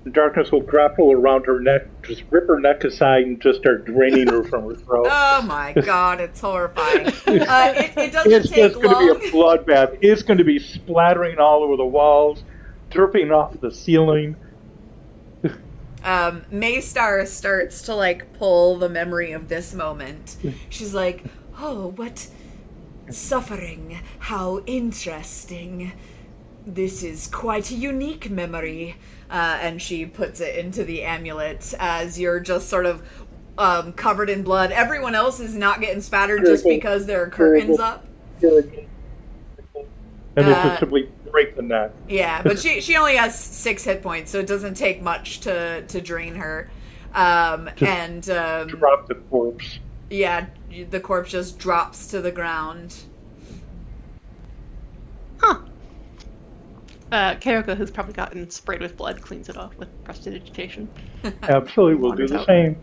The darkness will grapple around her neck, just rip her neck aside, and just start draining her from her throat. Oh my god, it's horrifying. It doesn't It's take just going long. to be a bloodbath. It's going to be splattering all over the walls, dripping off the ceiling. Maystar starts to, like, pull the memory of this moment. She's like, oh, what suffering. How interesting. This is quite a unique memory. And she puts it into the amulet as you're just sort of covered in blood. Everyone else is not getting spattered just because there are curtains up. And it's just simply break the neck. Yeah, but she only has 6 hit points, so it doesn't take much to drain her. Drop the corpse. Yeah, the corpse just drops to the ground. Huh. Karoko, who's probably gotten sprayed with blood, cleans it off with prestidigitation. Absolutely, we'll do Wanders the out. same.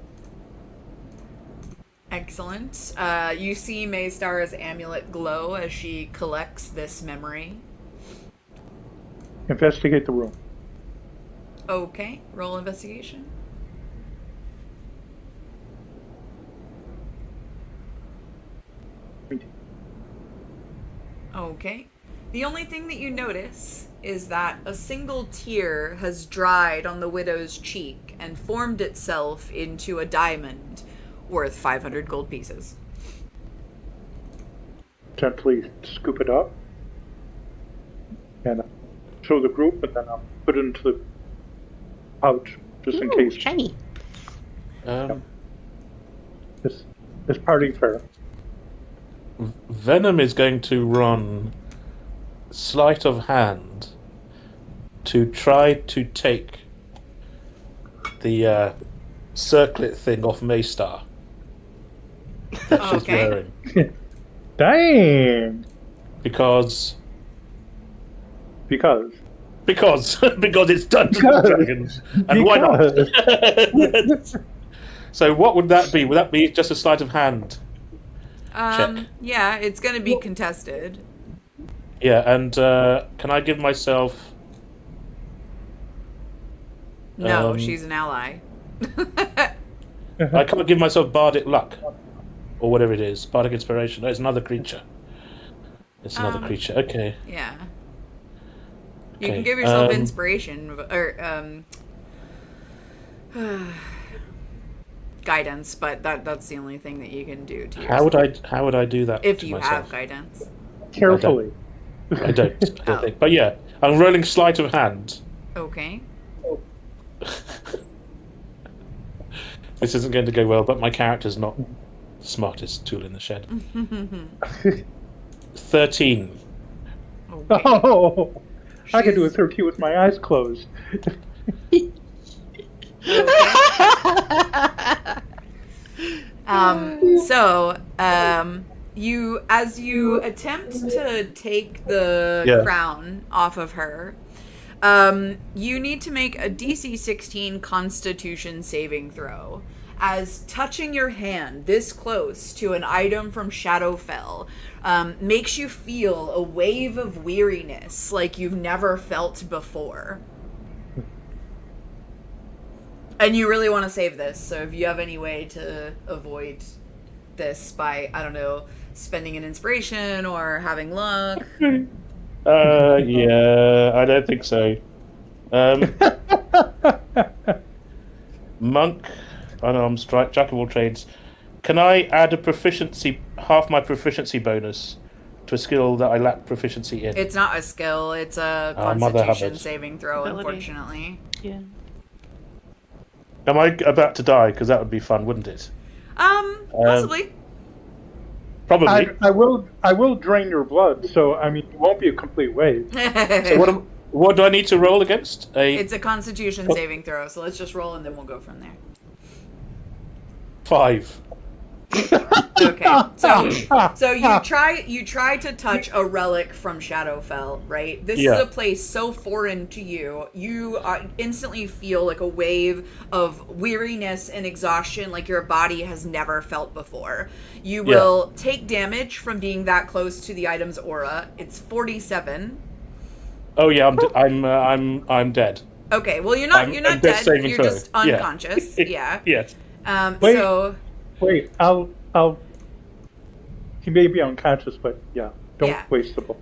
Excellent. You see Maystar's amulet glow as she collects this memory. Investigate the room. Okay, roll investigation. Okay. The only thing that you notice is that a single tear has dried on the widow's cheek and formed itself into a diamond worth 500 gold pieces. Gently scoop it up and show the group, and then I'll put it into the pouch just in Ooh, case. shiny. This party fair. Venom is going to run sleight of hand to try to take the circlet thing off Maystar that she's Okay. wearing. Dang! Because Because. Because it's Dungeons and Dragons, and why not? So what would that be? Would that be just a sleight of hand? Check. Yeah, it's gonna be contested. Yeah, and can I give myself? No, she's an ally. I can't give myself bardic luck, or whatever it is. Bardic inspiration. No, it's another creature. It's another creature. Okay. Yeah. You Okay, can give yourself inspiration or guidance, but that's the only thing that you can do to yourself. How would I do that? If to you myself? have guidance. Carefully. I don't think. But yeah, I'm rolling sleight of hand. Okay. This isn't going to go well, but my character's not the smartest tool in the shed. 13. Okay. Oh, I can do a 13 with my eyes closed. You as you attempt to take the crown off of her, you need to make a DC 16 Constitution saving throw. As touching your hand this close to an item from Shadowfell makes you feel a wave of weariness like you've never felt before. And you really want to save this, so if you have any way to avoid this by, I don't know, spending an inspiration or having luck. Yeah, I don't think so. Monk, unarmed strike, jack of all trades. Can I add a proficiency, half my proficiency bonus to a skill that I lack proficiency in? It's not a skill, it's a Mother Constitution Hubbard. saving throw, Ability. unfortunately. Yeah. Am I about to die? Because that would be fun, wouldn't it? Possibly. Probably. I will drain your blood, so I mean it won't be a complete waste. So what do I need to roll against? It's a Constitution saving throw, so let's just roll and then we'll go from there. 5. Okay, so you try to touch a relic from Shadowfell, right? This is a place so foreign to you. You instantly feel like a wave of weariness and exhaustion, like your body has never felt before. You will take damage from being that close to the item's aura. It's 47. Oh yeah, I'm dead. Okay, well you're not death dead. saving You're throw. just unconscious. Yeah. Yes. Wait, I'll. He may be unconscious, but don't waste the ball.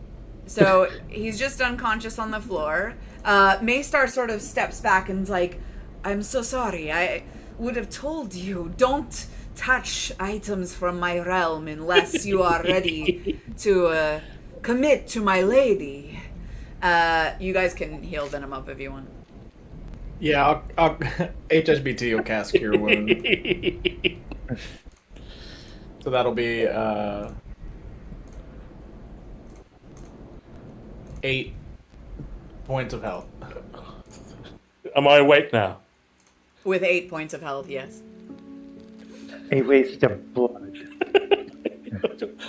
So he's just unconscious on the floor. Maystar sort of steps back and's like, "I'm so sorry. I would have told you, don't touch items from my realm unless you are ready to commit to my lady." You guys can heal Venom up if you want. Yeah, I'll HSBT will cast Cure Wound. So that'll be 8 points of health. Am I awake now? With 8 points of health, yes. A waste of blood.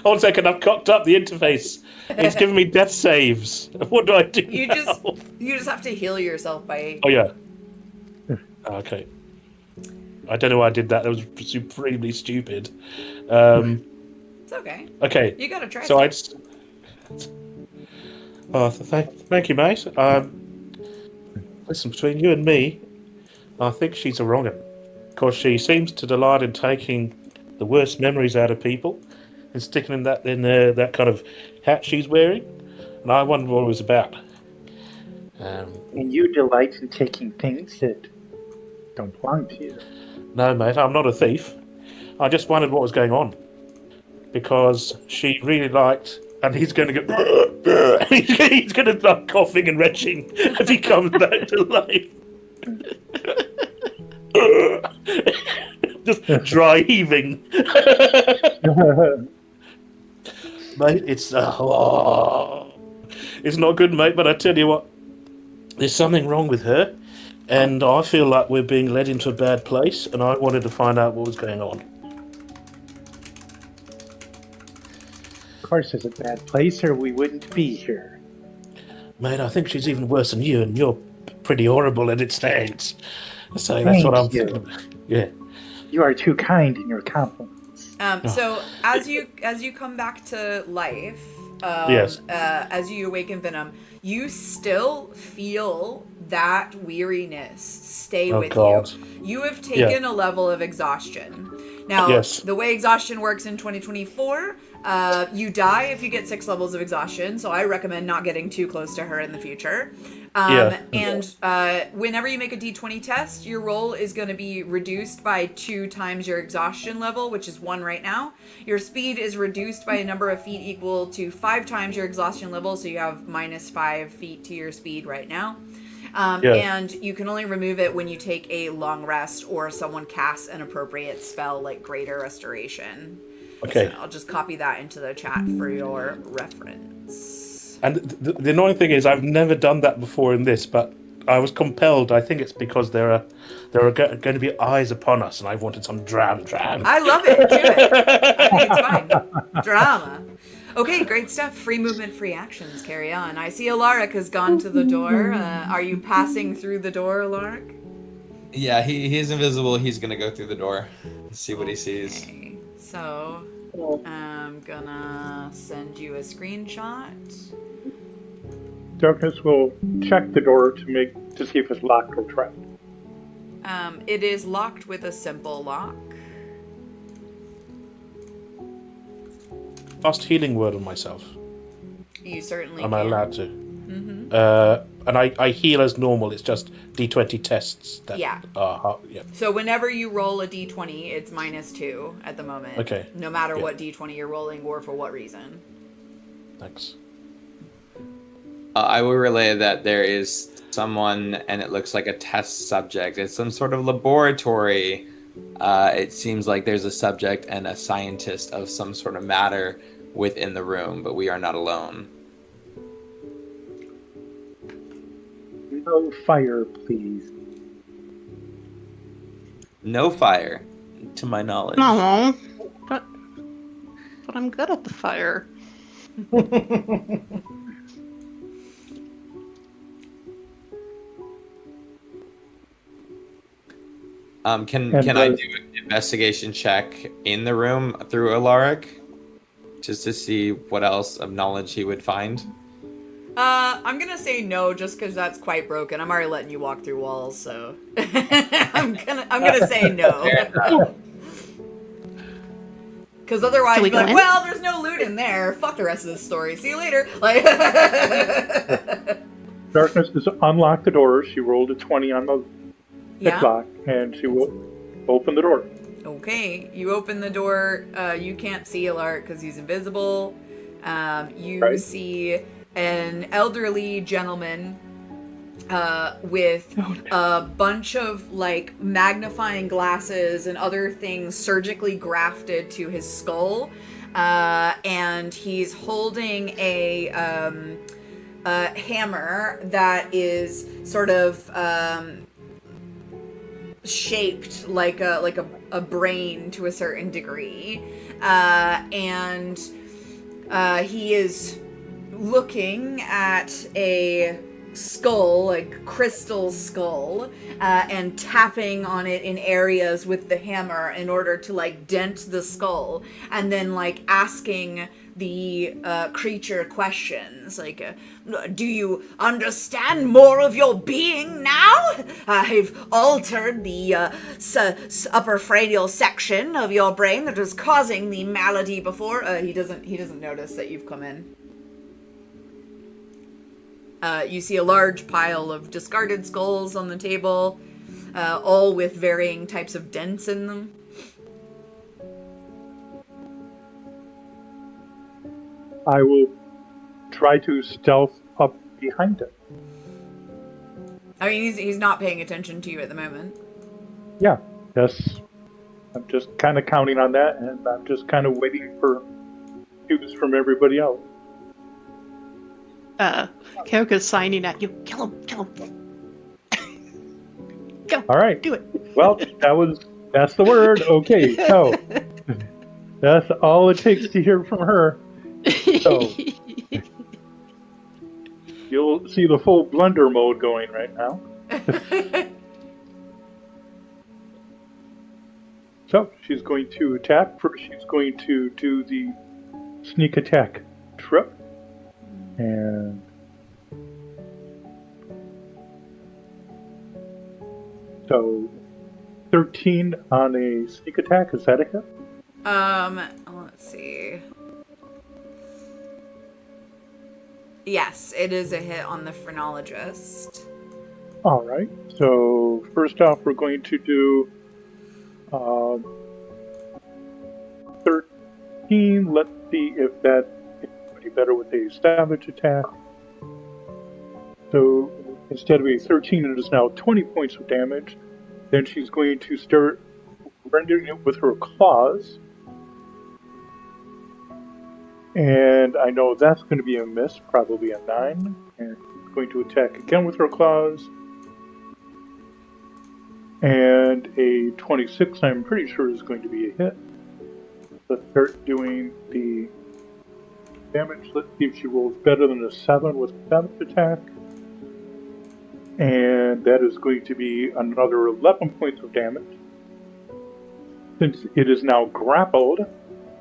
Hold a second, I've cocked up the interface. It's giving me death saves. What do I do? You just have to heal yourself by. Oh yeah. Okay. I don't know why I did that. That was supremely stupid. It's okay. Okay. You gotta try. So thank you, mate. Listen, between you and me, I think she's a wrong 'un. Because she seems to delight in taking the worst memories out of people and sticking them in that kind of hat she's wearing. And I wondered what it was about. And you delight in taking things that don't belong to you. No, mate, I'm not a thief. I just wondered what was going on. Because she really liked... And he's going to go... he's going to start coughing and retching as he comes back to life. Just dry heaving. Mate, it's not good, mate, but I tell you what, there's something wrong with her, and I feel like we're being led into a bad place, and I wanted to find out what was going on. Of course, it's a bad place, or we wouldn't be here. Mate, I think she's even worse than you, and you're pretty horrible at its nails. So that's Thank what I'm you. thinking about. Yeah. You are too kind in your compliments. So as you come back to life, Yes. as you awaken Venom, you still feel that weariness stay Oh, with God. you. You have taken a level of exhaustion. Now, Yes. the way exhaustion works in 2024, you die if you get 6 levels of exhaustion, so I recommend not getting too close to her in the future. And whenever you make a d20 test, your roll is going to be reduced by 2 times your exhaustion level, which is 1 right now. Your speed is reduced by a number of feet equal to 5 times your exhaustion level, so you have minus 5 feet to your speed right now. And you can only remove it when you take a long rest or someone casts an appropriate spell like Greater Restoration. Okay. So I'll just copy that into the chat for your reference. And the annoying thing is, I've never done that before in this, but I was compelled. I think it's because there are going to be eyes upon us, and I wanted some dram. I love it. Do it. I think it's fine. Drama. Okay, great stuff. Free movement, free actions. Carry on. I see Alaric has gone to the door. Are you passing through the door, Alaric? Yeah, he's invisible. He's gonna go through the door and see what he sees. Okay, so I'm gonna send you a screenshot. Darkness will check the door to see if it's locked or trapped. It is locked with a simple lock. Cast healing word on myself. You certainly Am can. I allowed to? Mm-hmm. And I heal as normal. It's just d20 tests. That Yeah. Yeah. So whenever you roll a d20, it's -2 at the moment. Okay. No matter Yeah. what d20 you're rolling or for what reason. Thanks. I will relay that there is someone, and it looks like a test subject. It's some sort of laboratory. It seems like there's a subject and a scientist of some sort of matter within the room, but we are not alone. No fire, please. No fire, to my knowledge. No, but I'm good at the fire. Can I do an investigation check in the room through Alaric, just to see what else of knowledge he would find? I'm gonna say no, just because that's quite broken. I'm already letting you walk through walls, so I'm gonna say no. Because otherwise, Can we you'd be go like, in? well, there's no loot in there. Fuck the rest of this story. See you later. Like, Darkness has unlocked the door. She rolled a 20 on the yeah. lock, and she will open the door. Okay, you open the door. You can't see Alaric because he's invisible. You Right. see an elderly gentleman with a bunch of like magnifying glasses and other things surgically grafted to his skull, and he's holding a hammer that is sort of shaped like a brain to a certain degree, and he is looking at a skull, like crystal skull, and tapping on it in areas with the hammer in order to like dent the skull, and then like asking the creature questions like, do you understand more of your being now? I've altered the upper cranial section of your brain that was causing the malady before. He doesn't notice that you've come in. You see a large pile of discarded skulls on the table, all with varying types of dents in them. I will try to stealth up behind it. I mean, he's not paying attention to you at the moment. Yeah, yes. I'm just kind of counting on that, and I'm just kind of waiting for cues from everybody else. Keoka's signing at you. Kill him. Go. All right. Do it. Well, that's the word. Okay, so that's all it takes to hear from her. So You'll see the full blunder mode going right now. So she's going to attack. First, she's going to do the sneak attack trip. And so 13 on a sneak attack, is that a hit? Let's see. Yes, it is a hit on the phrenologist. Alright, so first off we're going to do 13. Let's see if that is any better with a savage attack. So instead of a 13, it is now 20 points of damage. Then she's going to start rendering it with her claws. And I know that's going to be a miss, probably a 9. And she's going to attack again with her claws. And a 26, I'm pretty sure, is going to be a hit. Let's start doing the damage. Let's see if she rolls better than a 7 with a savage attack. And that is going to be another 11 points of damage. Since it is now grappled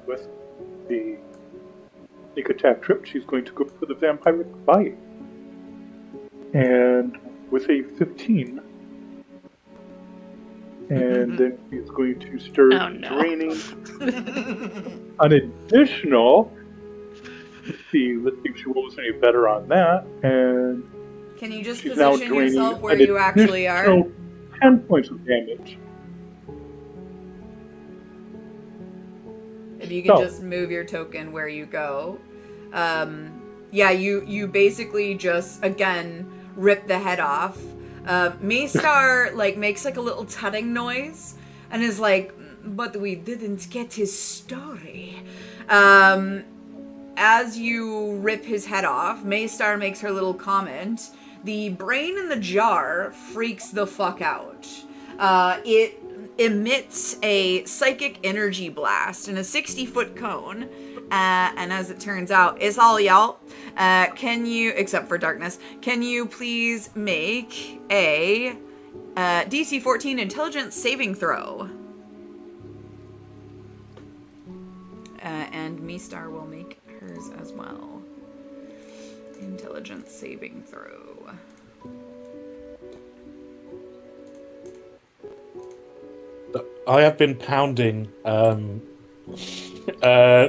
with the sneak attack trip, she's going to go for the vampiric bite. And with a 15. And then she's going to start draining an additional. Let's see if she rolls any better on that. And can you just she's now position draining yourself where an you actually are? additional 10 points of damage. If you can just move your token where you go. Yeah, you basically just, again, rip the head off. Maystar, makes, a little tutting noise and is like, but we didn't get his story. As you rip his head off, Maystar makes her little comment. The brain in the jar freaks the fuck out. It emits a psychic energy blast in a 60-foot cone. And as it turns out, it's all y'all. Can you, except for darkness, can you please make a DC 14 intelligence saving throw? And Meestar will make hers as well. Intelligence saving throw. I have been pounding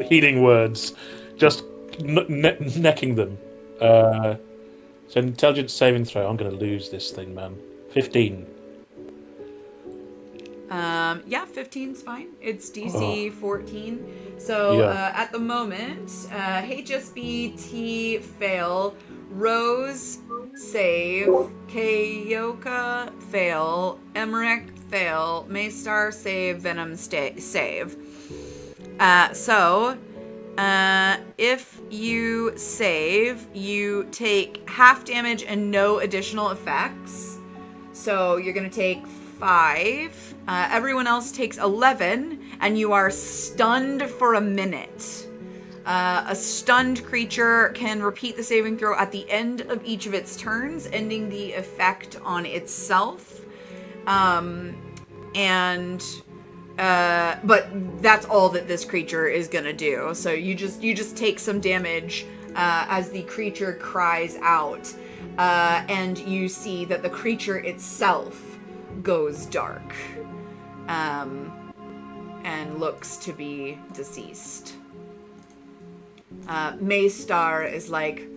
healing words, just necking them. So intelligence saving throw. I'm going to lose this thing, man. 15. Yeah, 15's fine. It's DC 14. So at the moment, HSBT fail, Rose save, Kayoka fail, Emmerich fail, Maystar save, Venom save. So if you save, you take half damage and no additional effects. So you're going to take 5. Everyone else takes 11, and you are stunned for a minute. A stunned creature can repeat the saving throw at the end of each of its turns, ending the effect on itself. But that's all that this creature is gonna do. So you just take some damage as the creature cries out, and you see that the creature itself goes dark, and looks to be deceased. Maystar is like,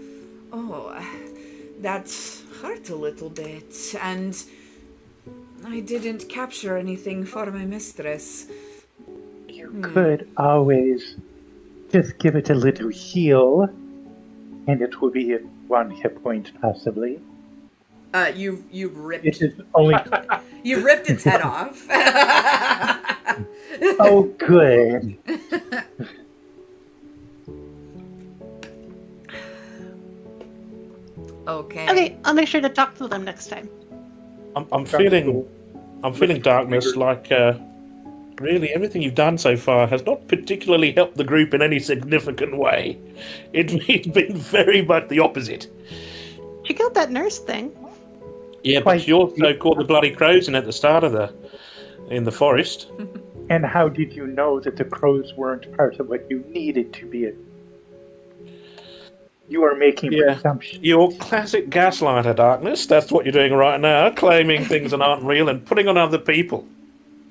oh, that hurt a little bit, and I didn't capture anything for my mistress. You could always just give it a little heal, and it will be 1 hit point possibly. You've ripped. It is only. You ripped its head off. Oh, good. Okay, I'll make sure to talk to them next time. I'm feeling darkness like really everything you've done so far has not particularly helped the group in any significant way. It's been very much the opposite. You killed that nurse thing. Yeah, Quite- but you also caught the bloody crows in at the start of in the forest. And how did you know that the crows weren't part of what you needed to be? You are making Yeah. presumptions. Your classic gaslighter, Darkness. That's what you're doing right now, claiming things that aren't real and putting on other people.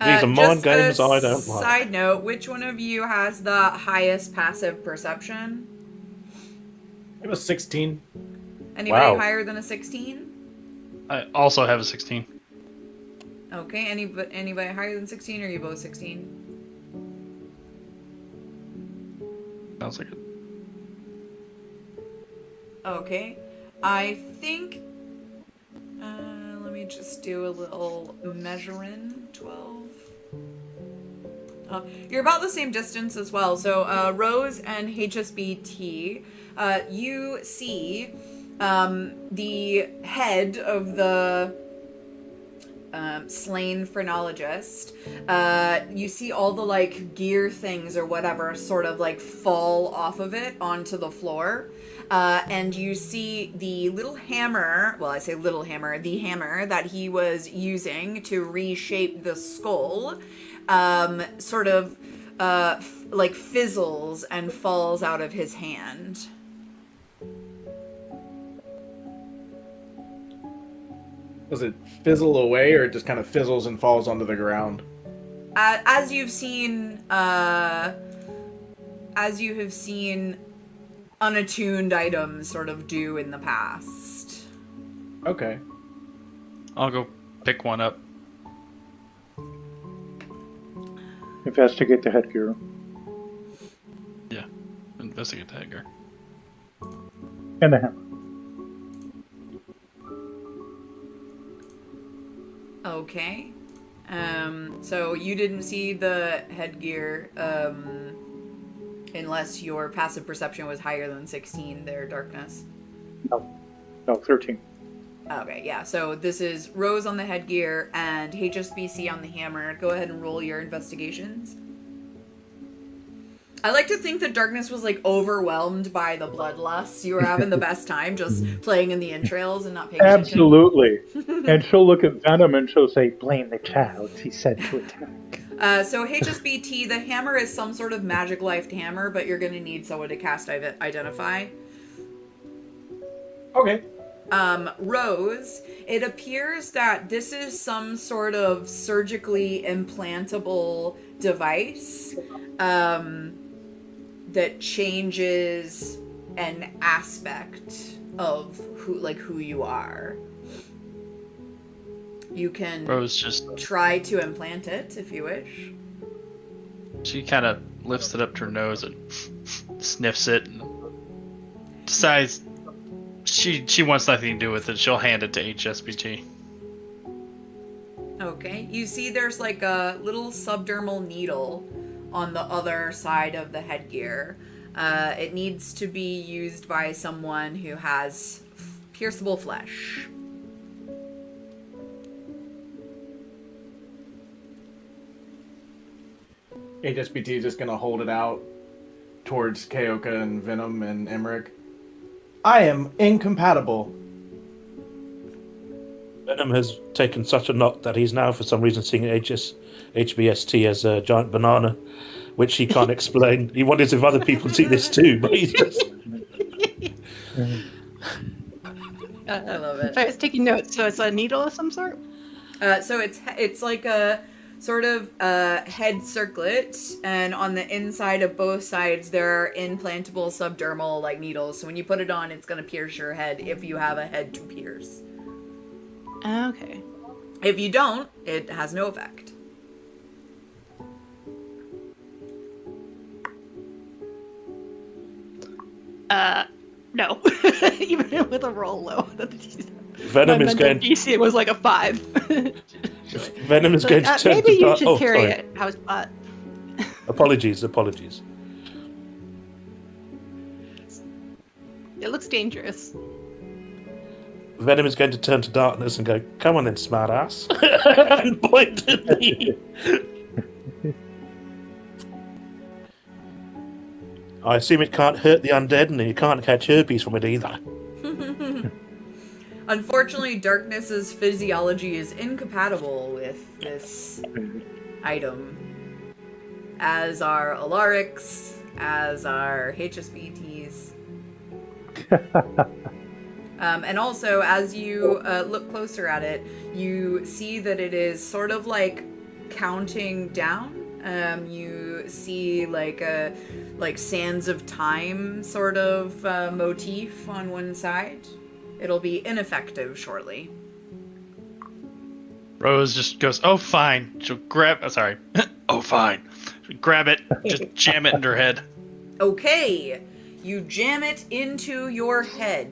These are mind Just a games I don't like. Side note, which one of you has the highest passive perception? It was 16. Anybody Wow. higher than a 16? I also have a 16. Okay, anybody higher than 16, or are you both 16? Sounds like it. Okay, I think, let me just do a little measuring. 12. You're about the same distance as well. So Rose and HSBT, you see the head of the slain phrenologist. You see all the like gear things or whatever sort of like fall off of it onto the floor. And you see the little hammer, well, I say little hammer, the hammer that he was using to reshape the skull, sort of like fizzles and falls out of his hand. Does it fizzle away, or it just kind of fizzles and falls onto the ground? As you have seen unattuned items sort of do in the past. Okay. I'll go pick one up. Investigate the headgear. Yeah, investigate the headgear. And the hammer. Okay. So you didn't see the headgear, unless your passive perception was higher than 16 there, Darkness. No, 13. Okay, yeah, so this is Rose on the headgear and HSBC on the hammer. Go ahead and roll your investigations. I like to think that Darkness was like overwhelmed by the bloodlust. You were having the best time just playing in the entrails and not paying attention. Absolutely. And she'll look at Venom and she'll say, "Blame the child," he said to attack. So HSBT, the hammer is some sort of magic life hammer, but you're going to need someone to cast Identify. Okay. Rose, it appears that this is some sort of surgically implantable device that changes an aspect of who you are. You can Rose just try to implant it if you wish. she kind of lifts it up to her nose and sniffs it and decides she wants nothing to do with it. She'll hand it to HSBT. Okay. You see there's like a little subdermal needle on the other side of the headgear. It needs to be used by someone who has pierceable flesh. HSBT is just gonna hold it out towards Kaoka and Venom and Emmerich. I am incompatible. Venom has taken such a knot that he's now, for some reason, seeing HBST as a giant banana, which he can't explain. He wonders if other people see this too, but he's just... I love it. I was taking notes, so it's a needle of some sort? So it's like a sort of head circlet, and on the inside of both sides there are implantable subdermal like needles. So when you put it on, it's going to pierce your head if you have a head to pierce. Okay. If you don't, it has no effect. No. Even with a roll low. Venom is going... DC was like a 5. Venom is going to turn maybe to... you should carry it. How's Bot? Apologies. It looks dangerous. Venom is going to turn to Darkness and go, "Come on then, smartass," and point at me. I assume it can't hurt the undead, and you can't catch herpes from it either. Unfortunately, Darkness's physiology is incompatible with this item, as are Alaric's, as are HSBT's. And also, as you look closer at it, you see that it is sort of like counting down. You see like a sands of time sort of motif on one side. It'll be ineffective shortly. Rose just goes, "Oh, fine." She'll grab. Sorry. Oh, fine. She'll grab it, just jam it into her head. Okay, you jam it into your head.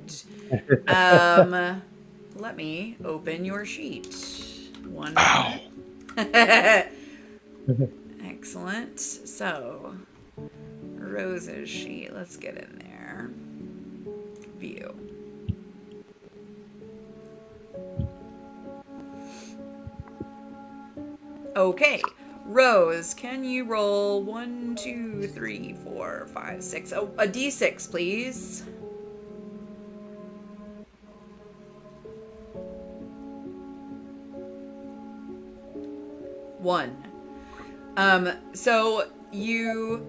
Let me open your sheet. One. Ow. Excellent. So, Rose's sheet. Let's get in there. View. Okay. Rose, can you roll 1, 2, 3, 4, 5, 6? Oh, a d6, please. One. So you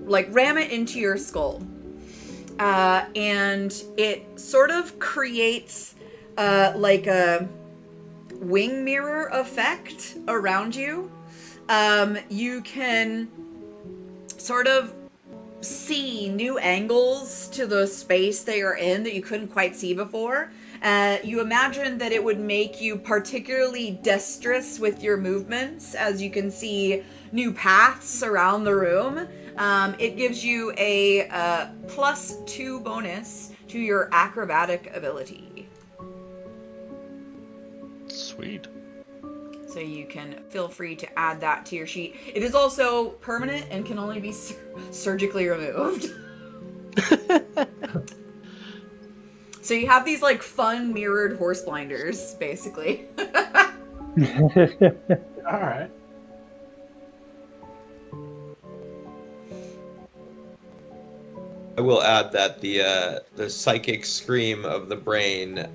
ram it into your skull, and it sort of creates like a wing mirror effect around you. You can sort of see new angles to the space they are in that you couldn't quite see before. You imagine that it would make you particularly dexterous with your movements, as you can see new paths around the room. It gives you a +2 bonus to your acrobatic ability. Sweet. So you can feel free to add that to your sheet. It is also permanent and can only be surgically removed. So you have these fun mirrored horse blinders, basically. All right. I will add that the psychic scream of the brain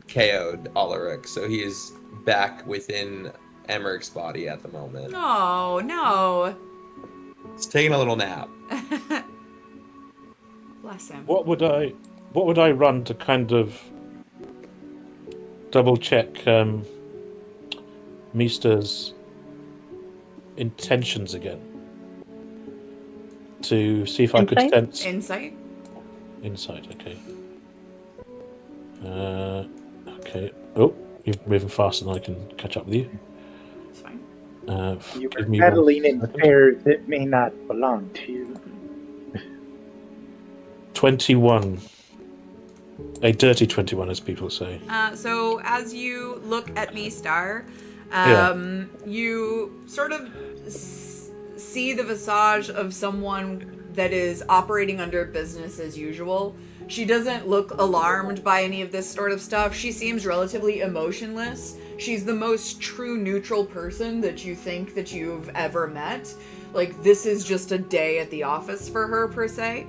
KO'd Alaric, so he is back within Emmerich's body at the moment. Oh, no. He's taking a little nap. Bless him. What would I run to kind of double check Mister's intentions again? To see if I could Insight? sense Insight? insight. Okay. Okay. Oh, you're moving faster than I can catch up with you. It's fine. You Give were me meddling 1 in second. affairs that may not belong to you. 21. A dirty 21, as people say. So as you look at Mistar, you sort of see the visage of someone that is operating under business as usual. She doesn't look alarmed by any of this sort of stuff. She seems relatively emotionless. She's the most true neutral person that you think that you've ever met. This is just a day at the office for her, per se.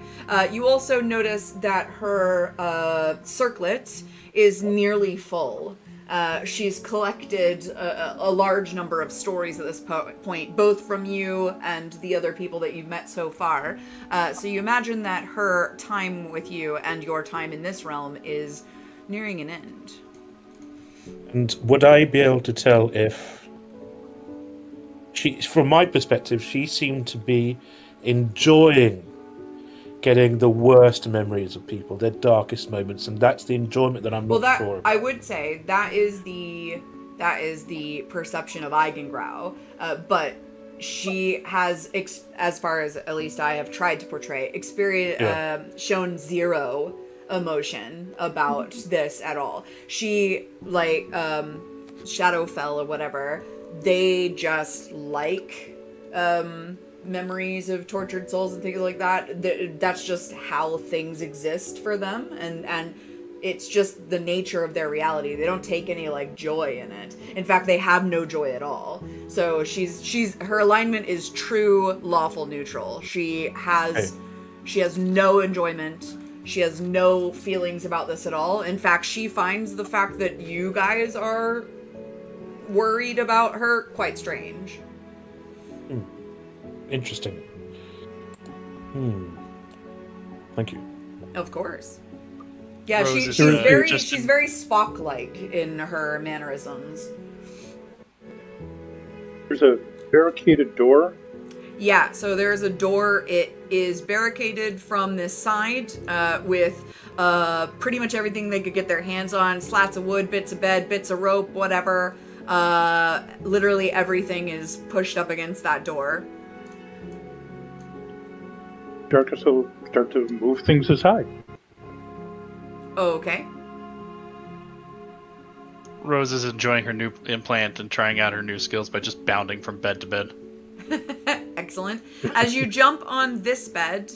You also notice that her circlet is nearly full. She's collected a large number of stories at this point, both from you and the other people that you've met so far. So you imagine that her time with you and your time in this realm is nearing an end. And would I be able to tell if from my perspective, she seemed to be enjoying getting the worst memories of people, their darkest moments, and that's the enjoyment that I'm not sure about. I would say that is the perception of Eigengrau, but she has, as far as at least I have tried to portray, shown zero emotion about this at all. She Shadowfell or whatever. They just memories of tortured souls and things like that. That's just how things exist for them, and it's just the nature of their reality. They don't take any joy in it. In fact, they have no joy at all. So her alignment is true lawful neutral. She has no enjoyment, She has no feelings about this at all. In fact, she finds the fact that you guys are worried about her quite strange. Interesting. Thank you. Of course. Yeah, Rose she's is, very just- she's very Spock-like in her mannerisms. There's a barricaded door. Yeah, so there's a door. It is barricaded from this side with pretty much everything they could get their hands on. Slats of wood, bits of bed, bits of rope, whatever. Literally everything is pushed up against that door. Darkness will start to move things aside. Okay. Rose is enjoying her new implant and trying out her new skills by just bounding from bed to bed. Excellent. As you jump on this bed,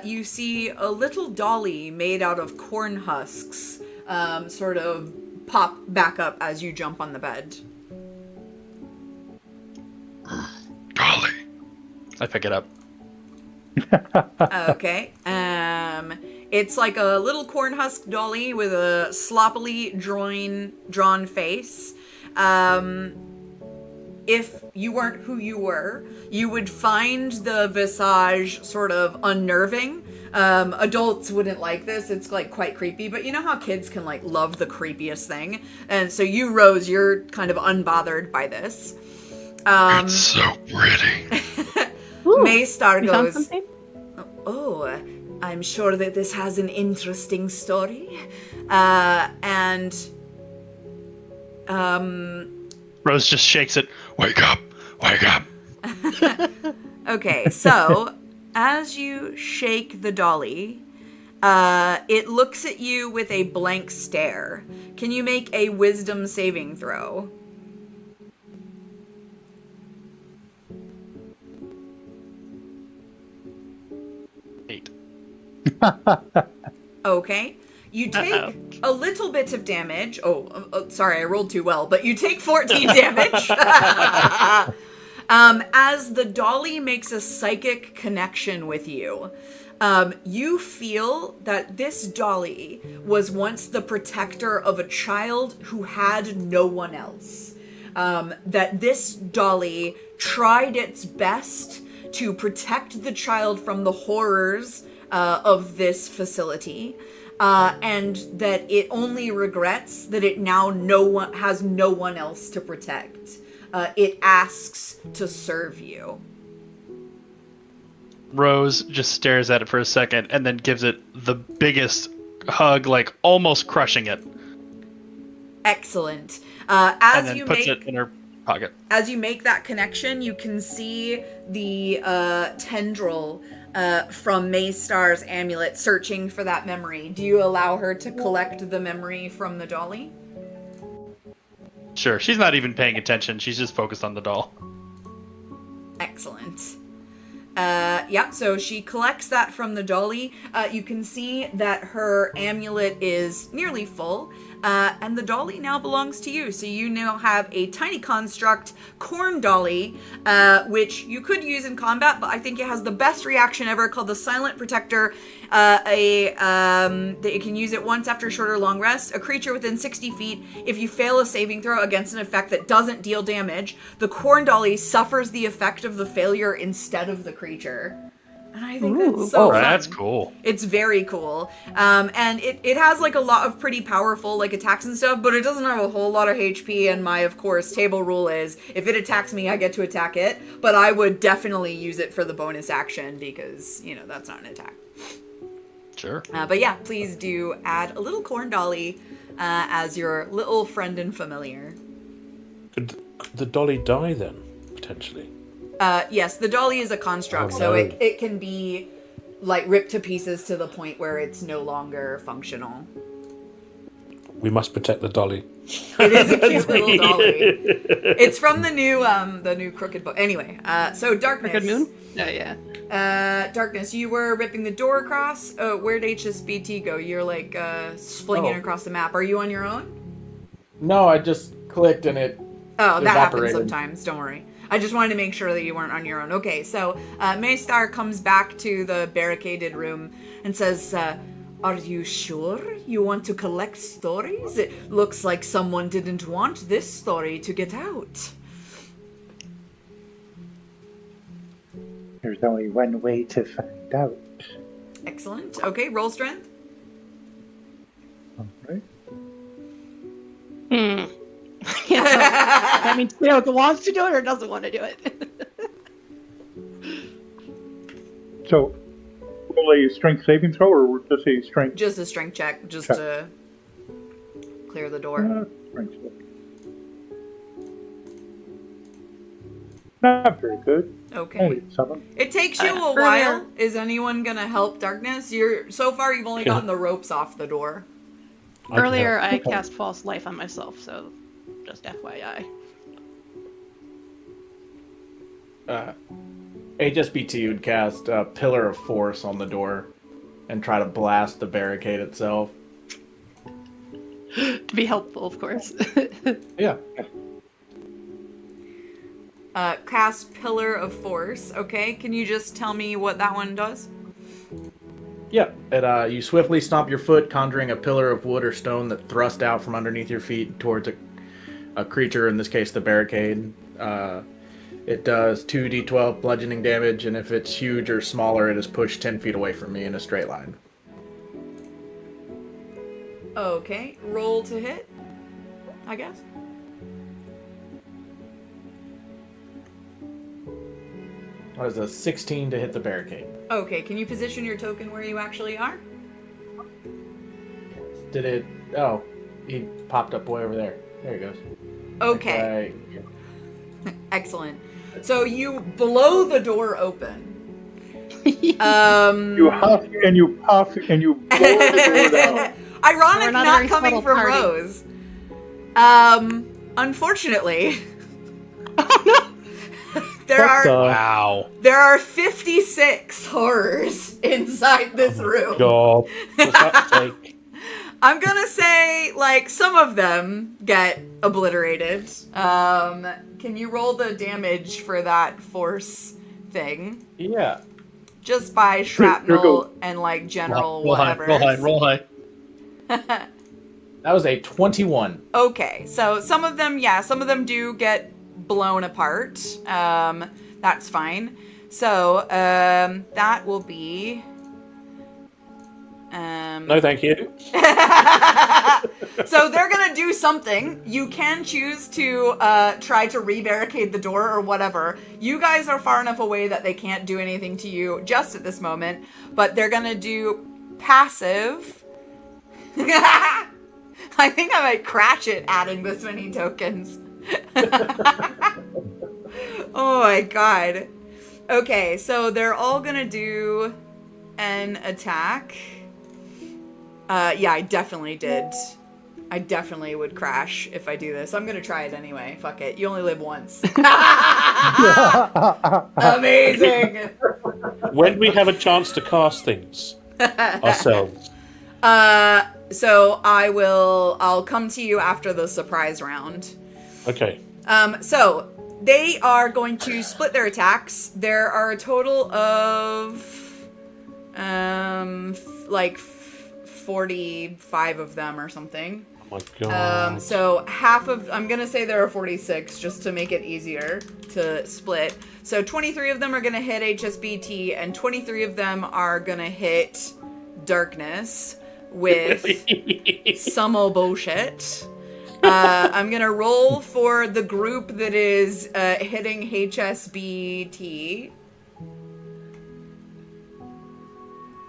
you see a little dolly made out of corn husks sort of pop back up as you jump on the bed. Golly. I pick it up. Okay. It's like a little corn husk dolly with a sloppily drawn face. If you weren't who you were, you would find the visage sort of unnerving. Adults wouldn't like this. It's like quite creepy, but you know how kids can like love the creepiest thing? And so you, Rose, you're kind of unbothered by this. It's so pretty. Maystar You found goes, something? "Oh, I'm sure that this has an interesting story." And Rose just shakes it. Wake up! Wake up! okay, so as you shake the dolly, it looks at you with a blank stare. Can you make a wisdom saving throw? Eight. Okay. You take a little bit of damage. Sorry, I rolled too well, but you take 14 damage. As the dolly makes a psychic connection with you. You feel that this dolly was once the protector of a child who had no one else. That this dolly tried its best to protect the child from the horrors of this facility. And that it only regrets that it now has no one else to protect. It asks to serve you. Rose just stares at it for a second and then gives it the biggest hug, like almost crushing it, Excellent. and As then you puts make it in her pocket. as you make that connection, you can see the tendril from Maystar's amulet searching for that memory. Do you allow her to collect the memory from the dolly? Sure, she's not even paying attention. She's just focused on the doll. Excellent. Yeah, so she collects that from the dolly. You can see that her amulet is nearly full, and the dolly now belongs to you. So you now have a tiny construct corn dolly, which you could use in combat, but I think it has the best reaction ever called the Silent Protector. That you can use it once after a short or long rest. A creature within 60 feet, if you fail a saving throw against an effect that doesn't deal damage, the corn dolly suffers the effect of the failure instead of the creature. And I think that's so fun. That's cool. It's very cool. And it has like a lot of pretty powerful like attacks and stuff, but it doesn't have a whole lot of HP. And my, of course, table rule is if it attacks me, I get to attack it. But I would definitely use it for the bonus action because, you know, that's not an attack. Sure. But yeah, please do add a little corn dolly as your little friend and familiar. Could the dolly die then, potentially? Yes, the dolly is a construct, Oh, so no. it can be like ripped to pieces to the point where it's no longer functional. We must protect the dolly. It is a cute little dolly. It's from the new Crooked Book. Anyway, so Darkness. Good moon? Yeah. Darkness, you were ripping the door across. Where'd HSBT go? You're like flinging across the map. Are you on your own? No, I just clicked and it. Oh, that happens evaporated. sometimes. Don't worry. I just wanted to make sure that you weren't on your own. Okay, so Maystar comes back to the barricaded room and says, Are you sure you want to collect stories? It looks like someone didn't want this story to get out. There's only one way to find out. Excellent. Okay, roll strength. All right. Yeah, that means Theo wants to do it or doesn't want to do it. So, roll a strength saving throw, or just a strength? Just a strength check, just Check. to clear the door. Strength check. Not very good. Okay. Only 7. It takes you a while. Is anyone gonna help Darkness? So far you've only gotten the ropes off the door. Earlier, I cast false life on myself, so just FYI. HSBT would cast a Pillar of Force on the door and try to blast the barricade itself. To be helpful, of course. Yeah. Cast Pillar of Force. Okay, can you just tell me what that one does? Yeah. You swiftly stomp your foot, conjuring a pillar of wood or stone that thrust out from underneath your feet towards a creature, in this case the barricade. It does 2d12 bludgeoning damage, and if it's huge or smaller, it is pushed 10 feet away from me in a straight line. Okay, roll to hit, I guess. That is a 16 to hit the barricade. Okay, can you position your token where you actually are? Did it... Oh, he popped up way over there. There he goes. Okay, Right. excellent. So you blow the door open. You huff and you puff and you blow the door down. Ironic We're not a not very coming subtle from party. Rose. Unfortunately, there What are the- Wow. there are 56 horrors inside this room. God, for fuck's sake. I'm gonna say, like, some of them get obliterated. Can you roll the damage for that force thing? Yeah. Just by Here shrapnel goes. and, like, general Roll high, whatever. roll high. That was a 21. Okay, so some of them do get blown apart. That's fine. So, that will be... No, thank you. So they're gonna do something. You can choose to try to re-barricade the door or whatever. You guys are far enough away that they can't do anything to you just at this moment, but they're gonna do passive. I think I might crash it adding this many tokens. Oh my god. Okay, so they're all gonna do an attack. Yeah, I definitely did. I definitely would crash if I do this. I'm gonna try it anyway. Fuck it. You only live once. Amazing. When we have a chance to cast things ourselves. So I'll come to you after the surprise round. Okay. So they are going to split their attacks. There are a total of, like 45 of them or something. Oh my god. So I'm gonna say there are 46 just to make it easier to split. So 23 of them are gonna hit HSBT and 23 of them are gonna hit Darkness with some old bullshit. I'm gonna roll for the group that is hitting HSBT.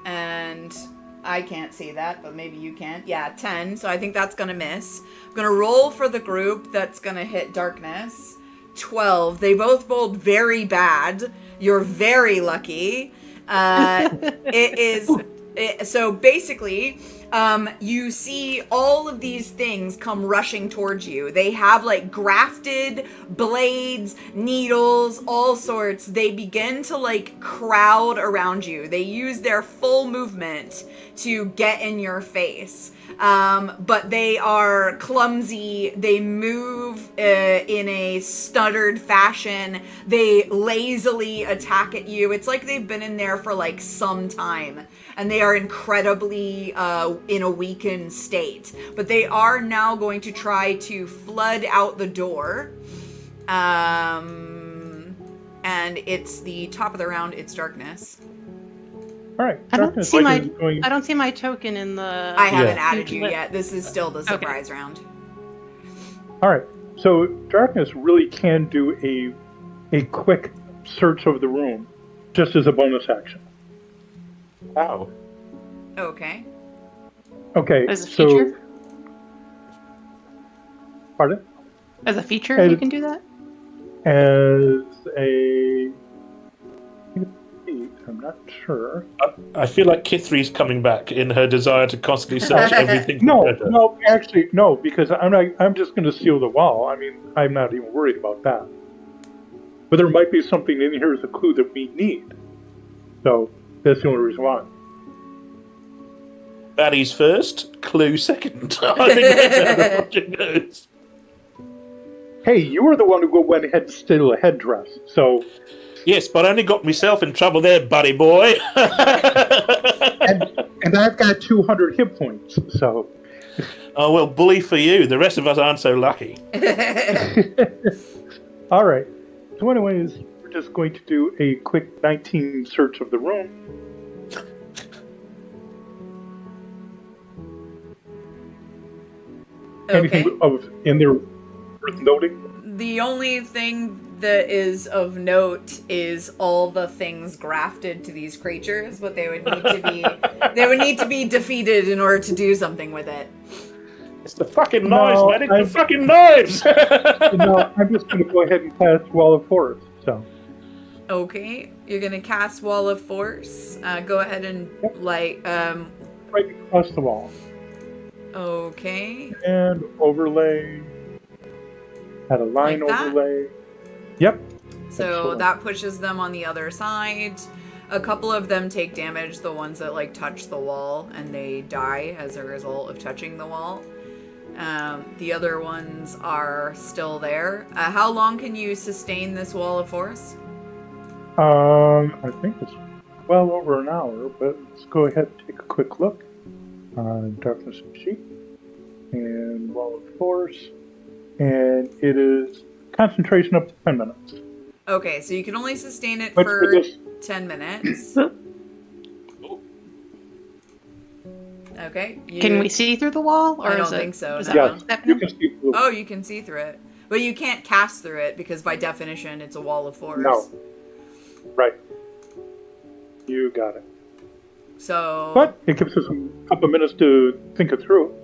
And I can't see that, but maybe you can. Yeah, 10, so I think that's gonna miss. I'm gonna roll for the group that's gonna hit Darkness. 12. They both rolled very bad. You're very lucky. So basically, You see all of these things come rushing towards you. They have like grafted blades, needles, all sorts. They begin to like crowd around you. They use their full movement to get in your face. But they are clumsy. They move in a stuttered fashion. They lazily attack at you. It's like they've been in there for like some time, and they are incredibly in a weakened state. But they are now going to try to flood out the door. And it's the top of the round. It's darkness. All right. I don't Darkness see is my going. I don't see my token in the. I haven't Yeah. added you yet. This is still the surprise round. All right. So darkness really can do a quick search of the room, just as a bonus action. Wow. Okay. Okay. As a so, feature? Pardon? As a feature, And- you can do that. As a. I'm not sure. I feel like Kithri's coming back in her desire to constantly search everything. No, actually, no, because I'm just going to seal the wall. I mean, I'm not even worried about that. But there might be something in here as a clue that we need. So that's the only reason why. Baddies first, clue second. I think that's how the logic goes. Hey, you were the one who went ahead and stole a headdress. So, Yes, but I only got myself in trouble there, buddy boy. and I've got 200 hit points. So, Oh, well, bully for you. The rest of us aren't so lucky. all right. So, anyways, we're just going to do a quick 19 search of the room. Okay. Anything in there worth noting? The only thing that is of note is all the things grafted to these creatures, but they would need to be defeated in order to do something with it. It's the fucking knives, man. It's I'm- the fucking knives. No, I'm just going to go ahead and cast Wall of Force. So, Okay, you're gonna cast Wall of Force. Go ahead and light. right across the wall. Okay. And overlay. Had a line Like that? overlay. Yep. So Excellent. that pushes them on the other side. A couple of them take damage, the ones that like touch the wall, and they die as a result of touching the wall. The other ones are still there. How long can you sustain this Wall of Force? I think it's well over an hour, but let's go ahead and take a quick look. Darkness sheet and Wall of Force. And it is concentration up to 10 minutes. Okay, so you can only sustain it But for for this- 10 minutes. Okay. Can we see through the wall? Or I is don't it, think so, is no. that Yes, what's you happening? can see through. Oh, you can see through it. But you can't cast through it because by definition it's a wall of force. No. Right. You got it. So But it gives us a couple of minutes to think it through.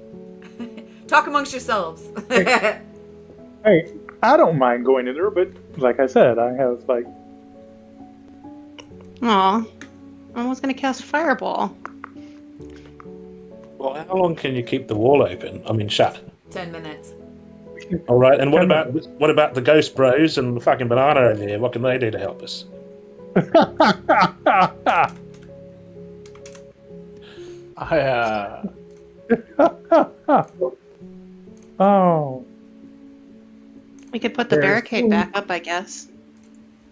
talk amongst yourselves. Hey, I don't mind going in there, but like I said, I have like Aw. I was gonna cast Fireball. Well, how long can you keep the wall open? I mean, shut. 10 minutes. All right, and what 10 about minutes. the Ghost Bros and the fucking banana over here? What can they do to help us? Oh, We could put the There's barricade two- back up, I guess.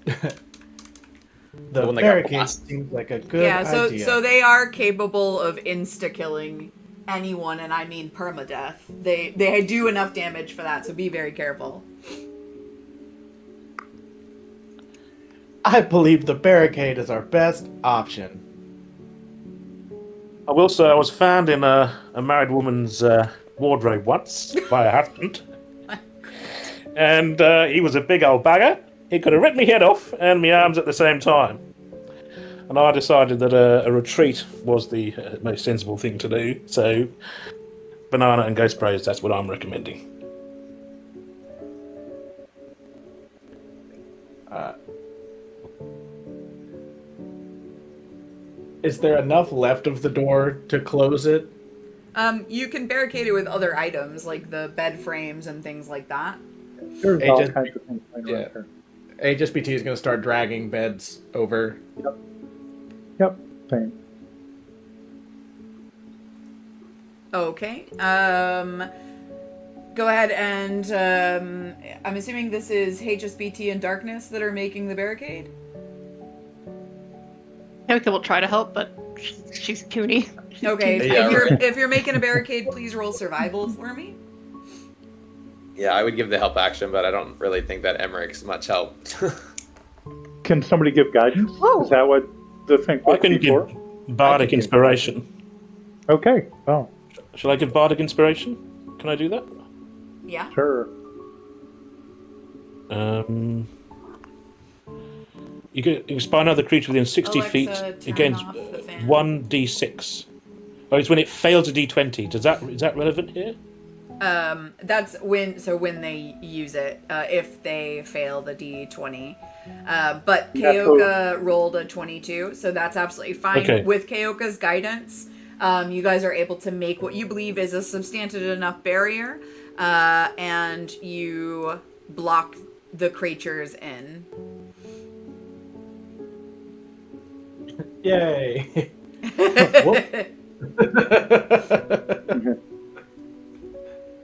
The one that got barricade blasted. seems like a good Yeah, so idea. so they are capable of insta-killing anyone, and I mean permadeath. They do enough damage for that, so be very careful. I believe the barricade is our best option. I will say I was found in a married woman's wardrobe once by a husband. And he was a big old bugger. He could have ripped my head off and my arms at the same time. And I decided that a retreat was the most sensible thing to do. So, Banana and Ghost Bros, that's what I'm recommending. Is there enough left of the door to close it? You can barricade it with other items, like the bed frames and things like that. There's Hey, all just- kinds of things going yeah. around here. HSBT is going to start dragging beds over. Yep, same. Okay. Go ahead and I'm assuming this is HSBT and Darkness that are making the barricade. Himika will try to help, but she's puny. Okay. Yeah, If you're making a barricade, please roll survival for me. Yeah, I would give the help action, but I don't really think that Emmerich's much help. Can somebody give guidance? Whoa. Is that what the thing I was can before? give bardic inspiration. Okay. Oh, Shall I give bardic inspiration? Can I do that? Yeah. sure. You can inspire another creature within 60 Alexa, feet. turn It gains off the fan. 1d6. Oh, it's when it fails a d20. Is that relevant here? That's when they use it, if they fail the D20. But Keoka rolled a 22, so that's absolutely fine. Okay. With Keoka's guidance, you guys are able to make what you believe is a substantive enough barrier, and you block the creatures in. Yay!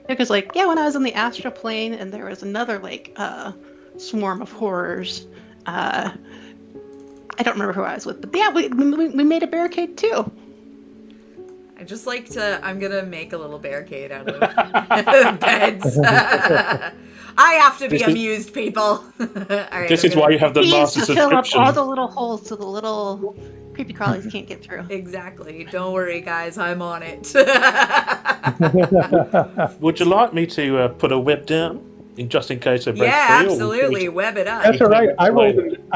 Because like, yeah, when I was in the astral plane and there was another like swarm of horrors. I don't remember who I was with, but yeah, we made a barricade too. I just like to. I'm gonna make a little barricade out of beds. I have to be This is- amused, people. All right, This I'm is gonna- why you have the He needs master to fill up subscription. all the little holes so the little creepy crawlies can't get through. Exactly. Don't worry, guys. I'm on it. Would you like me to put a web down, just in case I break Yeah, free? or absolutely. Web it up. That's all right. I Right.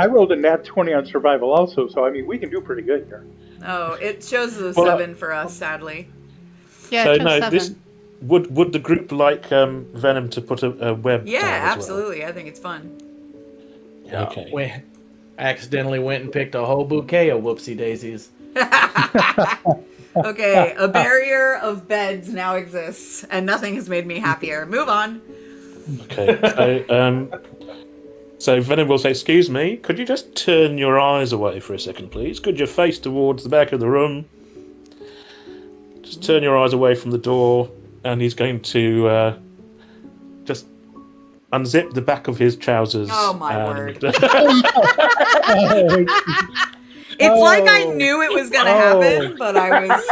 rolled a nat 20 on survival also, so I mean we can do pretty good here. Oh, it shows the Well, 7 for us, sadly. Yeah, So it shows no, 7. this would the group like Venom to put a web Yeah, down as well? absolutely. I think it's fun. Okay. I accidentally went and picked a whole bouquet of whoopsie daisies. Okay, a barrier of beds now exists, and nothing has made me happier. Move on. Okay. So Venom will say, "Excuse me, could you just turn your eyes away for a second, please? Could you face towards the back of the room? Just turn your eyes away from the door." And he's going to just unzip the back of his trousers. Oh, my and, word. It's like I knew it was gonna happen, but I was.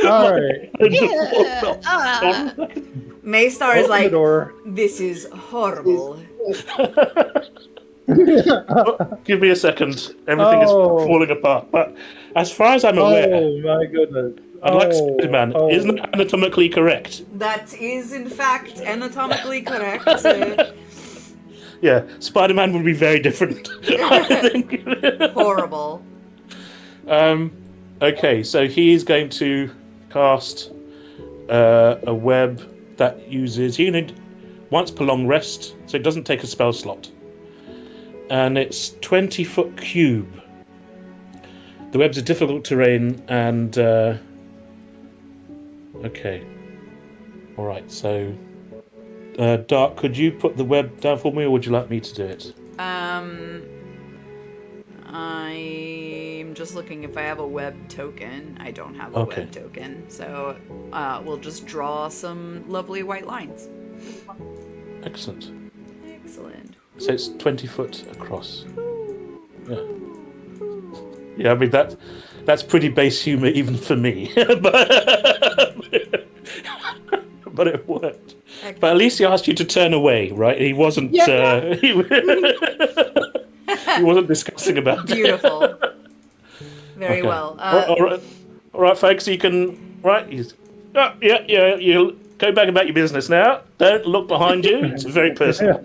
All right. Maystar is Open the like, door. this is horrible. Give me a second. Everything is falling apart. But as far as I'm aware, Oh my goodness. unlike Spider-Man, isn't it anatomically correct? That is, in fact, anatomically correct. Yeah, Spider-Man would be very different. I think. Horrible. Okay, so he's going to cast a web that uses unit once per long rest, so it doesn't take a spell slot. And it's 20-foot cube. The web's a difficult terrain, and okay, all right. So, Dark, could you put the web down for me, or would you like me to do it? I'm just looking if I have a web token. I don't have a Okay. web token, so we'll just draw some lovely white lines. Excellent. Excellent. So it's 20 foot across. Yeah. Yeah, I mean that's pretty base humor even for me, but it worked. But at least he asked you to turn away, right? He wasn't. He wasn't discussing about it. Beautiful. Very Okay. well. All right, folks. You can yeah. You go back about your business now. Don't look behind you. It's very personal.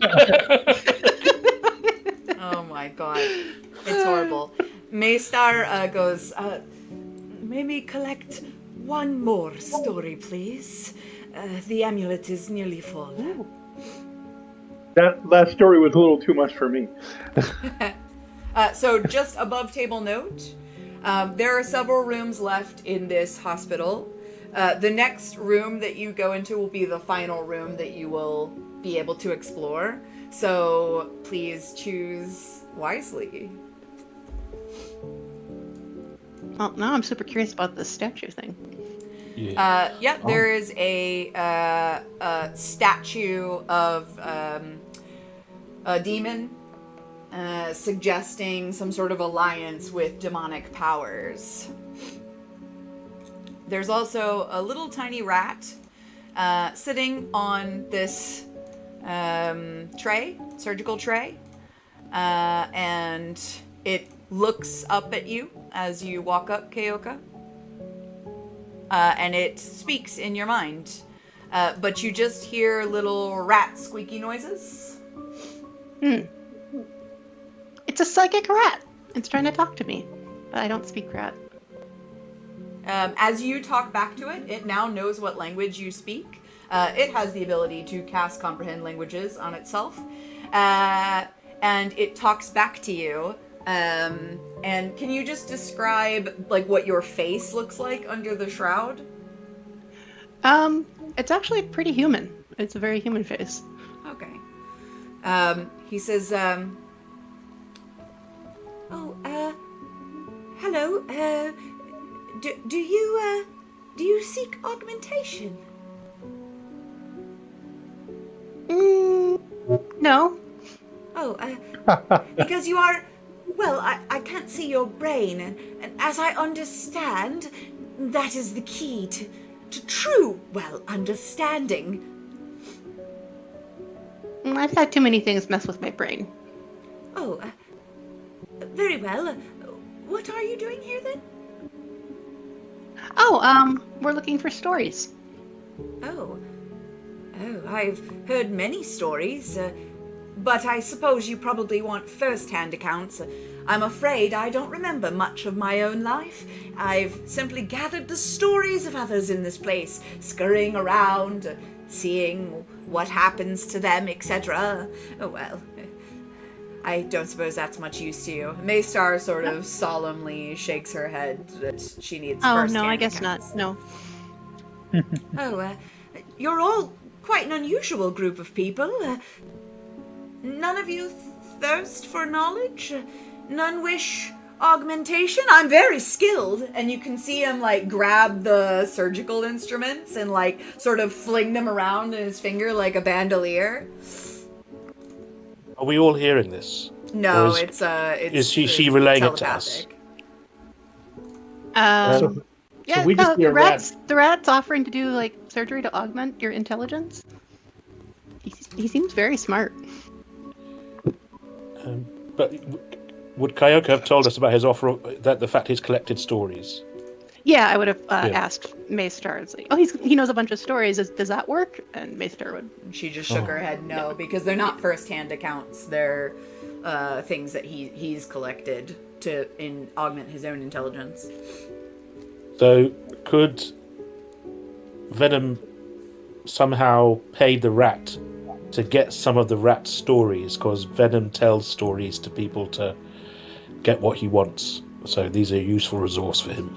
Oh my god. It's horrible. Maystar goes, maybe collect one more story, please. The amulet is nearly full. That last story was a little too much for me. So just above table note, There are several rooms left in this hospital. The next room that you go into will be the final room that you will be able to explore. So please choose wisely. Well, now I'm super curious about the statue thing. Yeah, there is a statue of a demon suggesting some sort of alliance with demonic powers. There's also a little tiny rat sitting on this surgical tray, and it looks up at you as you walk up, Keoka. And it speaks in your mind. But you just hear little rat squeaky noises. It's a psychic rat. It's trying to talk to me, but I don't speak rat. As you talk back to it, it now knows what language you speak. It has the ability to cast comprehend languages on itself. And it talks back to you. And can you just describe like what your face looks like under the shroud? It's actually pretty human. It's a very human face. Okay. He says, hello, do you seek augmentation? No. Oh, because you are, well, I can't see your brain, and as I understand, that is the key to true, well, understanding. I've had too many things mess with my brain. Oh, very well. What are you doing here, then? Oh, we're looking for stories. Oh, I've heard many stories, but I suppose you probably want first-hand accounts. I'm afraid I don't remember much of my own life. I've simply gathered the stories of others in this place, scurrying around, seeing what happens to them, etc. Oh, well, I don't suppose that's much use to you. Maystar sort of solemnly shakes her head that she needs first-hand no, I guess accounts. not. No. You're all quite an unusual group of people. None of you thirst for knowledge? None wish augmentation? I'm very skilled. And you can see him, like, grab the surgical instruments and, like, sort of fling them around in his finger like a bandolier. Are we all hearing this? No, Or it's is she relaying it to us? telepathic. Yeah, we just hear the rat's offering to do like surgery to augment your intelligence. He seems very smart. But would Kyoka have told us about his offer, that the fact he's collected stories? Yeah, I would have asked Maystar. It's like, he knows a bunch of stories. Does that work? And Maystar would. She just shook her head no, because they're not first-hand accounts. They're things that he's collected to augment his own intelligence. So could Venom somehow pay the rat to get some of the rat's stories? Because Venom tells stories to people to get what he wants. So these are a useful resource for him.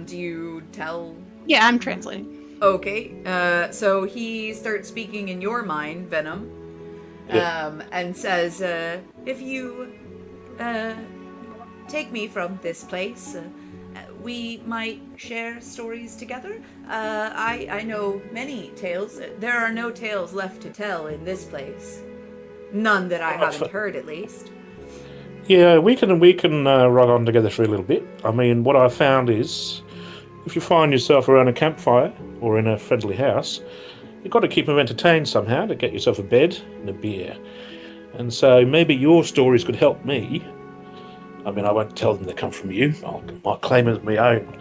Do you tell? Yeah, I'm translating. Okay, so he starts speaking in your mind, Venom, and says, if you, take me from this place, we might share stories together. I know many tales. There are no tales left to tell in this place. None that I haven't heard, at least. Yeah, we can run on together for a little bit. I mean, what I've found is, if you find yourself around a campfire or in a friendly house, you've got to keep them entertained somehow to get yourself a bed and a beer. And so maybe your stories could help me. I mean, I won't tell them they come from you. I'll claim it as my own.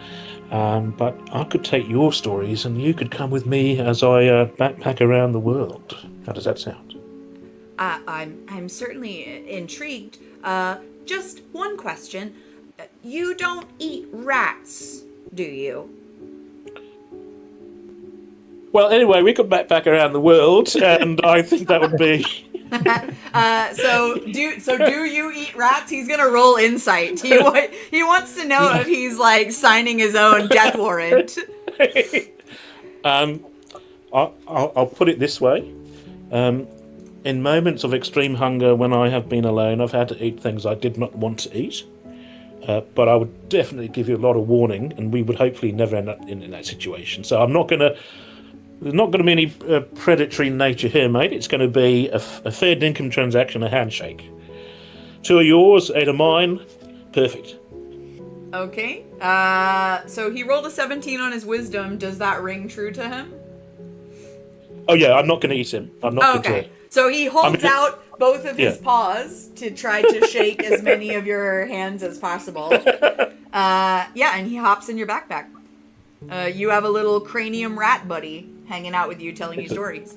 But I could take your stories and you could come with me as I backpack around the world. How does that sound? I'm certainly intrigued. Just one question. You don't eat rats, do you? Well, anyway, we could backpack around the world, and I think that would be Do you eat rats? He's gonna roll insight. He wants to know if he's like signing his own death warrant. I'll put it this way. In moments of extreme hunger, when I have been alone, I've had to eat things I did not want to eat. But I would definitely give you a lot of warning, and we would hopefully never end up in that situation. So there's not going to be any predatory nature here, mate. It's going to be a fair dinkum transaction, a handshake. 2 are yours, 8 are mine. Perfect. Okay. So he rolled a 17 on his wisdom. Does that ring true to him? Oh yeah, I'm not going to eat him. I'm not going to. So he holds out both of his paws to try to shake as many of your hands as possible. And he hops in your backpack. You have a little cranium rat buddy hanging out with you, telling you stories.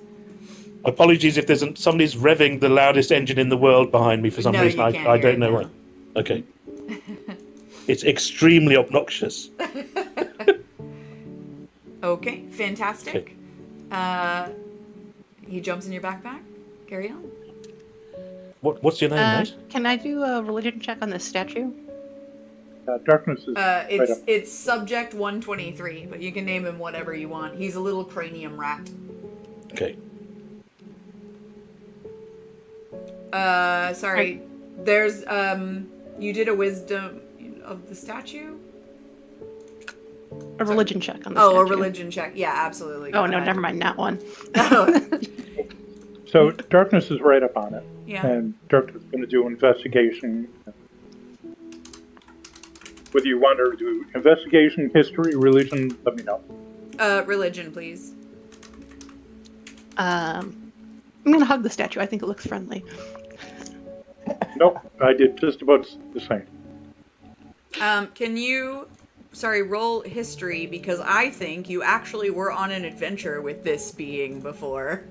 Apologies if somebody's revving the loudest engine in the world behind me for some reason. I don't know why. Okay. It's extremely obnoxious. Okay, fantastic. Okay. He jumps in your backpack. Carry on. What's your name, mate? Can I do a religion check on this statue? Darkness is right up. It's subject 123, but you can name him whatever you want. He's a little cranium rat. Okay. Sorry. There's you did a wisdom of the statue? A religion check on the statue. Oh, a religion check. Yeah, absolutely. Oh, no, never mind that one. So Darkness is right up on it. Yeah. And Darkness is going to do an investigation. Whether you want to do investigation, history, religion, let me know. Religion, please. I'm going to hug the statue. I think it looks friendly. Nope, I did just about the same. Can you, roll history, because I think you actually were on an adventure with this being before.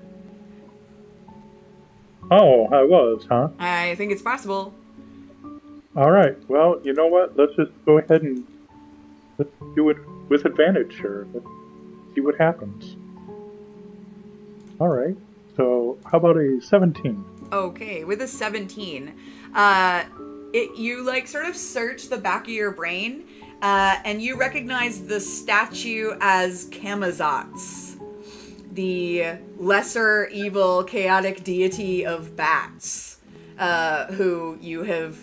Oh, I was, huh? I think it's possible. All right. Well, you know what? Let's just go ahead and let's do it with advantage, sure. Let's see what happens. All right. So, how about a 17? Okay, with a 17, you like sort of search the back of your brain, and you recognize the statue as Kamazatz, the lesser evil chaotic deity of bats, who you have,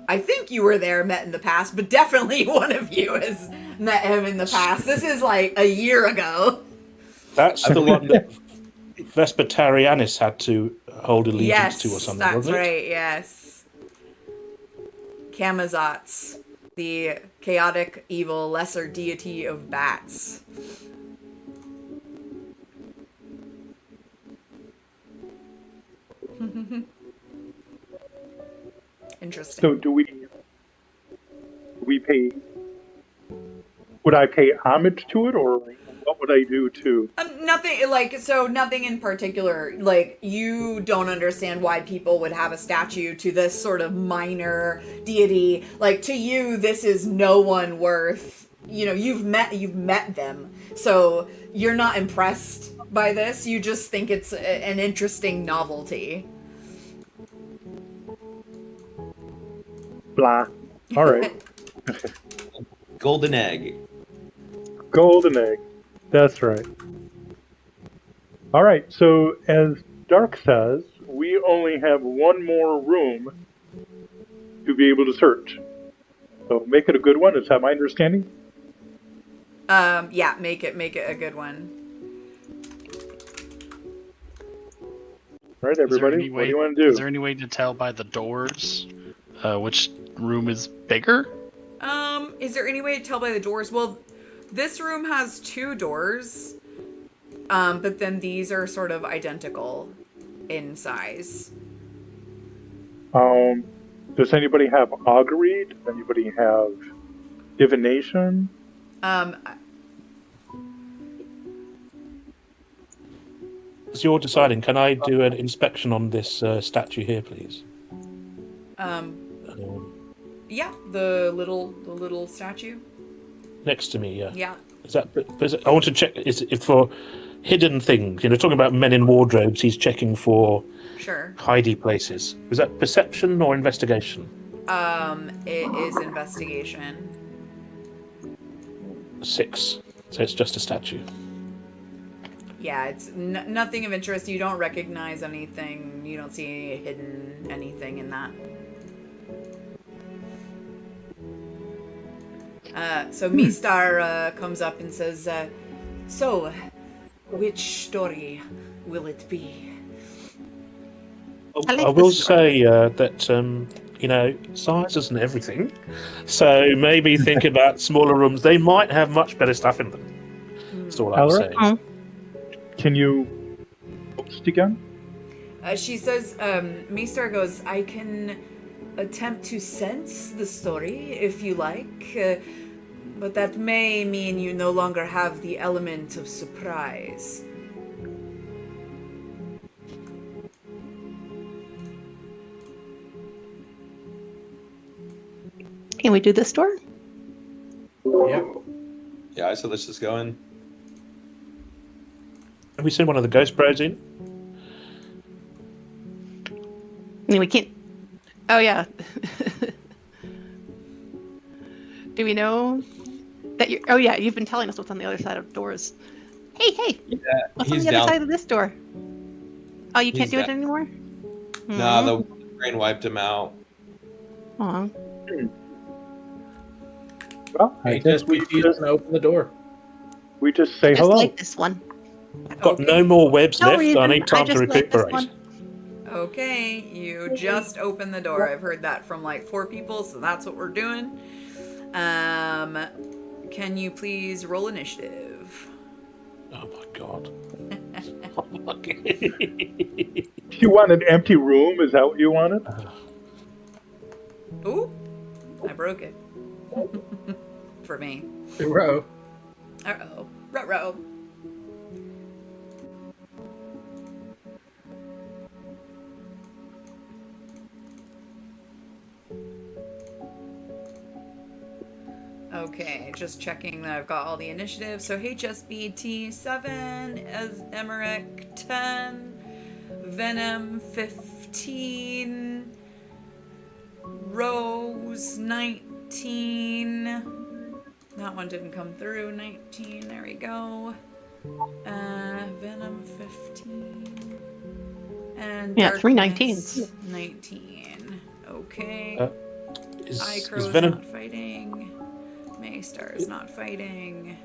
I think you were there, met in the past, but definitely one of you has met him in the past. This is like a year ago. That's the one that Vespitarianus had to hold allegiance to or something, that's wasn't it? right, yes. Kamazatz, the chaotic, evil, lesser deity of bats. Interesting. So, do we pay? Would I pay homage to it, or what would I do to? Nothing in particular. Like, you don't understand why people would have a statue to this sort of minor deity. Like, to you, this is no one worth. You know, you've met them, so you're not impressed by this. You just think it's an interesting novelty. Blah. All right. Golden egg. Golden egg. That's right. All right. So, as Dark says, we only have one more room to be able to search. So, make it a good one. Is that my understanding? Yeah, make it a good one. All right, everybody. What do you want to do? Is there any way to tell by the doors which room is bigger? Is there any way to tell by the doors? Well, this room has 2 doors, but then these are sort of identical in size. Does anybody have augury? Does anybody have divination? As you're deciding, can I do an inspection on this statue here, please? Yeah, the little statue. Next to me, yeah. Yeah. Is that? I want to check. Is it for hidden things. Talking about men in wardrobes, he's checking for Sure. hidey places. Was that perception or investigation? It is investigation. 6. So it's just a statue. Yeah, it's nothing of interest. You don't recognize anything. You don't see hidden anything in that. So Mistar comes up and says, so, which story will it be? I like I will this story. say that, size isn't everything. So maybe think about smaller rooms. They might have much better stuff in them. That's all I'm Elric? saying. Oh. Can you host again? She says, Mistar goes, I can attempt to sense the story if you like, but that may mean you no longer have the element of surprise. Can we do this door? Yep. Yeah, I said let's just go in. Have we seen one of the ghost bros in? I mean, we can't. Oh yeah. Do we know that you're? Oh yeah, you've been telling us what's on the other side of doors. Hey, Yeah, what's on he's the other down. side of this door? Oh, you can't He's do it down. anymore. No, the rain wiped him out. Aw. Well, I Hey, guess just we we just open the door. say Just hello. like this one. Got no more webs No left. reason. I need time to just like this recuperate. one. Okay, you just opened the door. I've heard that from like 4 people, so that's what we're doing. Can you please roll initiative? Oh my god. You want an empty room? Is that what you wanted? Ooh, I broke it. For me. Row. Uh-oh. Ruh-roh. Okay, just checking that I've got all the initiatives. So HSBT 7, Emmerich 10, Venom 15, Rose 19. That one didn't come through. 19, there we go. Venom 15. And Yeah, 3 Darkness 19s. 19. Okay. Is Icrow's Venom not fighting. Maystar is not fighting.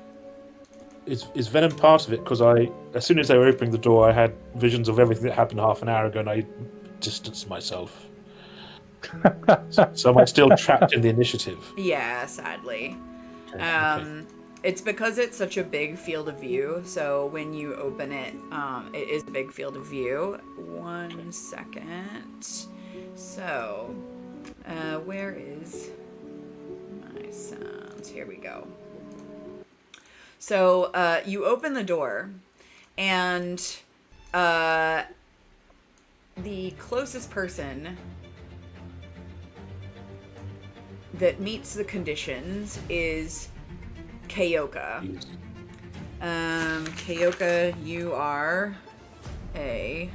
is Venom part of it? Because as soon as they were opening the door, I had visions of everything that happened half an hour ago, and I distanced myself. So am I still trapped in the initiative? Yeah, sadly. Okay. It's because it's such a big field of view, so when you open it, it is a big field of view. 1 second. So, where is my sounds? Here we go. So, you open the door, and the closest person that meets the conditions is Kayoka. Kayoka, you are a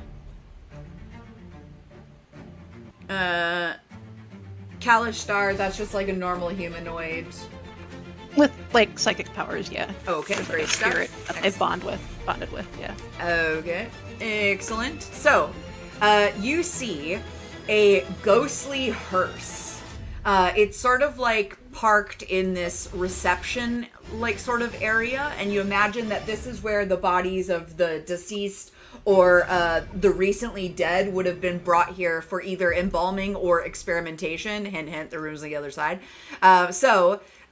Kalish Star. That's just like a normal humanoid. With like psychic powers, yeah. Okay, There's great like a stuff. spirit that they bonded with, yeah. Okay, excellent. So, you see a ghostly hearse. It's sort of like parked in this reception like sort of area, and you imagine that this is where the bodies of the deceased or the recently dead would have been brought here for either embalming or experimentation. Hint, hint, the room's on the other side.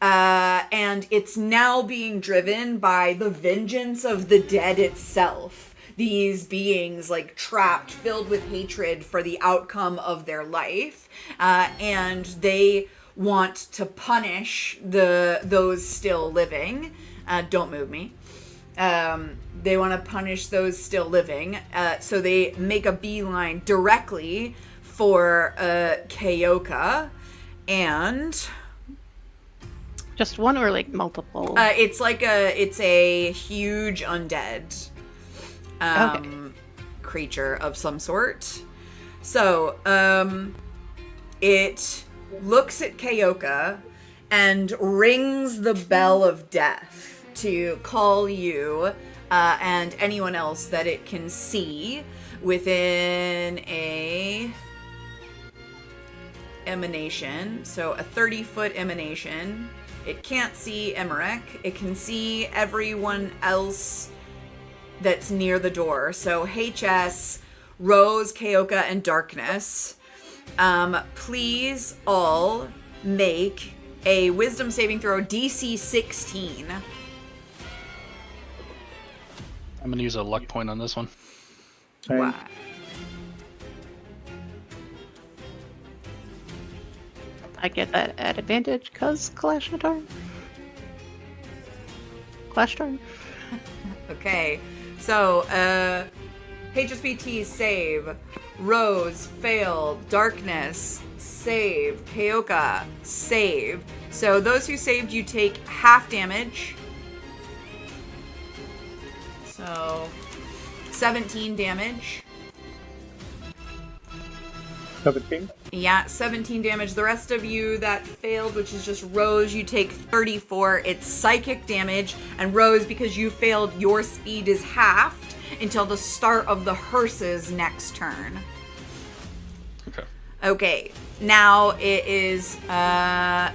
And it's now being driven by the vengeance of the dead itself. These beings like trapped, filled with hatred for the outcome of their life. And they want to punish those still living. Don't move me. They want to punish those still living. So they make a beeline directly for Kayoka. And Just one or like multiple? it's a huge undead. creature of some sort. So, it looks at Keoka and rings the bell of death to call you and anyone else that it can see within a emanation. So a 30-foot emanation. It can't see Emmerich. It can see everyone else that's near the door. So HS, Rose, Keoka, and Darkness. Please all make a wisdom saving throw DC 16. I'm gonna use a luck point on this one. Wow. I get that at advantage because Clash Turn. Okay, so HSBT save, Rose failed, Darkness save, Keoka save. So those who saved, you take half damage. So 17 damage. 17? Yeah, 17 damage. The rest of you that failed, which is just Rose, you take 34. It's psychic damage. And Rose, because you failed, your speed is halved until the start of the hearse's next turn. Okay. Okay, now it is that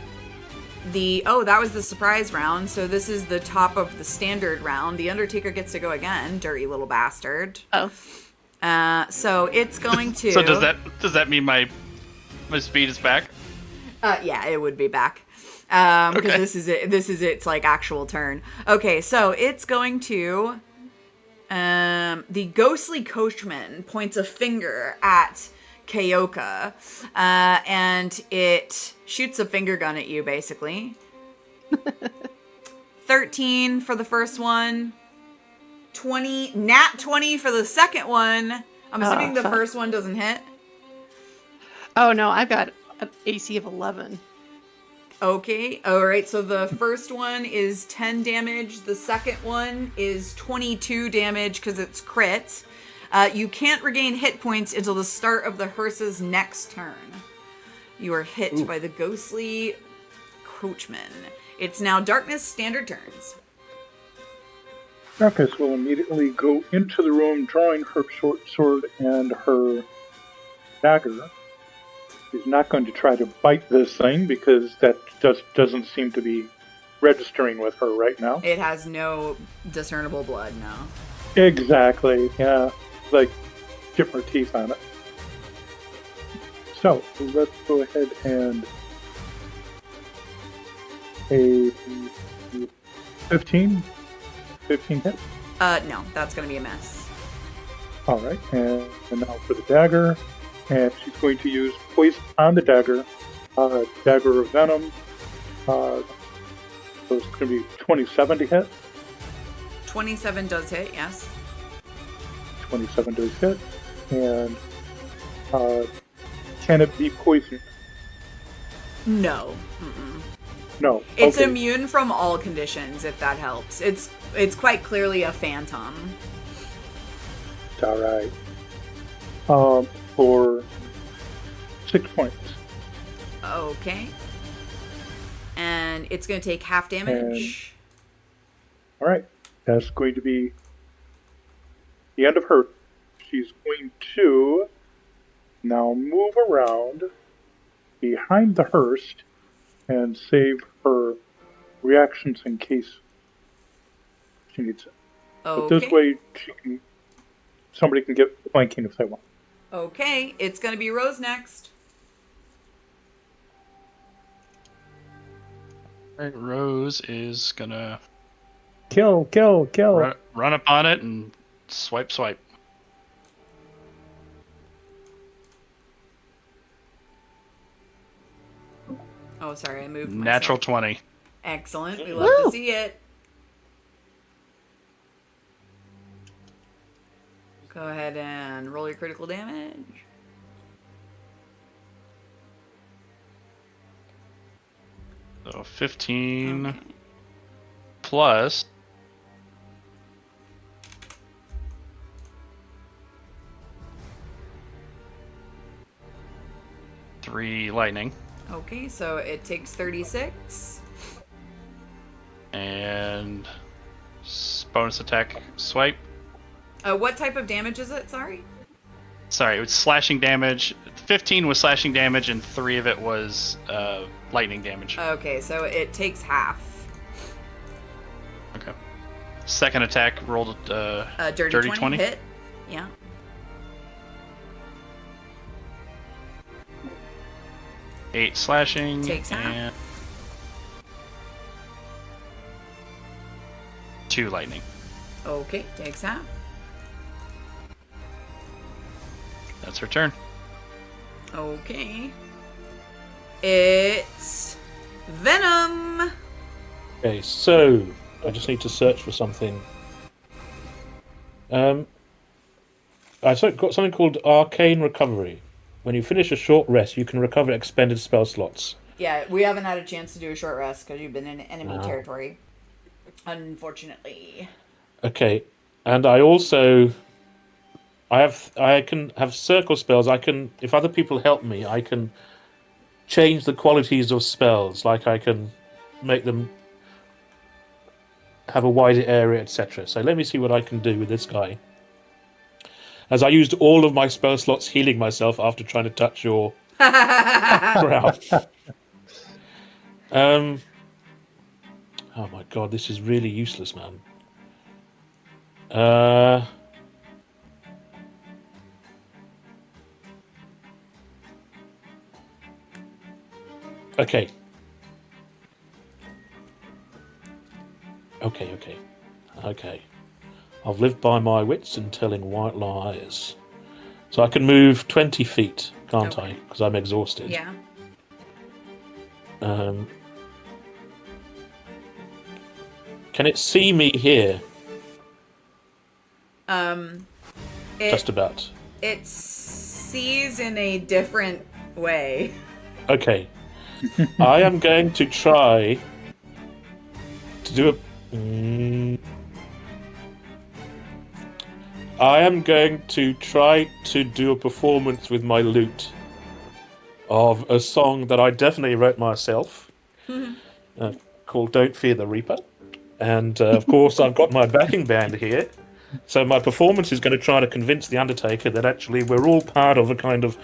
was the surprise round. So this is the top of the standard round. The Undertaker gets to go again, dirty little bastard. Oh. So it's going to. So does that mean my speed is back? Yeah, it would be back. Because Okay. this is it. This is its like actual turn. Okay, so it's going to. The ghostly coachman points a finger at Keoka, and it shoots a finger gun at you, basically. 13 for the first one. 20, nat 20 for the second one. I'm assuming the fuck. first one doesn't hit. Oh no, I've got an AC of 11. Okay, alright, so the first one is 10 damage. The second one is 22 damage because it's crit. You can't regain hit points until the start of the hearse's next turn. You are hit by the ghostly coachman. It's now Darkness standard turns. Darkness will immediately go into the room, drawing her short sword and her dagger. She's not going to try to bite this thing because that just doesn't seem to be registering with her right now. It has no discernible blood now. Exactly, yeah. Like, chip her teeth on it. So, let's go ahead and a 15 hit. No, that's gonna be a miss. Alright, and now for the dagger. And she's going to use poison on the dagger. Dagger of Venom. So it's going to be 27 to hit. 27 does hit, yes. 27 does hit. And can it be poisoned? No. Mm-mm. No. It's Okay. immune from all conditions, if that helps. It's quite clearly a phantom. It's alright. For 6 points. Okay. And it's going to take half damage. Alright. That's going to be the end of her. She's going to now move around behind the hearse and save her reactions in case she needs it. But this way, somebody can get flanking if they want. Okay, it's going to be Rose next. Right, Rose is gonna Kill. run up on it and swipe. Oh, sorry, I moved myself. Natural 20. Excellent. We love to see it. Go ahead and roll your critical damage. So 15 Okay. plus 3 lightning. Okay, so it takes 36. And bonus attack swipe. What type of damage is it? Sorry. Sorry, it was slashing damage. 15 was slashing damage, and 3 of it was lightning damage. Okay, so it takes half. Okay. Second attack rolled Dirty 20 hit. Yeah. Eight slashing. Takes half. And 2 lightning. Okay, takes half. That's her turn. Okay. It's Venom. Okay, so I just need to search for something. I got something called Arcane Recovery. When you finish a short rest, you can recover expended spell slots. Yeah, we haven't had a chance to do a short rest because you've been in enemy No. territory. Unfortunately. Okay, and I also I can have circle spells. I can, if other people help me, I can change the qualities of spells. Like I can make them have a wider area, etc. So let me see what I can do with this guy. As I used all of my spell slots healing myself after trying to touch your brow. Oh my god, this is really useless, man. Okay. Okay. I've lived by my wits and telling white lies. So I can move 20 feet, can't I? Okay. Because I'm exhausted. Yeah. Can it see me here? Just about. It sees in a different way. Okay. I am going to try to do a... I am going to try to do a performance with my lute of a song that I definitely wrote myself called Don't Fear the Reaper. And of course, I've got my backing band here. So my performance is going to try to convince the Undertaker that actually we're all part of a kind of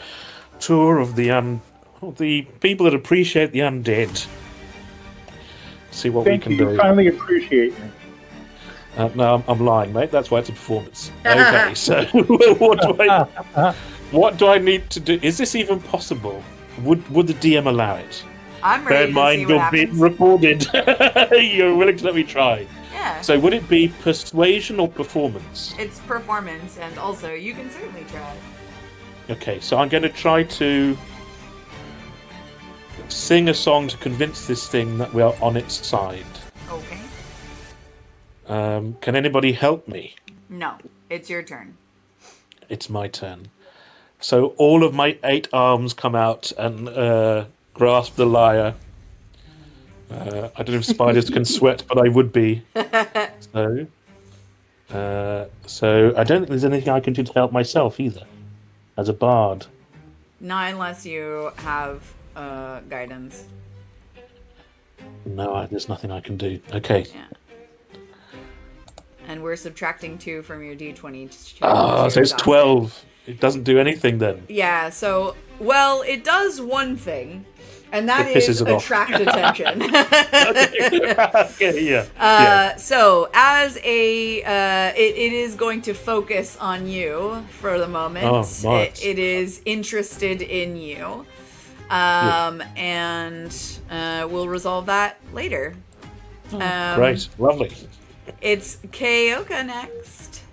tour of the people that appreciate the undead. See what Thank we can you. do. Finally appreciate me. No, I'm lying, mate. That's why it's a performance. Okay, so what do I need to do? Is this even possible? Would the DM allow it? I'm Bear ready in to mind, see what you're being happens. recorded. You're willing to let me try. Yeah. So would it be persuasion or performance? It's performance, and also you can certainly try. Okay, so I'm going to try to sing a song to convince this thing that we are on its side. Okay. Can anybody help me? No, it's your turn. It's my turn. So all of my 8 arms come out and grasp the lyre. I don't know if spiders can sweat, but I would be. So I don't think there's anything I can do to help myself either, as a bard. Not unless you have guidance. No, there's nothing I can do. Okay. Yeah. And we're subtracting 2 from your d20. So it's 12. It doesn't do anything then. Yeah, so, well, it does one thing, and that It pisses is it off. attract attention. Okay, yeah. So, as it is going to focus on you for the moment. Oh, nice. It is interested in you. And we'll resolve that later. Great, lovely. It's Kayoka next.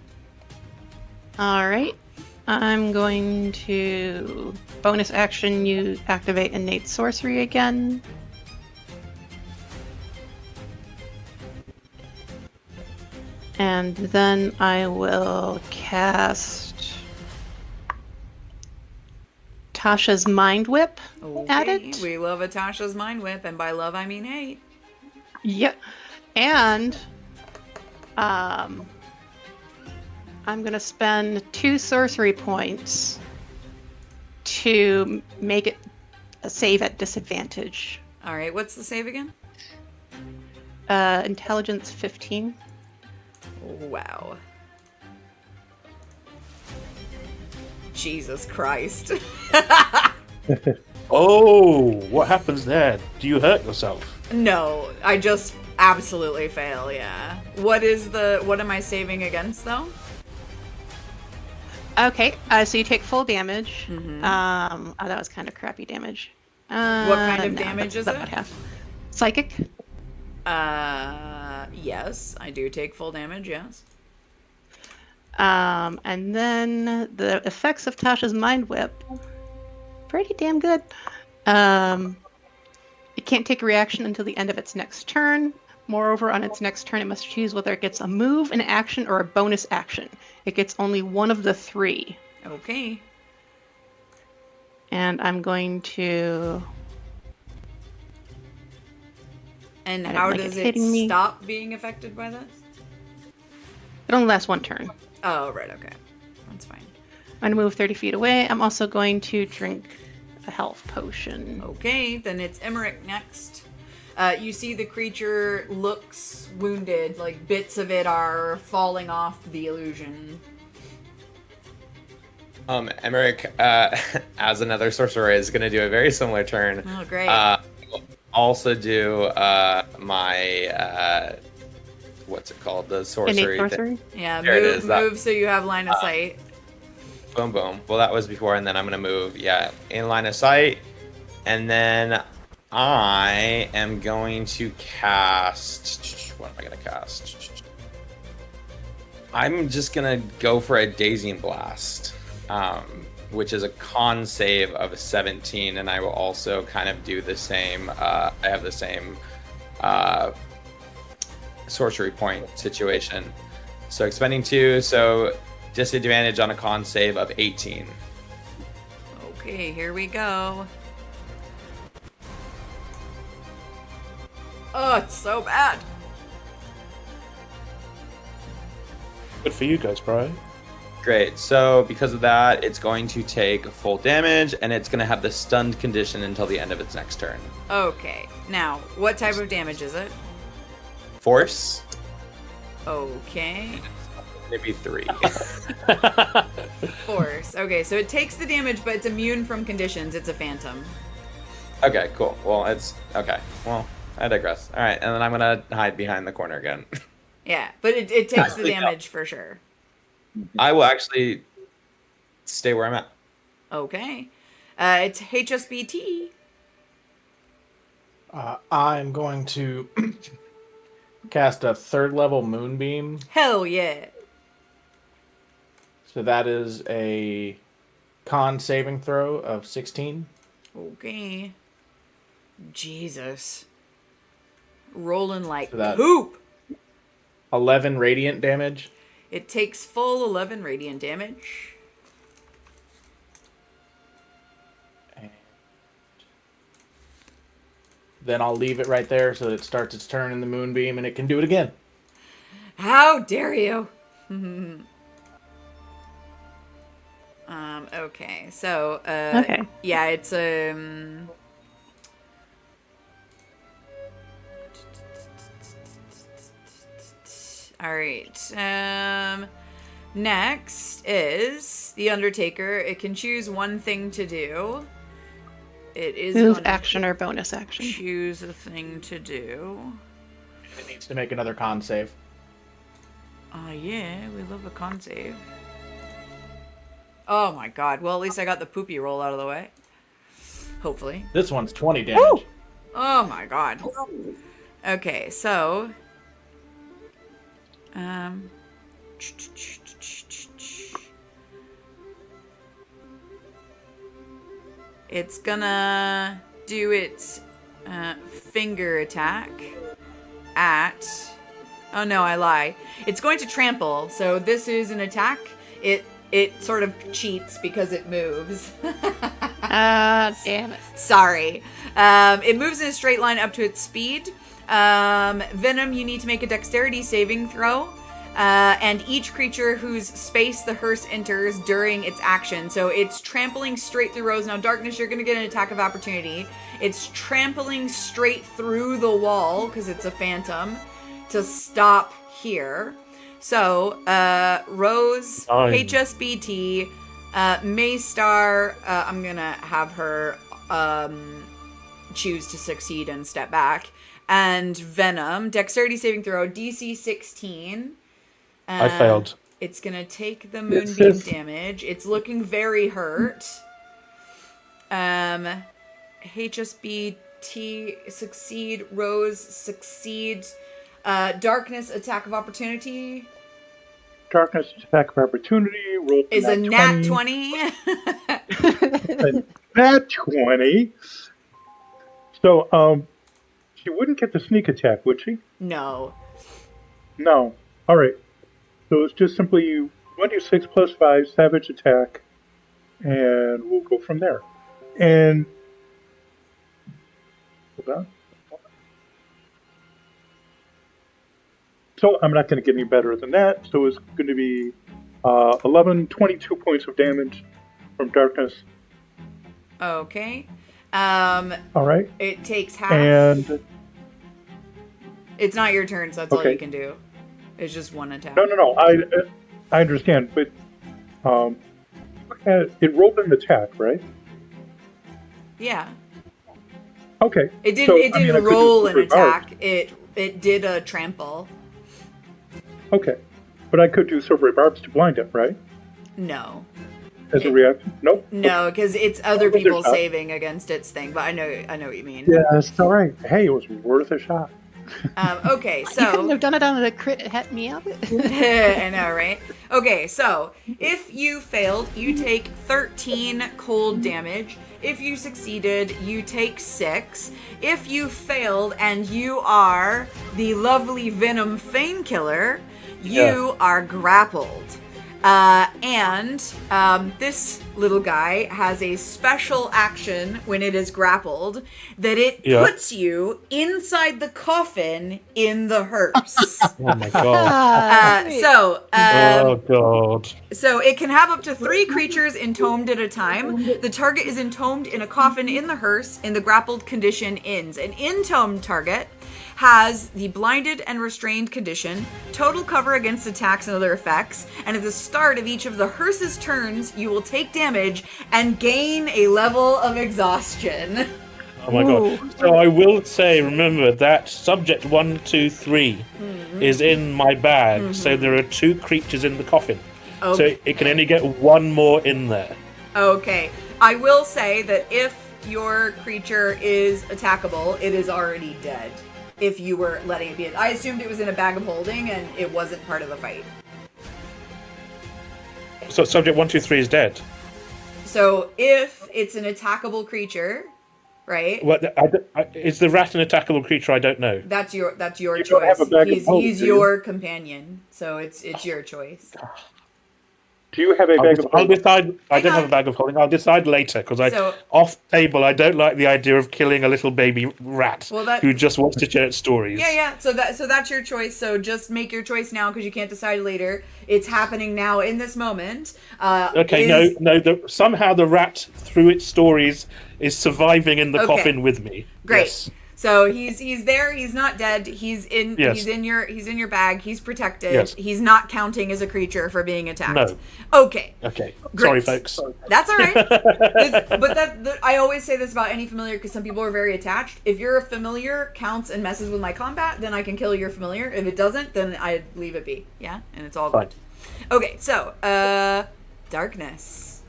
All right. I'm going to bonus action you activate innate sorcery again. And then I will cast Tasha's Mind Whip at Okay, it. we love Atasha's Mind Whip, and by love I mean hate. Yep. And I'm gonna spend 2 sorcery points to make it save at disadvantage. All right, what's the save again? Intelligence 15. Wow. Jesus Christ. Oh, what happens there? Do you hurt yourself? No, I just absolutely fail, yeah. What am I saving against, though? Okay, so you take full damage. Oh, that was kind of crappy damage. What kind of no, damage that's is about it? half. Psychic. Yes, I do take full damage, yes. And then the effects of Tasha's Mind Whip. Pretty damn good. It can't take a reaction until the end of its next turn. Moreover, on its next turn, it must choose whether it gets a move, an action, or a bonus action. It gets only one of the three. Okay. And I'm going to... And I don't how like does it it hitting me. stop being affected by this? It only lasts one turn. Oh, right, okay. That's fine. I'm going to move 30 feet away. I'm also going to drink a health potion. Okay, then it's Emmerich next. You see the creature looks wounded, like bits of it are falling off the illusion. Emmerich, as another sorcerer, is going to do a very similar turn. Oh, great. Also do my what's it called? The sorcery. Innate sorcery? Yeah, There it is, that- move so you have line of sight. Boom, boom. Well, that was before, and then I'm going to move, in line of sight. And then I am going to cast... What am I going to cast? I'm just going to go for a Daisy Blast, which is a con save of a 17, and I will also kind of do the same. I have the same sorcery point situation. So expending 2, so disadvantage on a con save of 18. Okay, here we go. Oh, it's so bad. Good for you guys, bro. Great. So because of that, it's going to take full damage, and it's going to have the stunned condition until the end of its next turn. Okay, now, what type of damage is it? Force, Okay. maybe 3. Force. Okay, so it takes the damage, but it's immune from conditions. It's a phantom. Okay, cool. Well, it's okay. Well, I digress. All right, and then I'm gonna hide behind the corner again. Yeah, but it takes the damage for sure. I will actually stay where I'm at. Okay. It's HSBT. I'm going to cast a 3rd level Moonbeam. Hell yeah. So that is a con saving throw of 16. Okay. Jesus. Rolling like So that- poop. 11 radiant damage. It takes full 11 radiant damage. And then I'll leave it right there so that it starts its turn in the Moonbeam and it can do it again. How dare you? Okay, so, Okay. yeah, it's, alright, next is the Undertaker. It can choose one thing to do. It is Move, going to action, or bonus action. choose a thing to do. It needs to make another con save. Oh, yeah, we love a con save. Oh my god, well, at least I got the poopy roll out of the way. Hopefully. This one's 20 damage. Oh my god. Okay, so... It's gonna do its finger attack at... Oh no, I lie. It's going to trample, so this is an attack. It sort of cheats because it moves. Damn it. Sorry. It moves in a straight line up to its speed. Venom, you need to make a dexterity saving throw. and each creature whose space the hearse enters during its action. So it's trampling straight through Rose. Now, Darkness, you're going to get an attack of opportunity. It's trampling straight through the wall, because it's a phantom, to stop here. So, Rose, HSBT, Maystar, I'm going to have her choose to succeed and step back. And Venom, Dexterity saving throw, DC 16. I failed. It's going to take the moonbeam damage. It's looking very hurt. HSBT succeed. Rose succeeds. Darkness attack of opportunity. Darkness attack of opportunity. Roll Is a nat 20. A nat 20. So, she wouldn't get the sneak attack, would she? No. No. All right. So it's just simply 1d6 plus 5 savage attack, and we'll go from there. And hold on. So I'm not going to get any better than that. So it's going to be 22 points of damage from Darkness. Okay. All right. It takes half. And it's not your turn, so that's all you can do. It's just one attack. No. I understand, but it rolled an attack, right? Yeah. Okay. It didn't roll an attack. It did a trample. Okay. But I could do silvery barbs to blind it, right? No. As a reaction? Nope. No, because it's other people saving against its thing, but I know what you mean. Yeah, it's all right. Hey, it was worth a shot. Okay, so you couldn't have done it on a crit hit me up. I know, right? Okay, so if you failed, you take 13 cold damage. If you succeeded, you take 6. If you failed and you are the lovely Venom Fainkiller, you are grappled. And this little guy has a special action when it is grappled that it puts you inside the coffin in the hearse. Oh my god. Oh god. So it can have up to 3 creatures entombed at a time. The target is entombed in a coffin in the hearse, and the grappled condition ends. An entombed target has the blinded and restrained condition, total cover against attacks and other effects, and at the start of each of the hearse's turns, you will take damage and gain a level of exhaustion. Oh my god. So I will say, remember that subject 1, 2, 3 is in my bag, so there are 2 creatures in the coffin. Okay. So it can only get 1 more in there. Okay. I will say that if your creature is attackable, it is already dead. If you were letting it be. I assumed it was in a bag of holding and it wasn't part of the fight. So subject 1, 2, 3 is dead. So if it's an attackable creature, right? Well, is the rat an attackable creature? I don't know. That's your You choice. don't have a bag of holding, He's do you? your companion, so it's your choice. Do you have a bag of I'll holding? decide. I don't have a bag of holding. I'll decide later because off table. I don't like the idea of killing a little baby rat who just wants to share stories. Yeah. So that's your choice. So just make your choice now because you can't decide later. It's happening now in this moment. Okay. No. Somehow the rat, through its stories, is surviving in the coffin with me. Great. Yes. So he's there. He's not dead. He's in. Yes. He's in your bag. He's protected. Yes. He's not counting as a creature for being attacked. No. Okay. Okay. Great. Sorry, folks. That's all right. But I always say this about any familiar because some people are very attached. If your familiar counts and messes with my combat, then I can kill your familiar. If it doesn't, then I leave it be. Yeah, and it's all Fine. good. Okay. So darkness.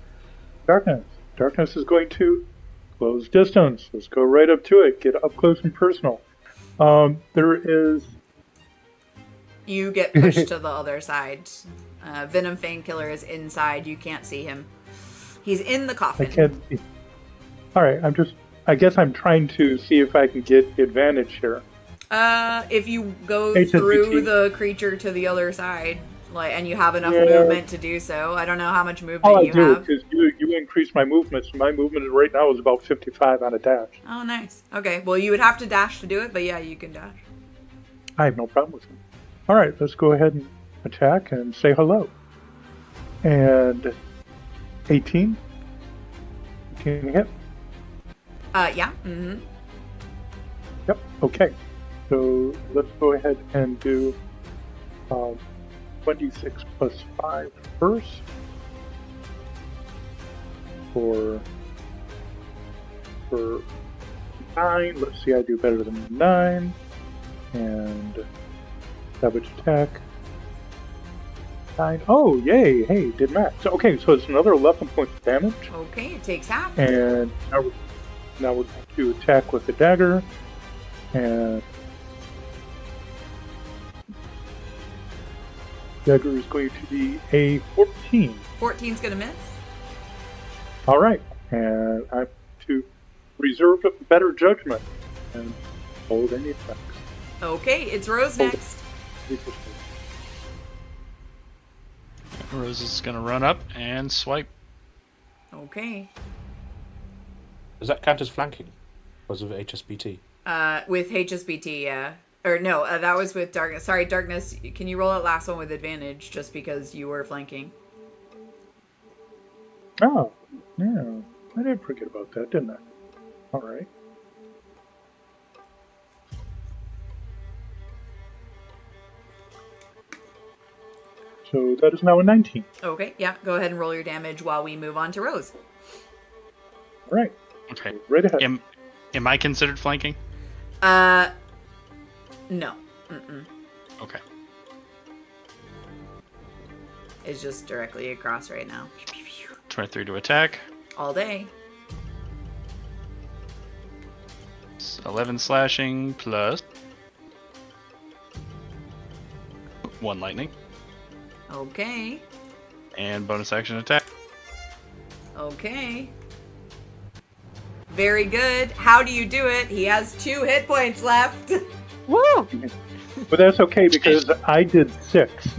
Darkness is going to close distance. Let's go right up to it. Get up close and personal. There is... You get pushed to the other side. Venom Fainkiller is inside. You can't see him. He's in the coffin. I can't see. All right, I guess I'm trying to see if I can get advantage here. If you go HSBT. through the creature to the other side, and you have enough movement to do so. I don't know how much movement All I you do, have. because you increased my movement, so my movement right now is about 55 on a dash. Oh, nice. Okay, well, you would have to dash to do it, but yeah, you can dash. I have no problem with it. All right, let's go ahead and attack and say hello. And 18. 18 hit. Yeah. Mm-hmm. Yep. Okay. So let's go ahead and do 26 plus 5 first. For 9. Let's see, I do better than 9. And savage attack. 9. Oh, yay! Hey, did max. Okay, so it's another 11 points of damage. Okay, it takes half. And now we're going to attack with the dagger. And dagger is going to be a 14. 14's gonna miss. All right, and I'm to reserve better judgment and hold any effects. Okay, it's Rose next. Rose is gonna run up and swipe. Okay. Does that count as flanking? Because of HSBT? With HSBT, yeah. Or no, that was with Darkness. Sorry, Darkness, can you roll that last one with advantage just because you were flanking? Oh, yeah. I did forget about that, didn't I? All right. So that is now a 19. Okay, yeah, go ahead and roll your damage while we move on to Rose. All right. Okay. Right ahead. Am I considered flanking? No. Okay. It's just directly across right now. 23 to attack. All day. It's 11 slashing plus 1 lightning. Okay. And bonus action attack. Okay. Very good. How do you do it? He has 2 hit points left. Woo! But that's okay because I did 6.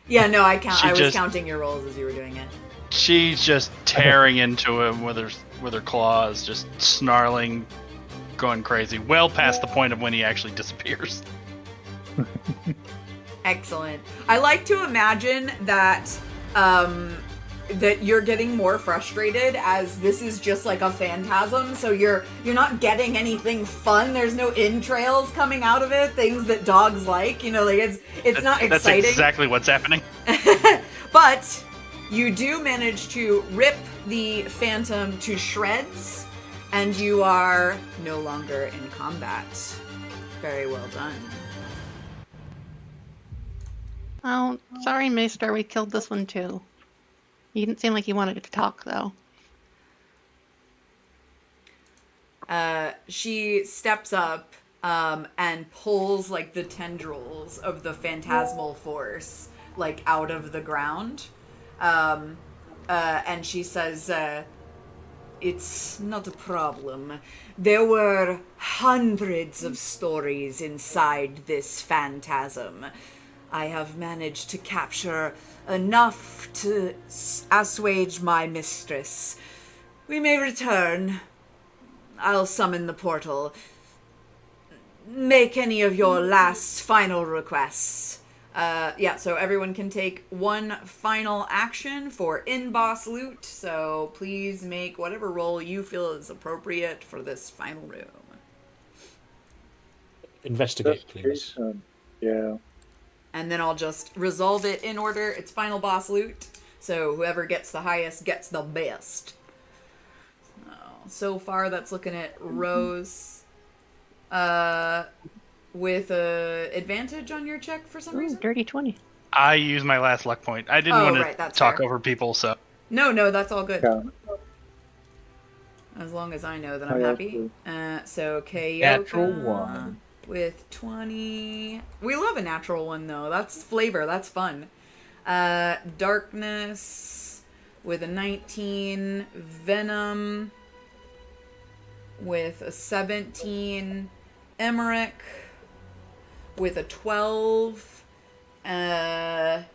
Yeah, no, I was just- counting your rolls as you were doing it. She's just tearing into him with her claws, just snarling, going crazy. Well past the point of when he actually disappears. Excellent. I like to imagine that that you're getting more frustrated as this is just like a phantasm, so you're not getting anything fun. There's no entrails coming out of it, things that dogs like, like it's not exciting. That's exactly what's happening. But you do manage to rip the phantom to shreds, and you are no longer in combat. Very well done. Oh, sorry, Maester. We killed this one too. He didn't seem like he wanted to talk, though. She steps up and pulls like the tendrils of the phantasmal force like out of the ground. And she says, it's not a problem. There were hundreds of stories inside this phantasm. I have managed to capture enough to assuage my mistress. We may return. I'll summon the portal. Make any of your last final requests. So everyone can take one final action for in-boss loot, so please make whatever roll you feel is appropriate for this final room. Investigate, please. Yeah. And then I'll just resolve it in order. It's final boss loot, so whoever gets the highest gets the best. So far, that's looking at Rose. With advantage on your check for some reason? Dirty 20. I used my last luck point. I didn't want to talk over people, so. No, that's all good. Yeah. As long as I know that I'm happy. So Kyoka Natural 1. with 20. We love a natural one though. That's flavor. That's fun. Darkness with a 19. Venom with a 17. Emmerich with a 12. And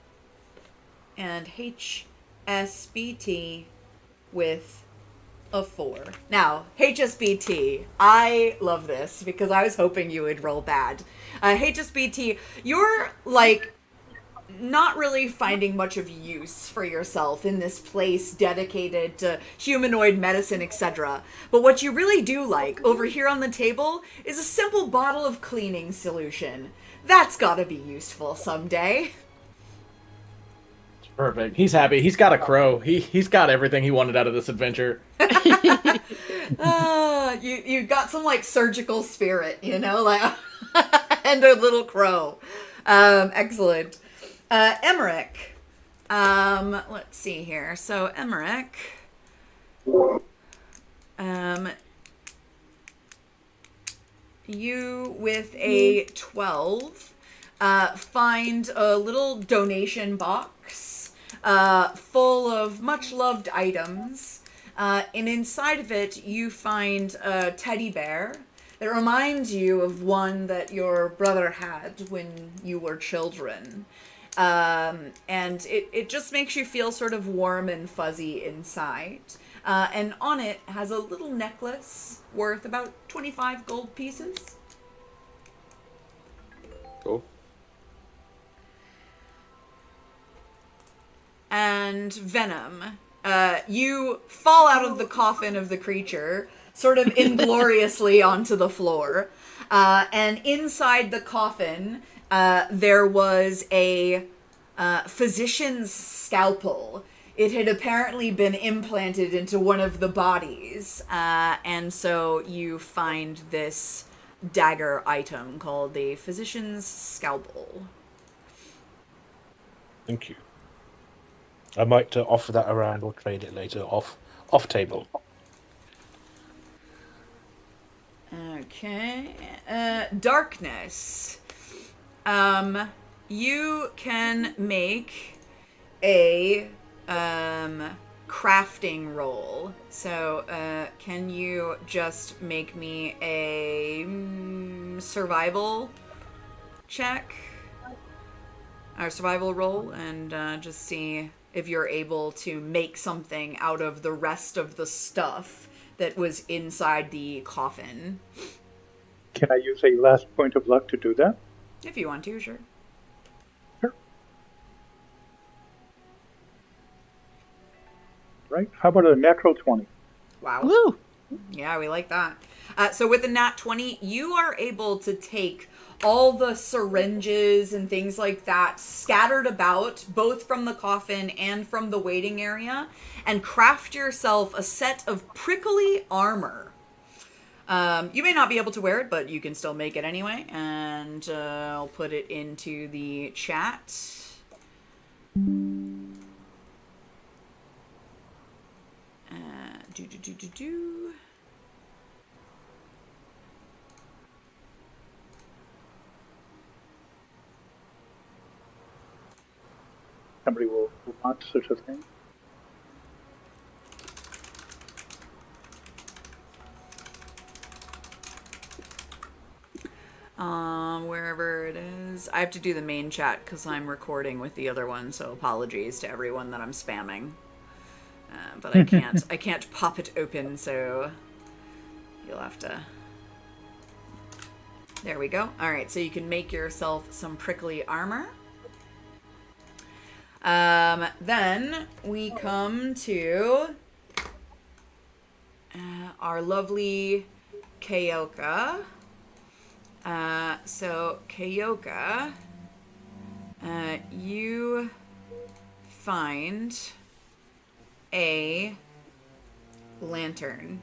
HSBT with a 4. Now, HSBT, I love this because I was hoping you would roll bad. HSBT, you're like not really finding much of use for yourself in this place dedicated to humanoid medicine, etc. But what you really do like over here on the table is a simple bottle of cleaning solution. That's gotta be useful someday. Perfect. He's happy. He's got a crow. He's got everything he wanted out of this adventure. You got some like surgical spirit, you know, like and a little crow. Excellent. Emmerich. Let's see here. So Emmerich. You with a 12 find a little donation box full of much loved items. And inside of it, you find a teddy bear that reminds you of one that your brother had when you were children. And it just makes you feel sort of warm and fuzzy inside. And on it has a little necklace worth about 25 gold pieces. Cool. And Venom. You fall out of the coffin of the creature, sort of ingloriously onto the floor. And inside the coffin, there was a physician's scalpel. It had apparently been implanted into one of the bodies. And so you find this dagger item called the physician's scalpel. Thank you. I might offer that around or trade it later off table. Okay. Darkness. You can make a crafting roll. So, can you just make me a survival check? Or survival roll, and just see if you're able to make something out of the rest of the stuff that was inside the coffin. Can I use a last point of luck to do that? If you want to, sure. Sure. Right? How about a natural 20? Wow. Woo! Yeah, we like that. So with the nat 20, you are able to take all the syringes and things like that scattered about, both from the coffin and from the waiting area, and craft yourself a set of prickly armor. You may not be able to wear it, but you can still make it anyway, and I'll put it into the chat. Somebody will want such a thing. Wherever it is. I have to do the main chat because I'm recording with the other one, so apologies to everyone that I'm spamming. But I can't pop it open, so you'll have to... There we go. Alright, so you can make yourself some prickly armor. Then we come to our lovely Kayoka. So Kayoka, you find a lantern.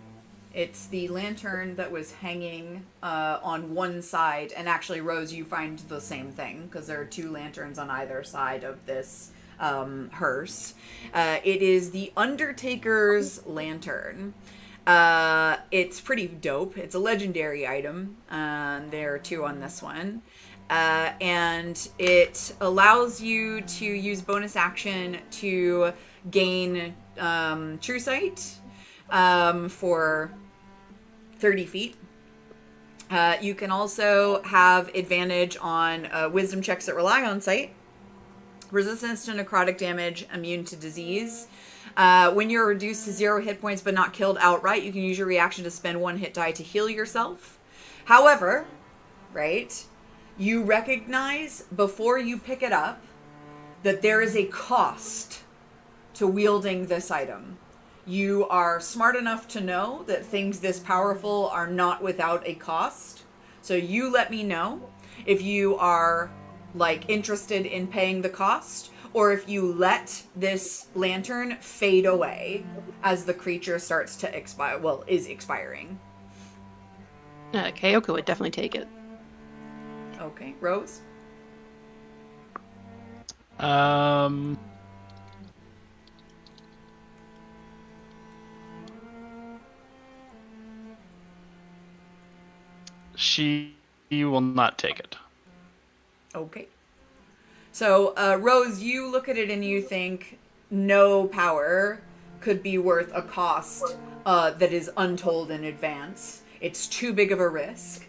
It's the lantern that was hanging on one side, and actually, Rose, you find the same thing because there are two lanterns on either side of this hearse. It is the Undertaker's lantern. It's pretty dope. It's a legendary item. There are two on this one. And it allows you to use bonus action to gain True Sight for 30 feet. You can also have advantage on wisdom checks that rely on sight. Resistance to necrotic damage, immune to disease. When you're reduced to 0 hit points but not killed outright, you can use your reaction to spend 1 hit die to heal yourself. However, right, you recognize before you pick it up that there is a cost to wielding this item. You are smart enough to know that things this powerful are not without a cost. So you let me know if you are, like, interested in paying the cost, or if you let this lantern fade away as the creature starts to expire, well, is expiring. Kayoko would definitely take it. Okay, Rose? She will not take it. Okay. So, Rose, you look at it and you think no power could be worth a cost that is untold in advance. It's too big of a risk.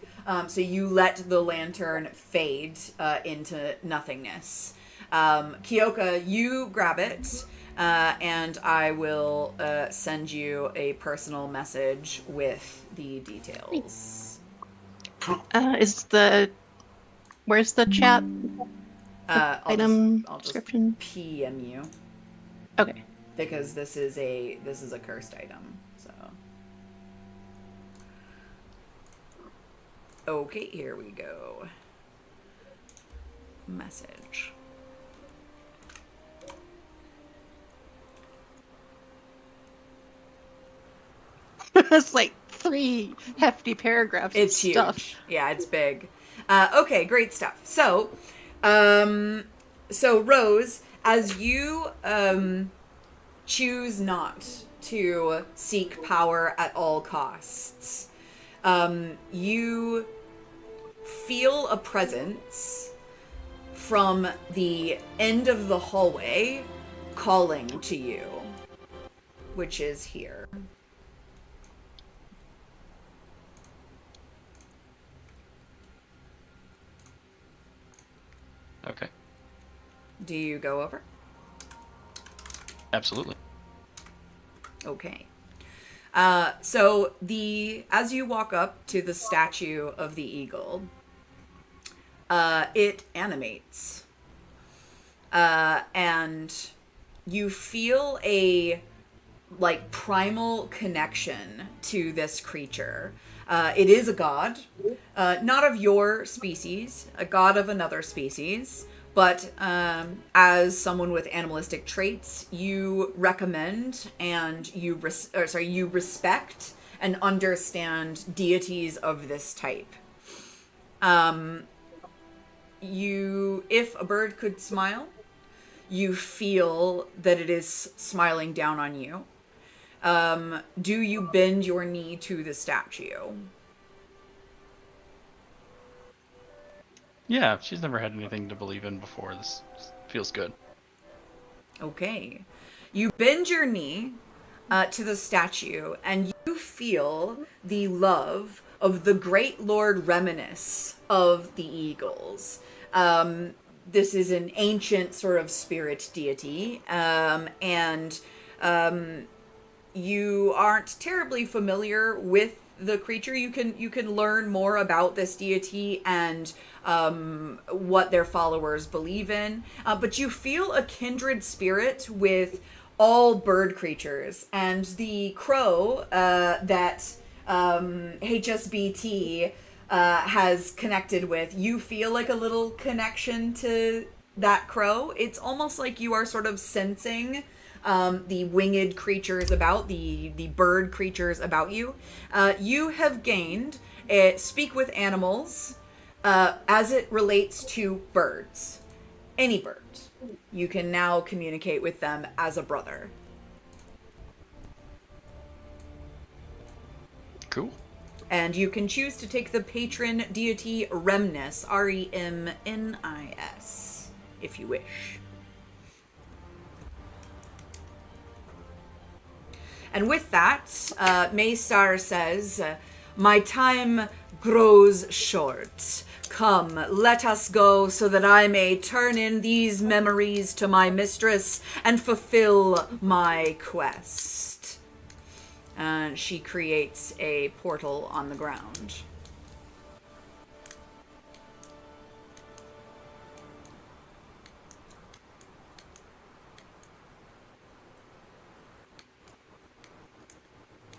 So you let the lantern fade into nothingness. Kyoka, you grab it, and I will send you a personal message with the details. Where's the chat? I'll just Description? PM you. Okay. Because this is a cursed item, so. Okay, here we go. Message. It's like 3 hefty paragraphs It's of huge. stuff. Yeah, it's big. Okay, great stuff. So, Rose, as you choose not to seek power at all costs, you feel a presence from the end of the hallway calling to you, which is here. Okay. Do you go over? Absolutely. Okay. So as you walk up to the statue of the eagle, it animates. And you feel a, like, primal connection to this creature. It is a god, not of your species, a god of another species, but as someone with animalistic traits, you recommend and you respect and understand deities of this type. If a bird could smile, you feel that it is smiling down on you. Do you bend your knee to the statue? Yeah, she's never had anything to believe in before. This feels good. Okay. You bend your knee to the statue, and you feel the love of the great Lord Reminisce of the Eagles. This is an ancient sort of spirit deity, and you aren't terribly familiar with the creature. You can learn more about this deity and what their followers believe in, but you feel a kindred spirit with all bird creatures, and the crow that HSBT has connected with, you feel like a little connection to that crow. It's almost like you are sort of sensing the winged creatures about, the bird creatures about you. You have gained speak with animals as it relates to birds. Any bird. You can now communicate with them as a brother. Cool. And you can choose to take the patron deity Remnis, Remnis, if you wish. And with that, Maystar says, my time grows short. Come, let us go so that I may turn in these memories to my mistress and fulfill my quest. And she creates a portal on the ground.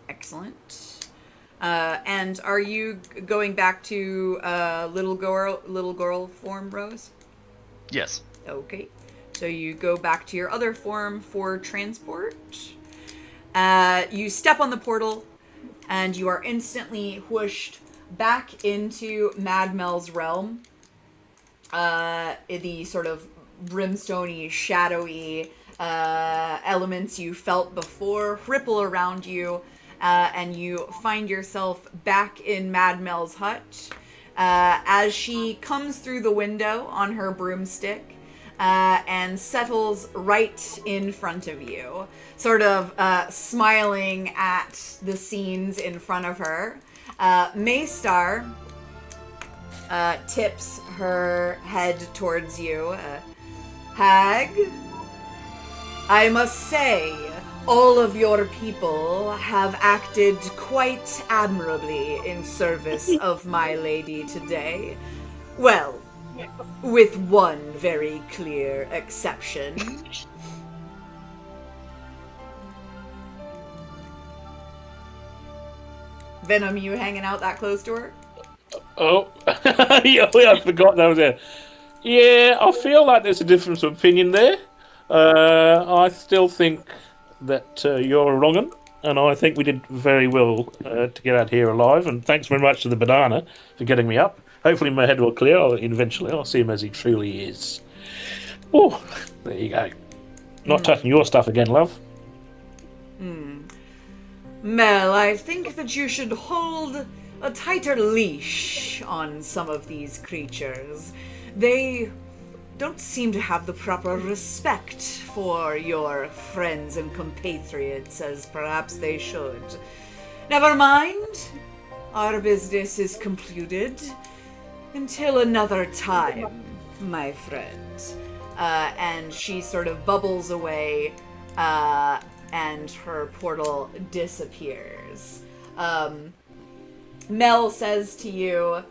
Excellent. And are you going back to little girl form, Rose? Yes. Okay. So you go back to your other form for transport. You step on the portal, and you are instantly whooshed back into Mad Mel's realm. The sort of brimstone-y, shadowy elements you felt before ripple around you, and you find yourself back in Mad Mel's hut as she comes through the window on her broomstick and settles right in front of you, sort of smiling at the scenes in front of her. Maystar tips her head towards you. Hag, I must say, all of your people have acted quite admirably in service of my lady today. Well, with one very clear exception. Venom, you hanging out that close to her? Oh, yeah, I forgot that was there. Yeah, I feel like there's a difference of opinion there. I still think that you're wrong, and I think we did very well to get out here alive. And thanks very much to the banana for getting me up. Hopefully, my head will clear. Eventually, I'll see him as he truly is. Oh, there you go. Not touching your stuff again, love. Mel, I think that you should hold a tighter leash on some of these creatures. They don't seem to have the proper respect for your friends and compatriots as perhaps they should. Never mind. Our business is concluded. Until another time, my friend. And she sort of bubbles away, and her portal disappears. Mel says to you,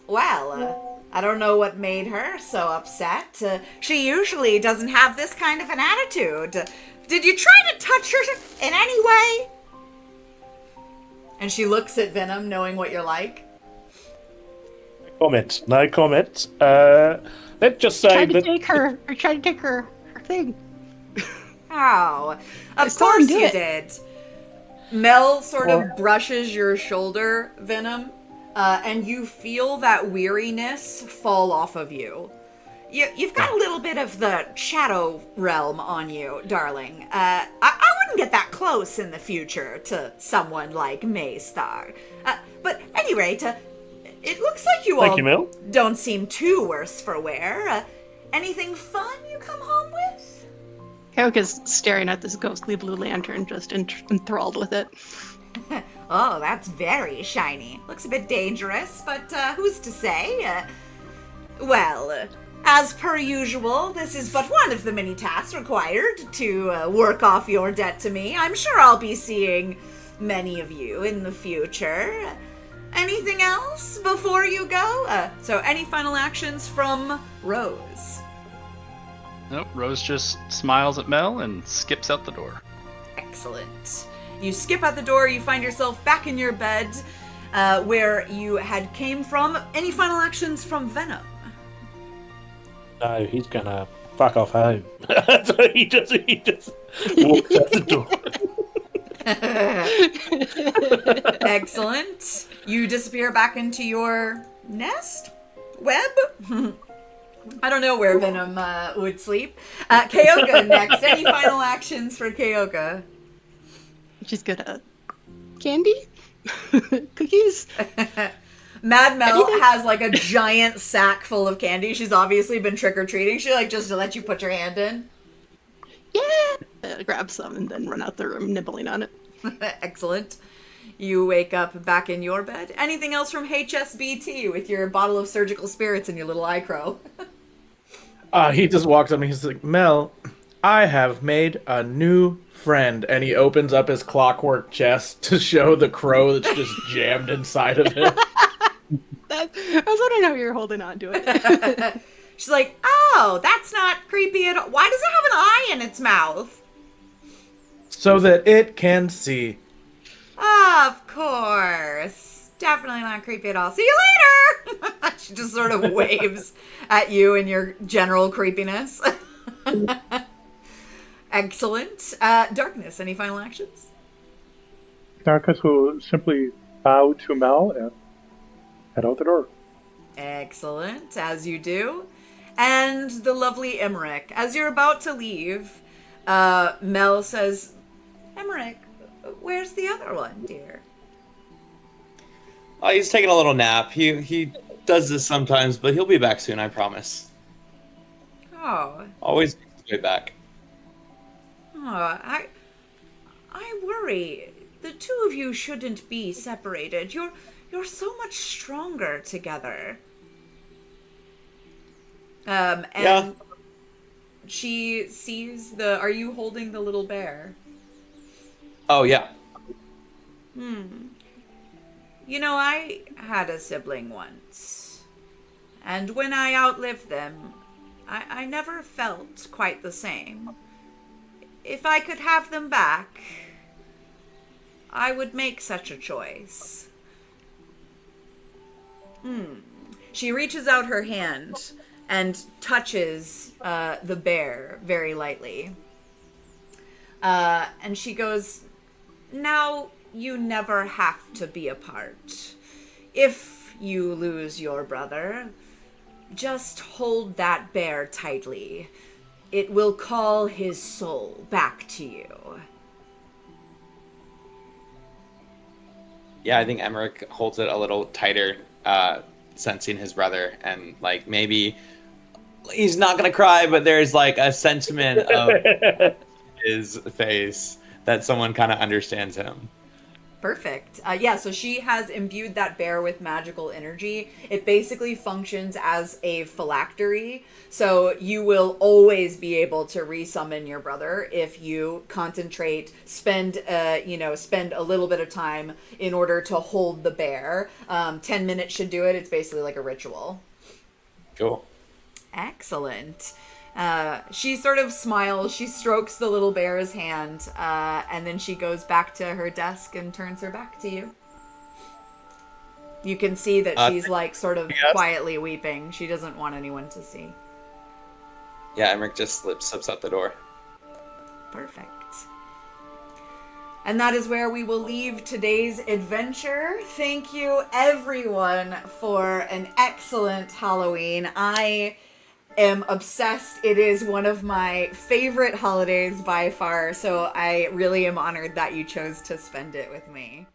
well, I don't know what made her so upset. She usually doesn't have this kind of an attitude. Did you try to touch her in any way? And she looks at Venom, knowing what you're like. No comment. Let's just say Tried to that... take her thing. Oh, of saw him course do you it. did. Mel sort of brushes your shoulder, Venom, and you feel that weariness fall off of you. You've got a little bit of the shadow realm on you, darling. I wouldn't get that close in the future to someone like Maystar. But at any rate, it looks like you Thank all you, Mel. don't seem too worse for wear. Anything fun you come home with? Kyoka's staring at this ghostly blue lantern, just enthralled with it. Oh, that's very shiny. Looks a bit dangerous, but who's to say? Well, as per usual, this is but one of the many tasks required to work off your debt to me. I'm sure I'll be seeing many of you in the future. Anything else before you go? So any final actions from Rose? Nope, Rose just smiles at Mel and skips out the door. Excellent. You skip out the door, you find yourself back in your bed where you had came from. Any final actions from Venom? No, he's gonna fuck off home. So he just walks out the door. Excellent. You disappear back into your nest? Web? I don't know where Venom would sleep. Kyoka next. Any final actions for Kyoka? She's gonna candy, cookies. Mad Mel Anything? has like a giant sack full of candy. She's obviously been trick-or-treating. She like just to let you put your hand in. Yeah. Grab some and then run out the room nibbling on it. Excellent. You wake up back in your bed. Anything else from HSBT with your bottle of surgical spirits and your little eye crow? He just walks up and he's like, Mel, I have made a new friend. And he opens up his clockwork chest to show the crow that's just jammed inside of it. I was wondering how you were holding on to it. She's like, oh, that's not creepy at all. Why does it have an eye in its mouth? So that it can see. Of course. Definitely not creepy at all. See you later! She just sort of waves at you and your general creepiness. Excellent. Darkness, any final actions? Darkus will simply bow to Mel and head out the door. Excellent, as you do. And the lovely Emmerich, as you're about to leave, Mel says, Emmerich, where's the other one, dear? Oh, he's taking a little nap. He does this sometimes, but he'll be back soon, I promise. Oh. Always way back. Oh, I worry. The two of you shouldn't be separated. You're so much stronger together. And Yeah. she sees the... Are you holding the little bear? Oh, yeah. You know, I had a sibling once. And when I outlived them, I never felt quite the same. If I could have them back, I would make such a choice. She reaches out her hand and touches the bear very lightly. And she goes, now you never have to be apart. If you lose your brother, just hold that bear tightly. It will call his soul back to you. Yeah, I think Emmerich holds it a little tighter, sensing his brother, and like maybe he's not gonna cry, but there's like a sentiment of his face that someone kind of understands him. Perfect. Yeah, so she has imbued that bear with magical energy. It basically functions as a phylactery, so you will always be able to resummon your brother if you concentrate, spend a little bit of time in order to hold the bear. 10 minutes should do it. It's basically like a ritual. Cool. Excellent. She sort of smiles, she strokes the little bear's hand, and then she goes back to her desk and turns her back to you. You can see that she's like sort of quietly weeping. She doesn't want anyone to see. Yeah, Emmerich just slips out the door. Perfect. And that is where we will leave today's adventure. Thank you everyone for an excellent Halloween. I am obsessed. It is one of my favorite holidays by far, so I really am honored that you chose to spend it with me.